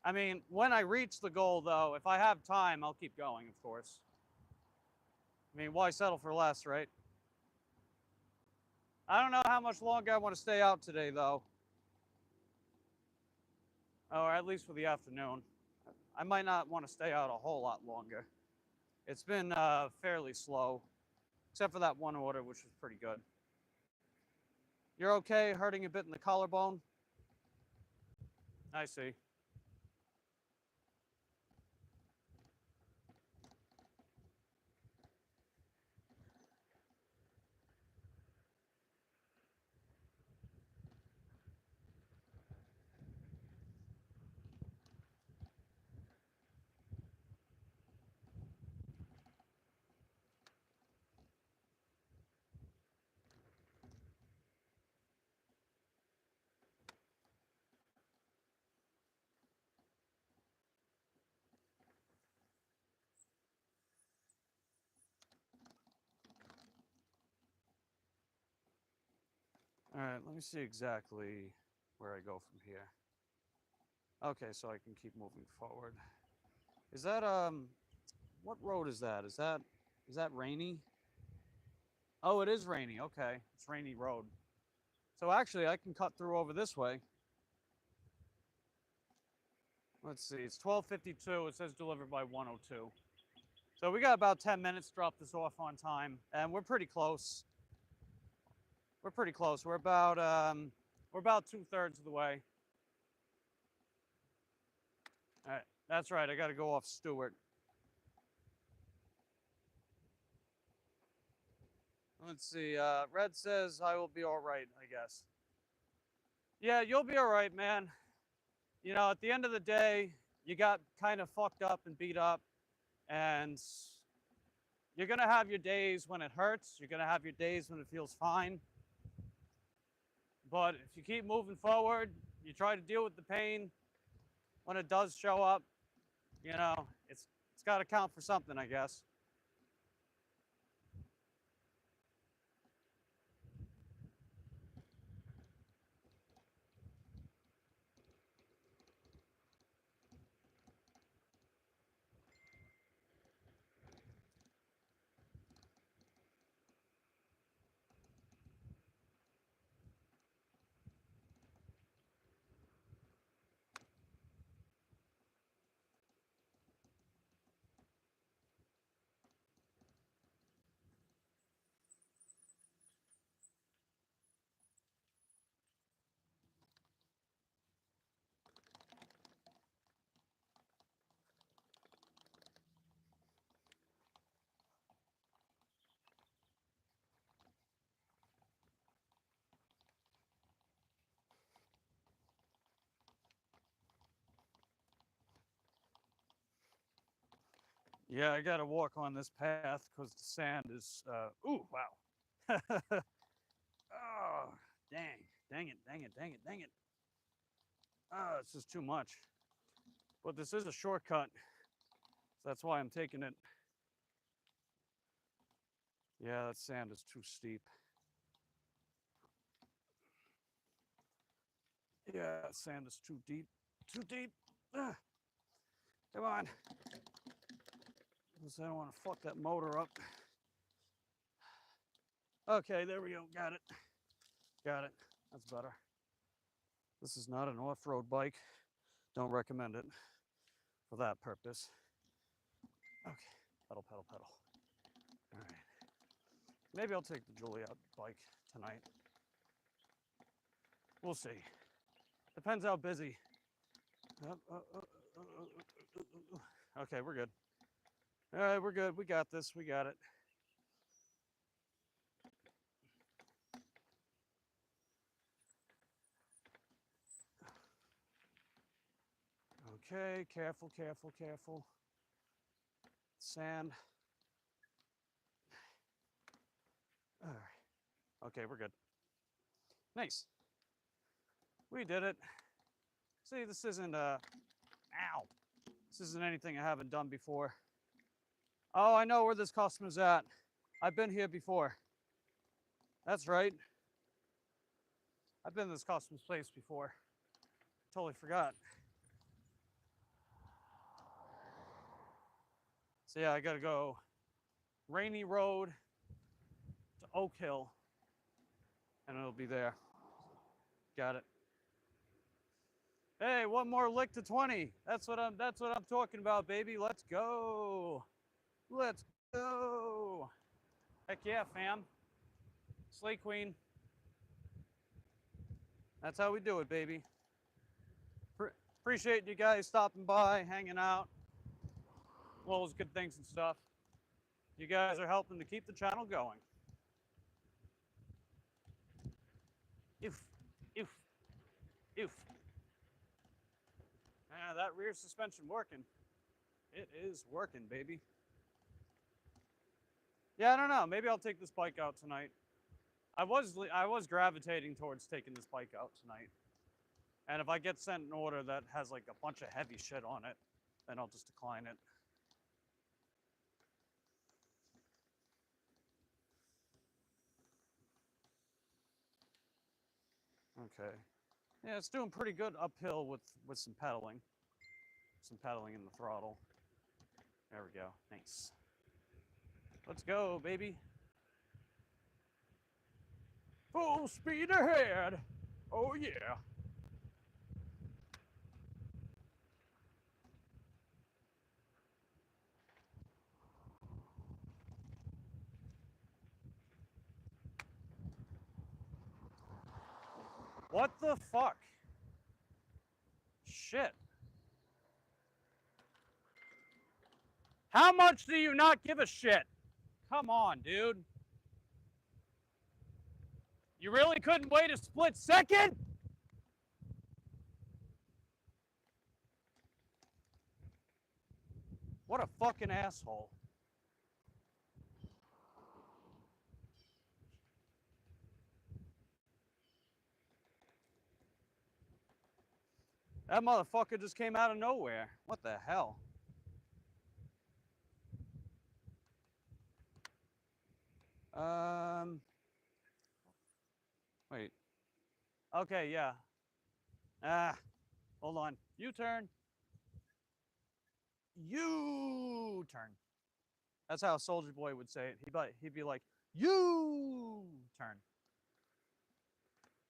I mean, when I reach the goal, though, if I have time, I'll keep going, of course. I mean, why settle for less, right? I don't know how much longer I want to stay out today, though. Or at least for the afternoon. I might not want to stay out a whole lot longer. It's been fairly slow, except for that one order, which was pretty good. You're okay, hurting a bit in the collarbone? I see. All right, let me see exactly where I go from here. Okay, so I can keep moving forward. Is that what road is that? Is that Rainy? Oh, it is rainy. Okay. It's rainy road. So actually, I can cut through over this way. Let's see. It's 12:52. It says delivered by 1:02. So we got about 10 minutes to drop this off on time, and we're pretty close. We're pretty close. We're about 2/3 of the way. All right. That's right. I got to go off Stewart. Let's see. Red says I will be all right, I guess. Yeah, you'll be all right, man. You know, at the end of the day, you got kind of fucked up and beat up, and you're gonna have your days when it hurts. You're gonna have your days when it feels fine. But if you keep moving forward, you try to deal with the pain when it does show up. You know, it's got to count for something, I guess. Yeah, I got to walk on this path because the sand is. Ooh, wow. Oh, dang it. Oh, it's just too much. But this is a shortcut, so that's why I'm taking it. Yeah, that sand is too steep. Yeah, sand is too deep. Too deep. Ugh. Come on. I don't want to fuck that motor up. Okay, there we go. Got it. Got it. That's better. This is not an off-road bike. Don't recommend it for that purpose. Okay, pedal. All right. Maybe I'll take the Julia bike tonight. We'll see. Depends how busy. Okay, we're good. All right, we're good. We got this. We got it. Okay, careful. Sand. All right. Okay, we're good. Nice. We did it. See, this isn't ow. This isn't anything I haven't done before. Oh, I know where this customer's at. I've been here before. That's right. I've been to this customer's place before. Totally forgot. So yeah, I gotta go Rainy Road to Oak Hill, and it'll be there. Got it. Hey, one more lick to 20. That's what I'm talking about, baby. Let's go. Let's go. Heck yeah, fam. Slay Queen. That's how we do it, baby. Appreciate you guys stopping by, hanging out. All those good things and stuff. You guys are helping to keep the channel going. Oof. That rear suspension working. It is working, baby. Yeah, I don't know. Maybe I'll take this bike out tonight. I was gravitating towards taking this bike out tonight. And if I get sent an order that has like a bunch of heavy shit on it, then I'll just decline it. Okay. Yeah, it's doing pretty good uphill with some pedaling. Some pedaling in the throttle. There we go. Nice. Let's go, baby. Full speed ahead. Oh yeah. What the fuck? Shit. How much do you not give a shit? Come on, dude. You really couldn't wait a split second? What a fucking asshole. That motherfucker just came out of nowhere. What the hell? Wait. Okay, yeah. Hold on. U-turn. U-turn. That's how Soldier Boy would say it. He'd be like, U-turn.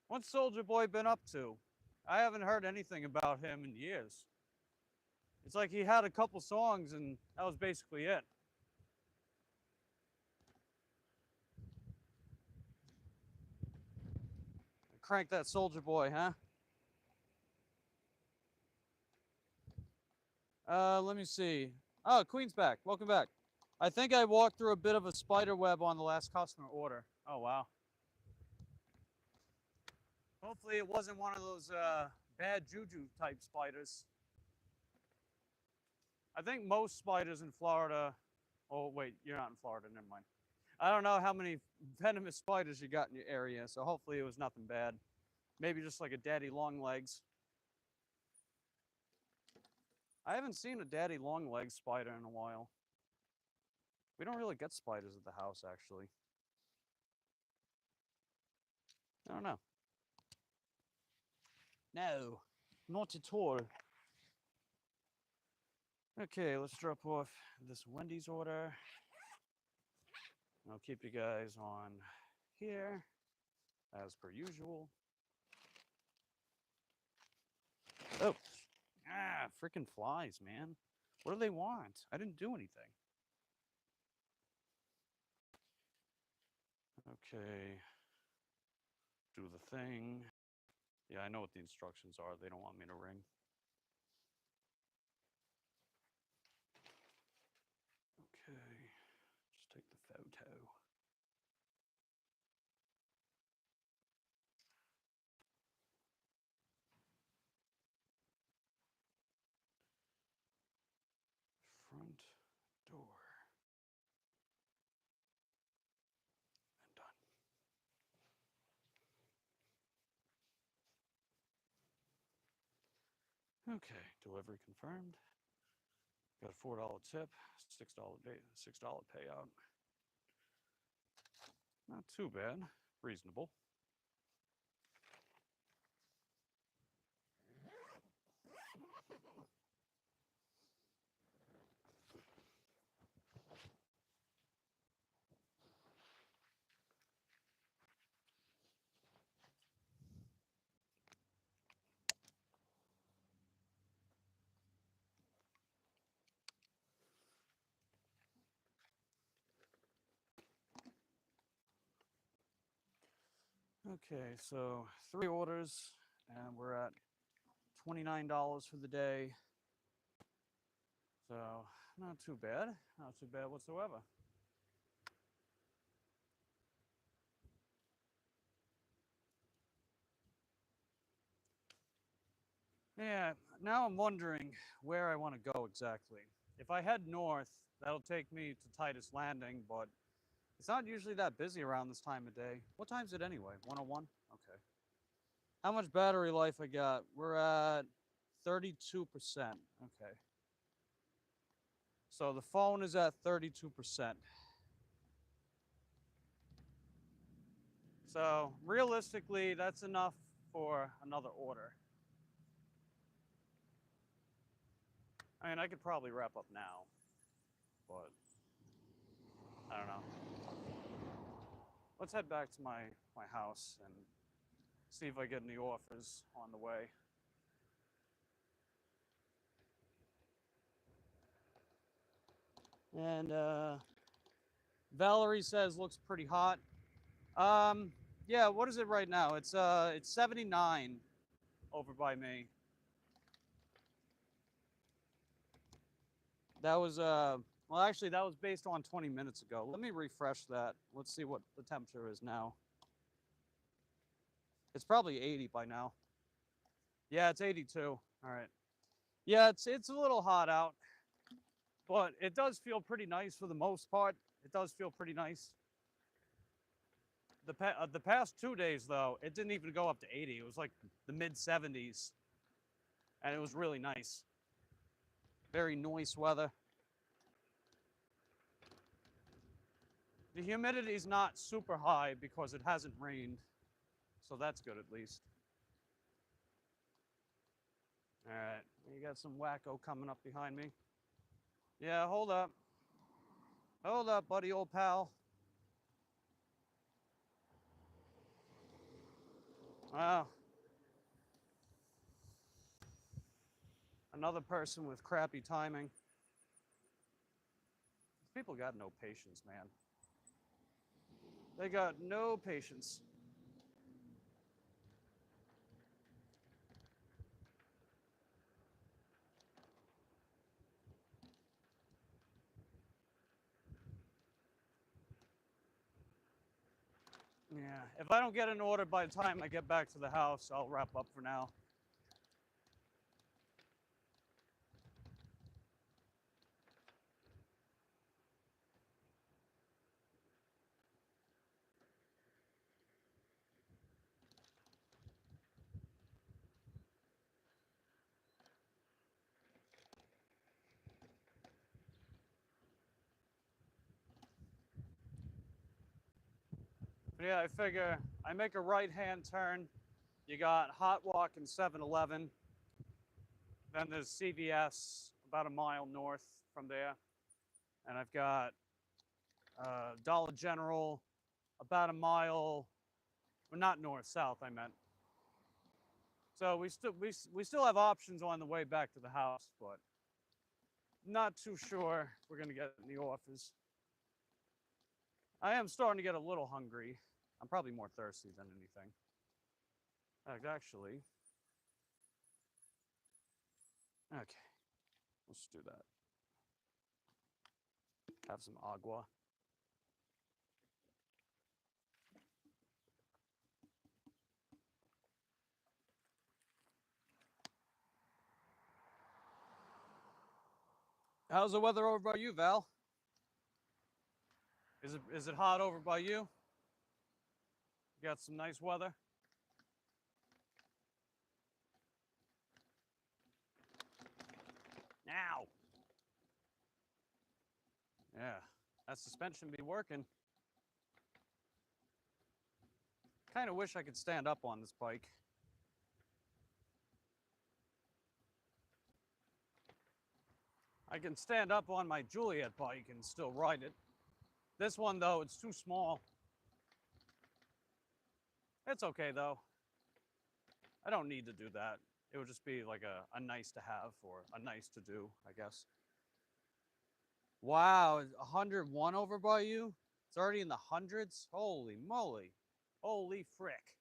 What's Soldier Boy been up to? I haven't heard anything about him in years. It's like he had a couple songs and that was basically it. Crank that Soldier Boy, huh? Let me see. Oh, Queen's back. Welcome back. I think I walked through a bit of a spider web on the last customer order. Oh, wow. Hopefully it wasn't one of those bad juju type spiders. I think most spiders in Florida... Oh, wait, you're not in Florida. Never mind. I don't know how many venomous spiders you got in your area, so hopefully it was nothing bad. Maybe just like a daddy long legs. I haven't seen a daddy long legs spider in a while. We don't really get spiders at the house, actually. I don't know. No, not at all. Okay, let's drop off this Wendy's order. I'll keep you guys on here, as per usual. Oh, freaking flies, man. What do they want? I didn't do anything. Okay, do the thing. Yeah, I know what the instructions are. They don't want me to ring. Okay, just take the photo. Front door. And done. Okay, delivery confirmed. Got a $4 tip, $6 payout. Not too bad, reasonable. Okay, so 3 orders, and we're at $29 for the day. So, not too bad. Not too bad whatsoever. Yeah, now I'm wondering where I want to go exactly. If I head north, that'll take me to Titus Landing, but it's not usually that busy around this time of day. What time is it anyway? 101? Okay. How much battery life I got? We're at 32%. Okay. So the phone is at 32%. So realistically, that's enough for another order. I mean, I could probably wrap up now, but I don't know. let's head back to my house and see if I get any offers on the way. And Valerie says looks pretty hot. Yeah, what is it right now? It's 79 over by me. That was well, actually that was based on 20 minutes ago. Let me refresh that. Let's see what the temperature is now. It's probably 80 by now. Yeah, it's 82. All right. Yeah, it's a little hot out, but it does feel pretty nice for the most part. It does feel pretty nice. The past 2 days though, it didn't even go up to 80. It was like the mid 70s, and it was really nice. Very nice weather. The humidity is not super high because it hasn't rained, so that's good at least. All right, you got some wacko coming up behind me. Yeah, hold up. Hold up, buddy, old pal. Wow. Another person with crappy timing. People got no patience, man. They got no patience. Yeah, if I don't get an order by the time I get back to the house, I'll wrap up for now. But yeah, I figure I make a right-hand turn. You got Hot Walk and 7-Eleven. Then there's CVS about a mile north from there. And I've got Dollar General about a mile, well, not north, south, I meant. So we still have options on the way back to the house, but not too sure we're gonna get any offers. I am starting to get a little hungry. I'm probably more thirsty than anything. Actually, okay, let's do that. Have some agua. How's the weather over by you, Val? Is it hot over by you? You got some nice weather? Now. Yeah, that suspension be working. Kind of wish I could stand up on this bike. I can stand up on my Juliet bike and still ride it. This one, though, it's too small. It's okay, though. I don't need to do that. It would just be like a nice to have or a nice to do, I guess. Wow, 101 over by you? It's already in the hundreds? Holy moly. Holy frick.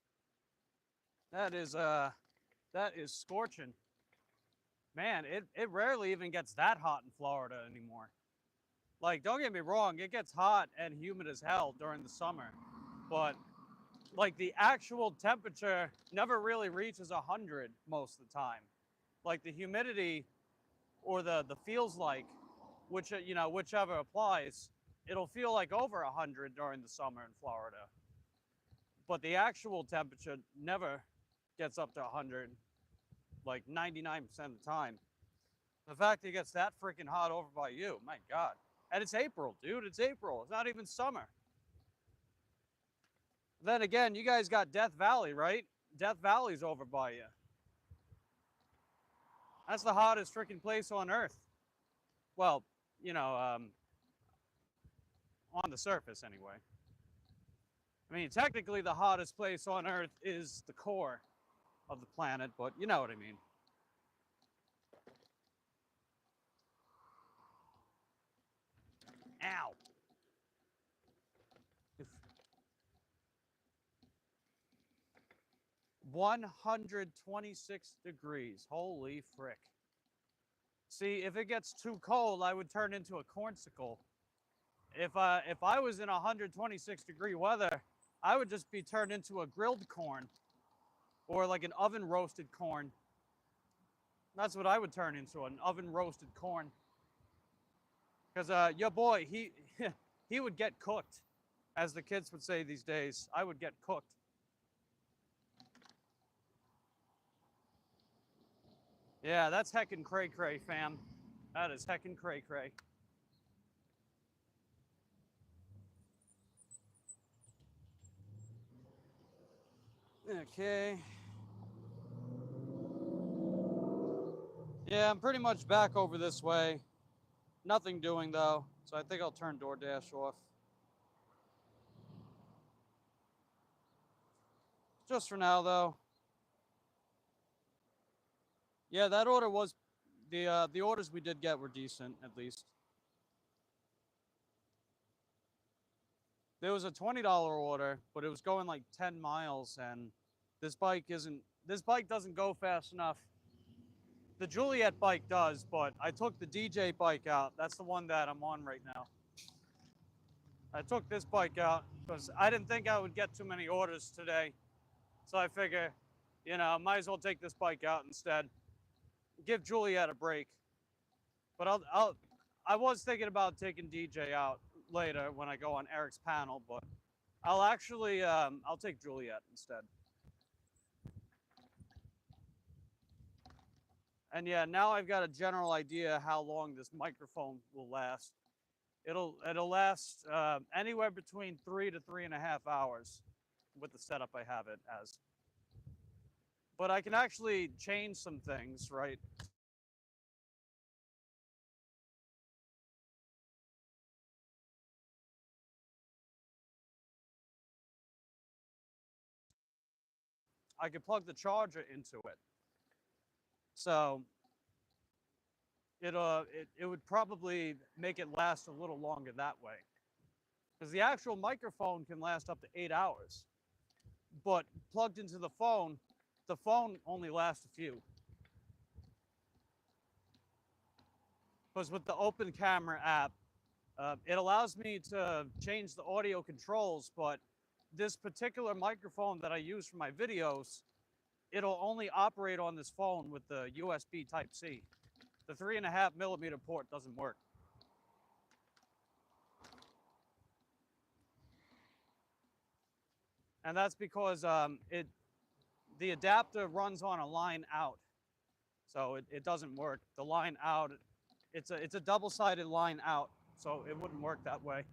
That is scorching. Man, it rarely even gets that hot in Florida anymore. Like, don't get me wrong, it gets hot and humid as hell during the summer. But, like, the actual temperature never really reaches 100 most of the time. Like, the humidity or the feels like, which, you know, whichever applies, it'll feel like over 100 during the summer in Florida. But the actual temperature never gets up to 100, like 99% of the time. The fact that it gets that freaking hot over by you, my God. And it's April, dude. It's April. It's not even summer. Then again, you guys got Death Valley, right? Death Valley's over by you. That's the hottest freaking place on Earth. Well, you know, on the surface anyway. I mean, technically the hottest place on Earth is the core of the planet, but you know what I mean. Ow. 126 degrees. Holy frick. See, if it gets too cold, I would turn into a cornsicle. If I was in 126 degree weather, I would just be turned into a grilled corn or like an oven roasted corn. That's what I would turn into, an oven roasted corn. Because your boy, he would get cooked, as the kids would say these days. I would get cooked. Yeah, that's heckin' cray cray, fam. That is heckin' cray cray. Okay. Yeah, I'm pretty much back over this way. Nothing doing though, so I think I'll turn DoorDash off. Just for now though. Yeah, that order was the orders we did get were decent at least. There was a $20 order, but it was going like 10 miles and this bike doesn't go fast enough. The Juliet bike does, but I took the DJ bike out. That's the one that I'm on right now. I took this bike out because I didn't think I would get too many orders today. So I figure, you know, might as well take this bike out instead. Give Juliet a break. But I was thinking about taking DJ out later when I go on Eric's panel, but I'll actually, I'll take Juliet instead. And yeah, now I've got a general idea how long this microphone will last. It'll last anywhere between 3 to 3.5 hours with the setup I have it as. But I can actually change some things, right? I could plug the charger into it. So it would probably make it last a little longer that way. Because the actual microphone can last up to 8 hours. But plugged into the phone only lasts a few. Because with the open camera app, it allows me to change the audio controls, but this particular microphone that I use for my videos, it'll only operate on this phone with the USB Type-C. The 3.5mm port doesn't work. And that's because the adapter runs on a line out. So it doesn't work. The line out, it's a double-sided line out, so it wouldn't work that way.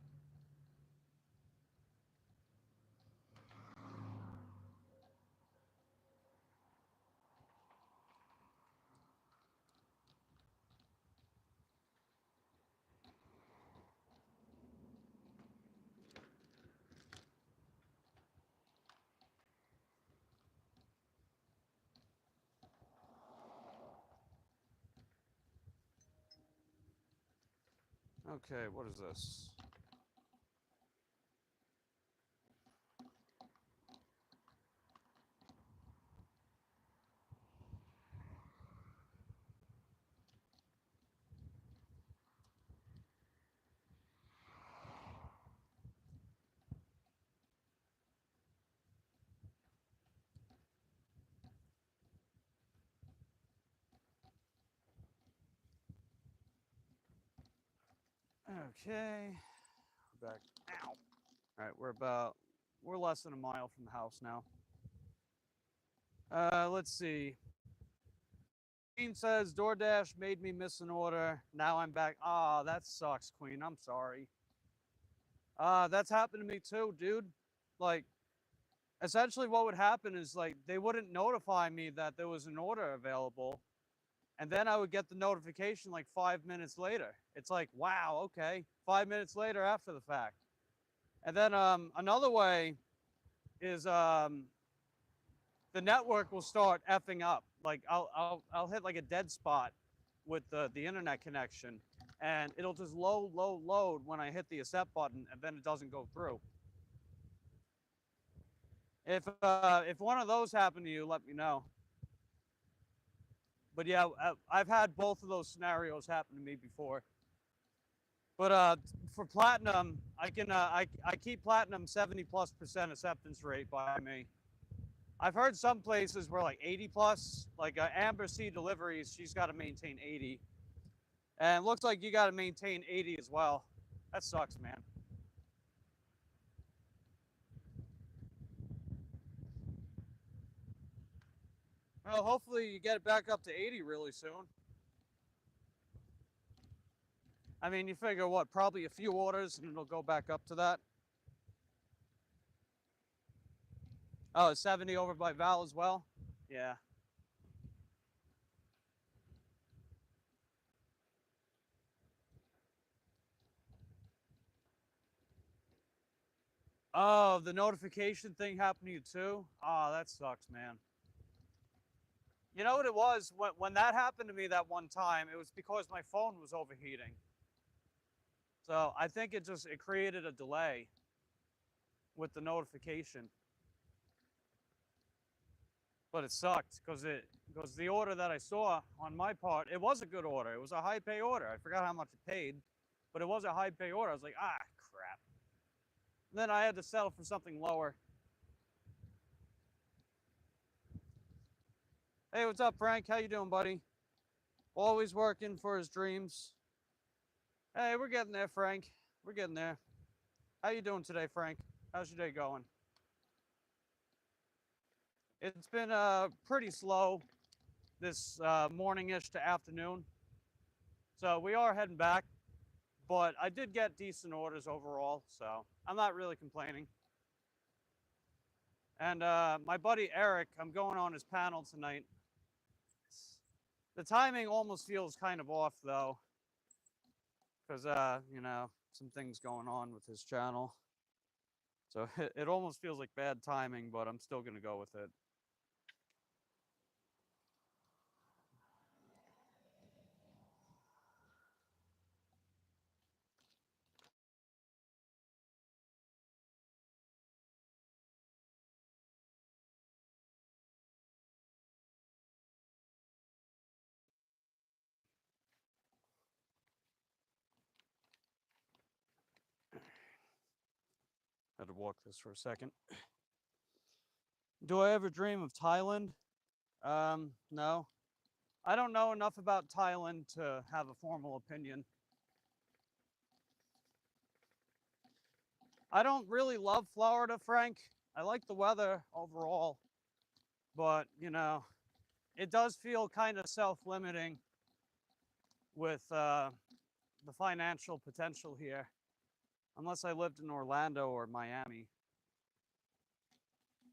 Okay, what is this? Okay, we're back. Ow. All right, we're less than a mile from the house now. Let's see. Queen says DoorDash made me miss an order. Now I'm back. Ah, that sucks, Queen. I'm sorry. That's happened to me too, dude. Like, essentially what would happen is like they wouldn't notify me that there was an order available. And then I would get the notification like 5 minutes later. It's like, wow, okay. 5 minutes later after the fact. And then another way is the network will start effing up. Like I'll hit like a dead spot with the internet connection, and it'll just load when I hit the accept button, and then it doesn't go through. If one of those happen to you, let me know. But yeah, I've had both of those scenarios happen to me before. But for platinum, I can I keep platinum 70+% acceptance rate by me. I've heard some places where like 80+, like Amber C Deliveries, she's got to maintain 80, and it looks like you got to maintain 80 as well. That sucks, man. Well, hopefully you get it back up to 80 really soon. I mean, you figure what, probably a few orders and it'll go back up to that. Oh, 70 over by Val as well? Yeah. Oh, the notification thing happened to you too? Oh, that sucks, man. You know what it was? When that happened to me that one time, it was because my phone was overheating. So I think it created a delay with the notification. But it sucked because the order that I saw on my part, it was a good order. It was a high pay order. I forgot how much it paid, but it was a high pay order. I was like, ah, crap. Then I had to settle for something lower. Hey, what's up, Frank? How you doing, buddy? Always working for his dreams. Hey, we're getting there, Frank. We're getting there. How you doing today, Frank? How's your day going? It's been pretty slow this morning-ish to afternoon. So we are heading back, but I did get decent orders overall, so I'm not really complaining. And my buddy Eric, I'm going on his panel tonight. The timing almost feels kind of off though, because you know, some things going on with his channel. So it almost feels like bad timing, but I'm still gonna go with it. Had to walk this for a second. Do I ever dream of Thailand? No. I don't know enough about Thailand to have a formal opinion. I don't really love Florida, Frank. I like the weather overall, but you know, it does feel kind of self-limiting with the financial potential here, unless I lived in Orlando or Miami.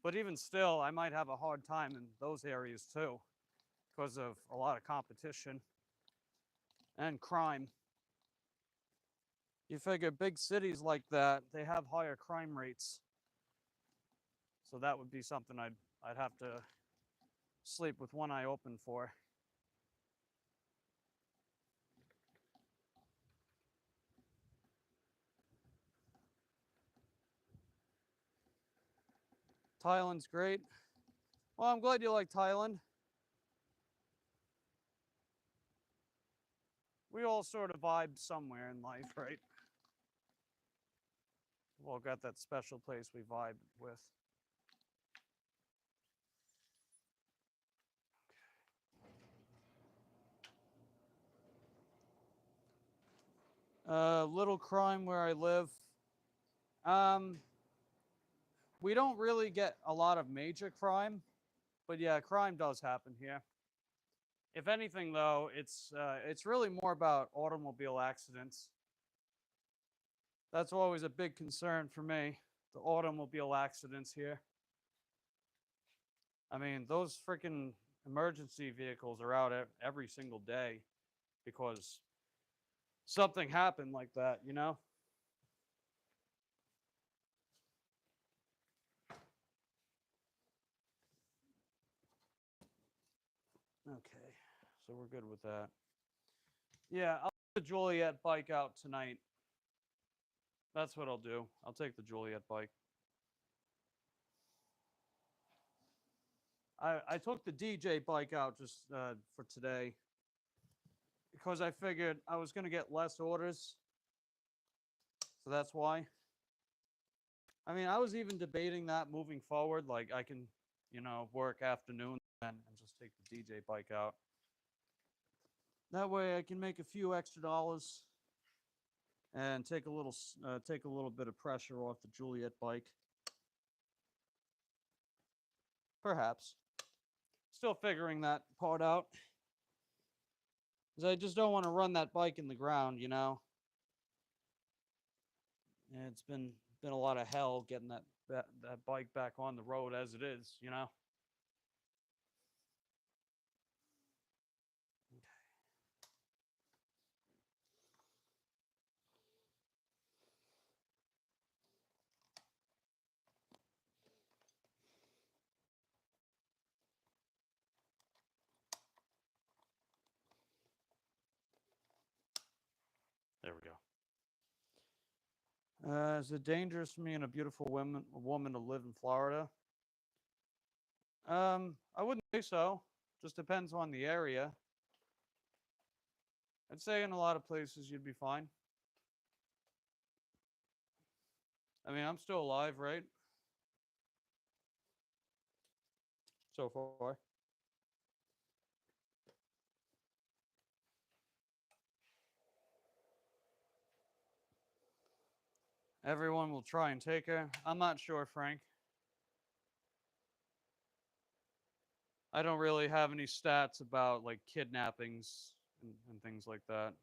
But even still, I might have a hard time in those areas too, because of a lot of competition and crime. You figure big cities like that, they have higher crime rates. So that would be something I'd have to sleep with one eye open for. Thailand's great. Well, I'm glad you like Thailand. We all sort of vibe somewhere in life, right? We've all got that special place we vibe with. Little crime where I live. We don't really get a lot of major crime, but yeah, crime does happen here. If anything, though, it's really more about automobile accidents. That's always a big concern for me, the automobile accidents here. I mean, those freaking emergency vehicles are out every single day because something happened like that, you know? Okay, so we're good with that. Yeah, I'll take the Juliet bike out tonight. That's what I'll do. I'll take the Juliet bike. I took the DJ bike out just for today because I figured I was going to get less orders. So that's why. I mean, I was even debating that moving forward. Like, I can, work afternoon and just take the DJ bike out. That way I can make a few extra dollars and take a little bit of pressure off the Juliet bike. Perhaps. Still figuring that part out. Because I just don't want to run that bike in the ground, And it's been a lot of hell getting that bike back on the road as it is. There we go. Is it dangerous for me and a beautiful woman to live in Florida? I wouldn't say so. Just depends on the area. I'd say in a lot of places you'd be fine. I mean, I'm still alive, right? So far. Everyone will try and take her. I'm not sure, Frank. I don't really have any stats about like kidnappings and things like that.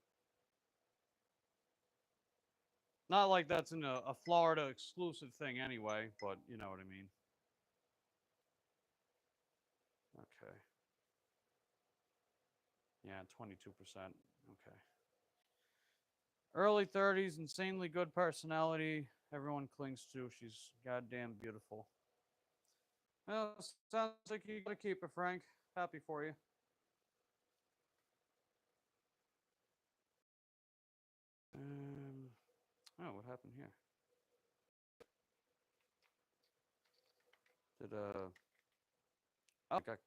Not like that's a Florida exclusive thing anyway, but you know what I mean. Okay. Yeah, 22%. Okay. Early 30s, insanely good personality. Everyone clings to. She's goddamn beautiful. Well, sounds like you gotta keep her, Frank. Happy for you. Oh, what happened here? Oh, it got.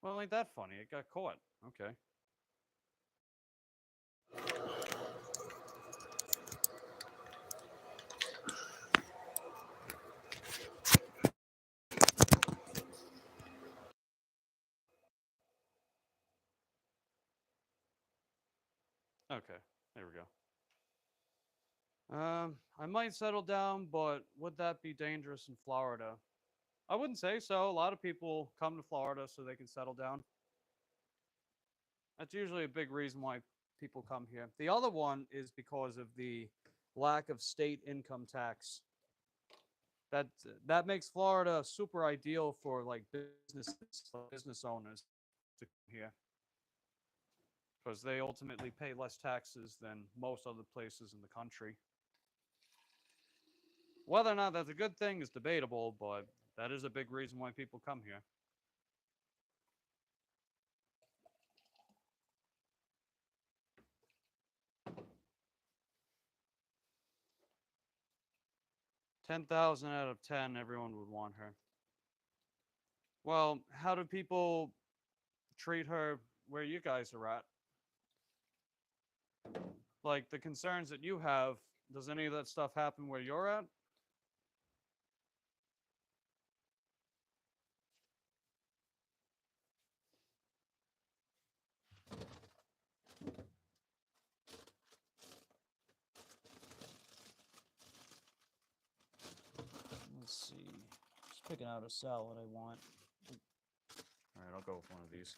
Well, ain't that funny? It got caught. Okay. Okay, there we go. I might settle down, but would that be dangerous in Florida? I wouldn't say so. A lot of people come to Florida so they can settle down. That's usually a big reason why people come here. The other one is because of the lack of state income tax. That that makes Florida super ideal for like business owners to come here because they ultimately pay less taxes than most other places in the country. Whether or not that's a good thing is debatable, but that is a big reason why people come here. $10,000 out of 10, everyone would want her. Well, how do people treat her where you guys are at? Like the concerns that you have, does any of that stuff happen where you're at? Let's see. Just picking out a salad I want. All right, I'll go with one of these.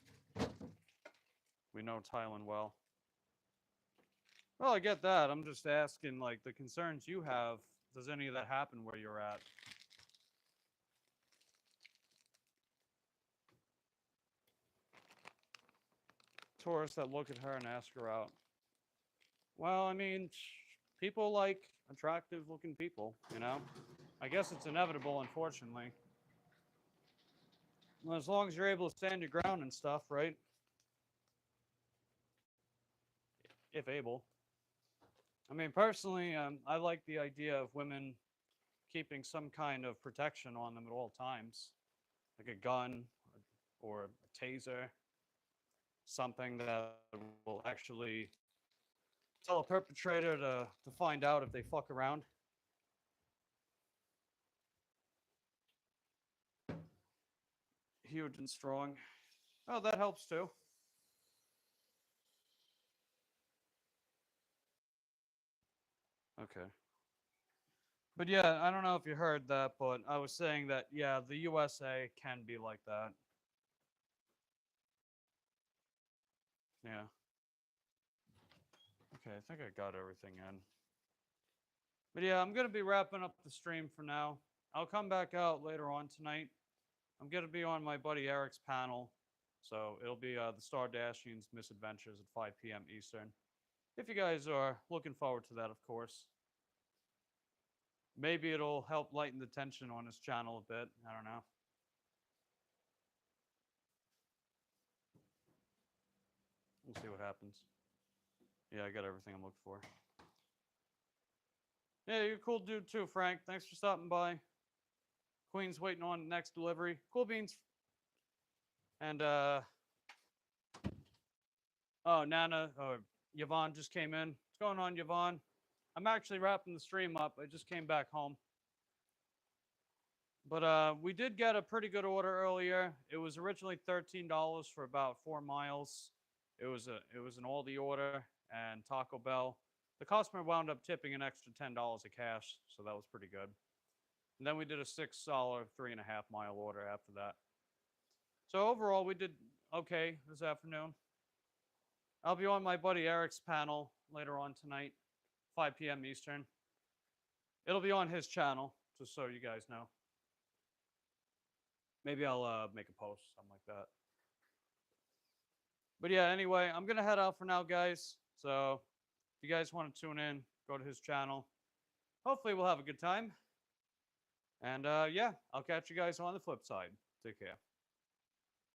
We know Thailand well. Well, I get that. I'm just asking, like, the concerns you have, does any of that happen where you're at? Tourists that look at her and ask her out. Well, I mean, people like attractive looking people, I guess it's inevitable, unfortunately. Well, as long as you're able to stand your ground and stuff, right? If able. I mean, personally, I like the idea of women keeping some kind of protection on them at all times, like a gun or a taser, something that will actually tell a perpetrator to find out if they fuck around. Huge and strong. Oh, that helps too. Okay. But yeah, I don't know if you heard that, but I was saying that, yeah, the USA can be like that. Yeah. Okay, I think I got everything in. But yeah, I'm going to be wrapping up the stream for now. I'll come back out later on tonight. I'm going to be on my buddy Eric's panel. So it'll be the Star Dashian's Misadventures at 5 p.m. Eastern. If you guys are looking forward to that, of course. Maybe it'll help lighten the tension on his channel a bit. I don't know. We'll see what happens. Yeah, I got everything I'm looking for. Yeah, you're a cool dude too, Frank. Thanks for stopping by. Queen's waiting on next delivery. Cool beans. And oh, Nana or Yvonne just came in. What's going on, Yvonne? I'm actually wrapping the stream up. I just came back home. But we did get a pretty good order earlier. It was originally $13 for about 4 miles. It was an Aldi order and Taco Bell. The customer wound up tipping an extra $10 of cash, so that was pretty good. And then we did a $6 3.5 mile order after that. So overall, we did okay this afternoon. I'll be on my buddy Eric's panel later on tonight, 5 p.m. Eastern. It'll be on his channel, just so you guys know. Maybe I'll make a post, something like that. But yeah, anyway, I'm going to head out for now, guys. So if you guys want to tune in, go to his channel. Hopefully we'll have a good time. And yeah, I'll catch you guys on the flip side. Take care.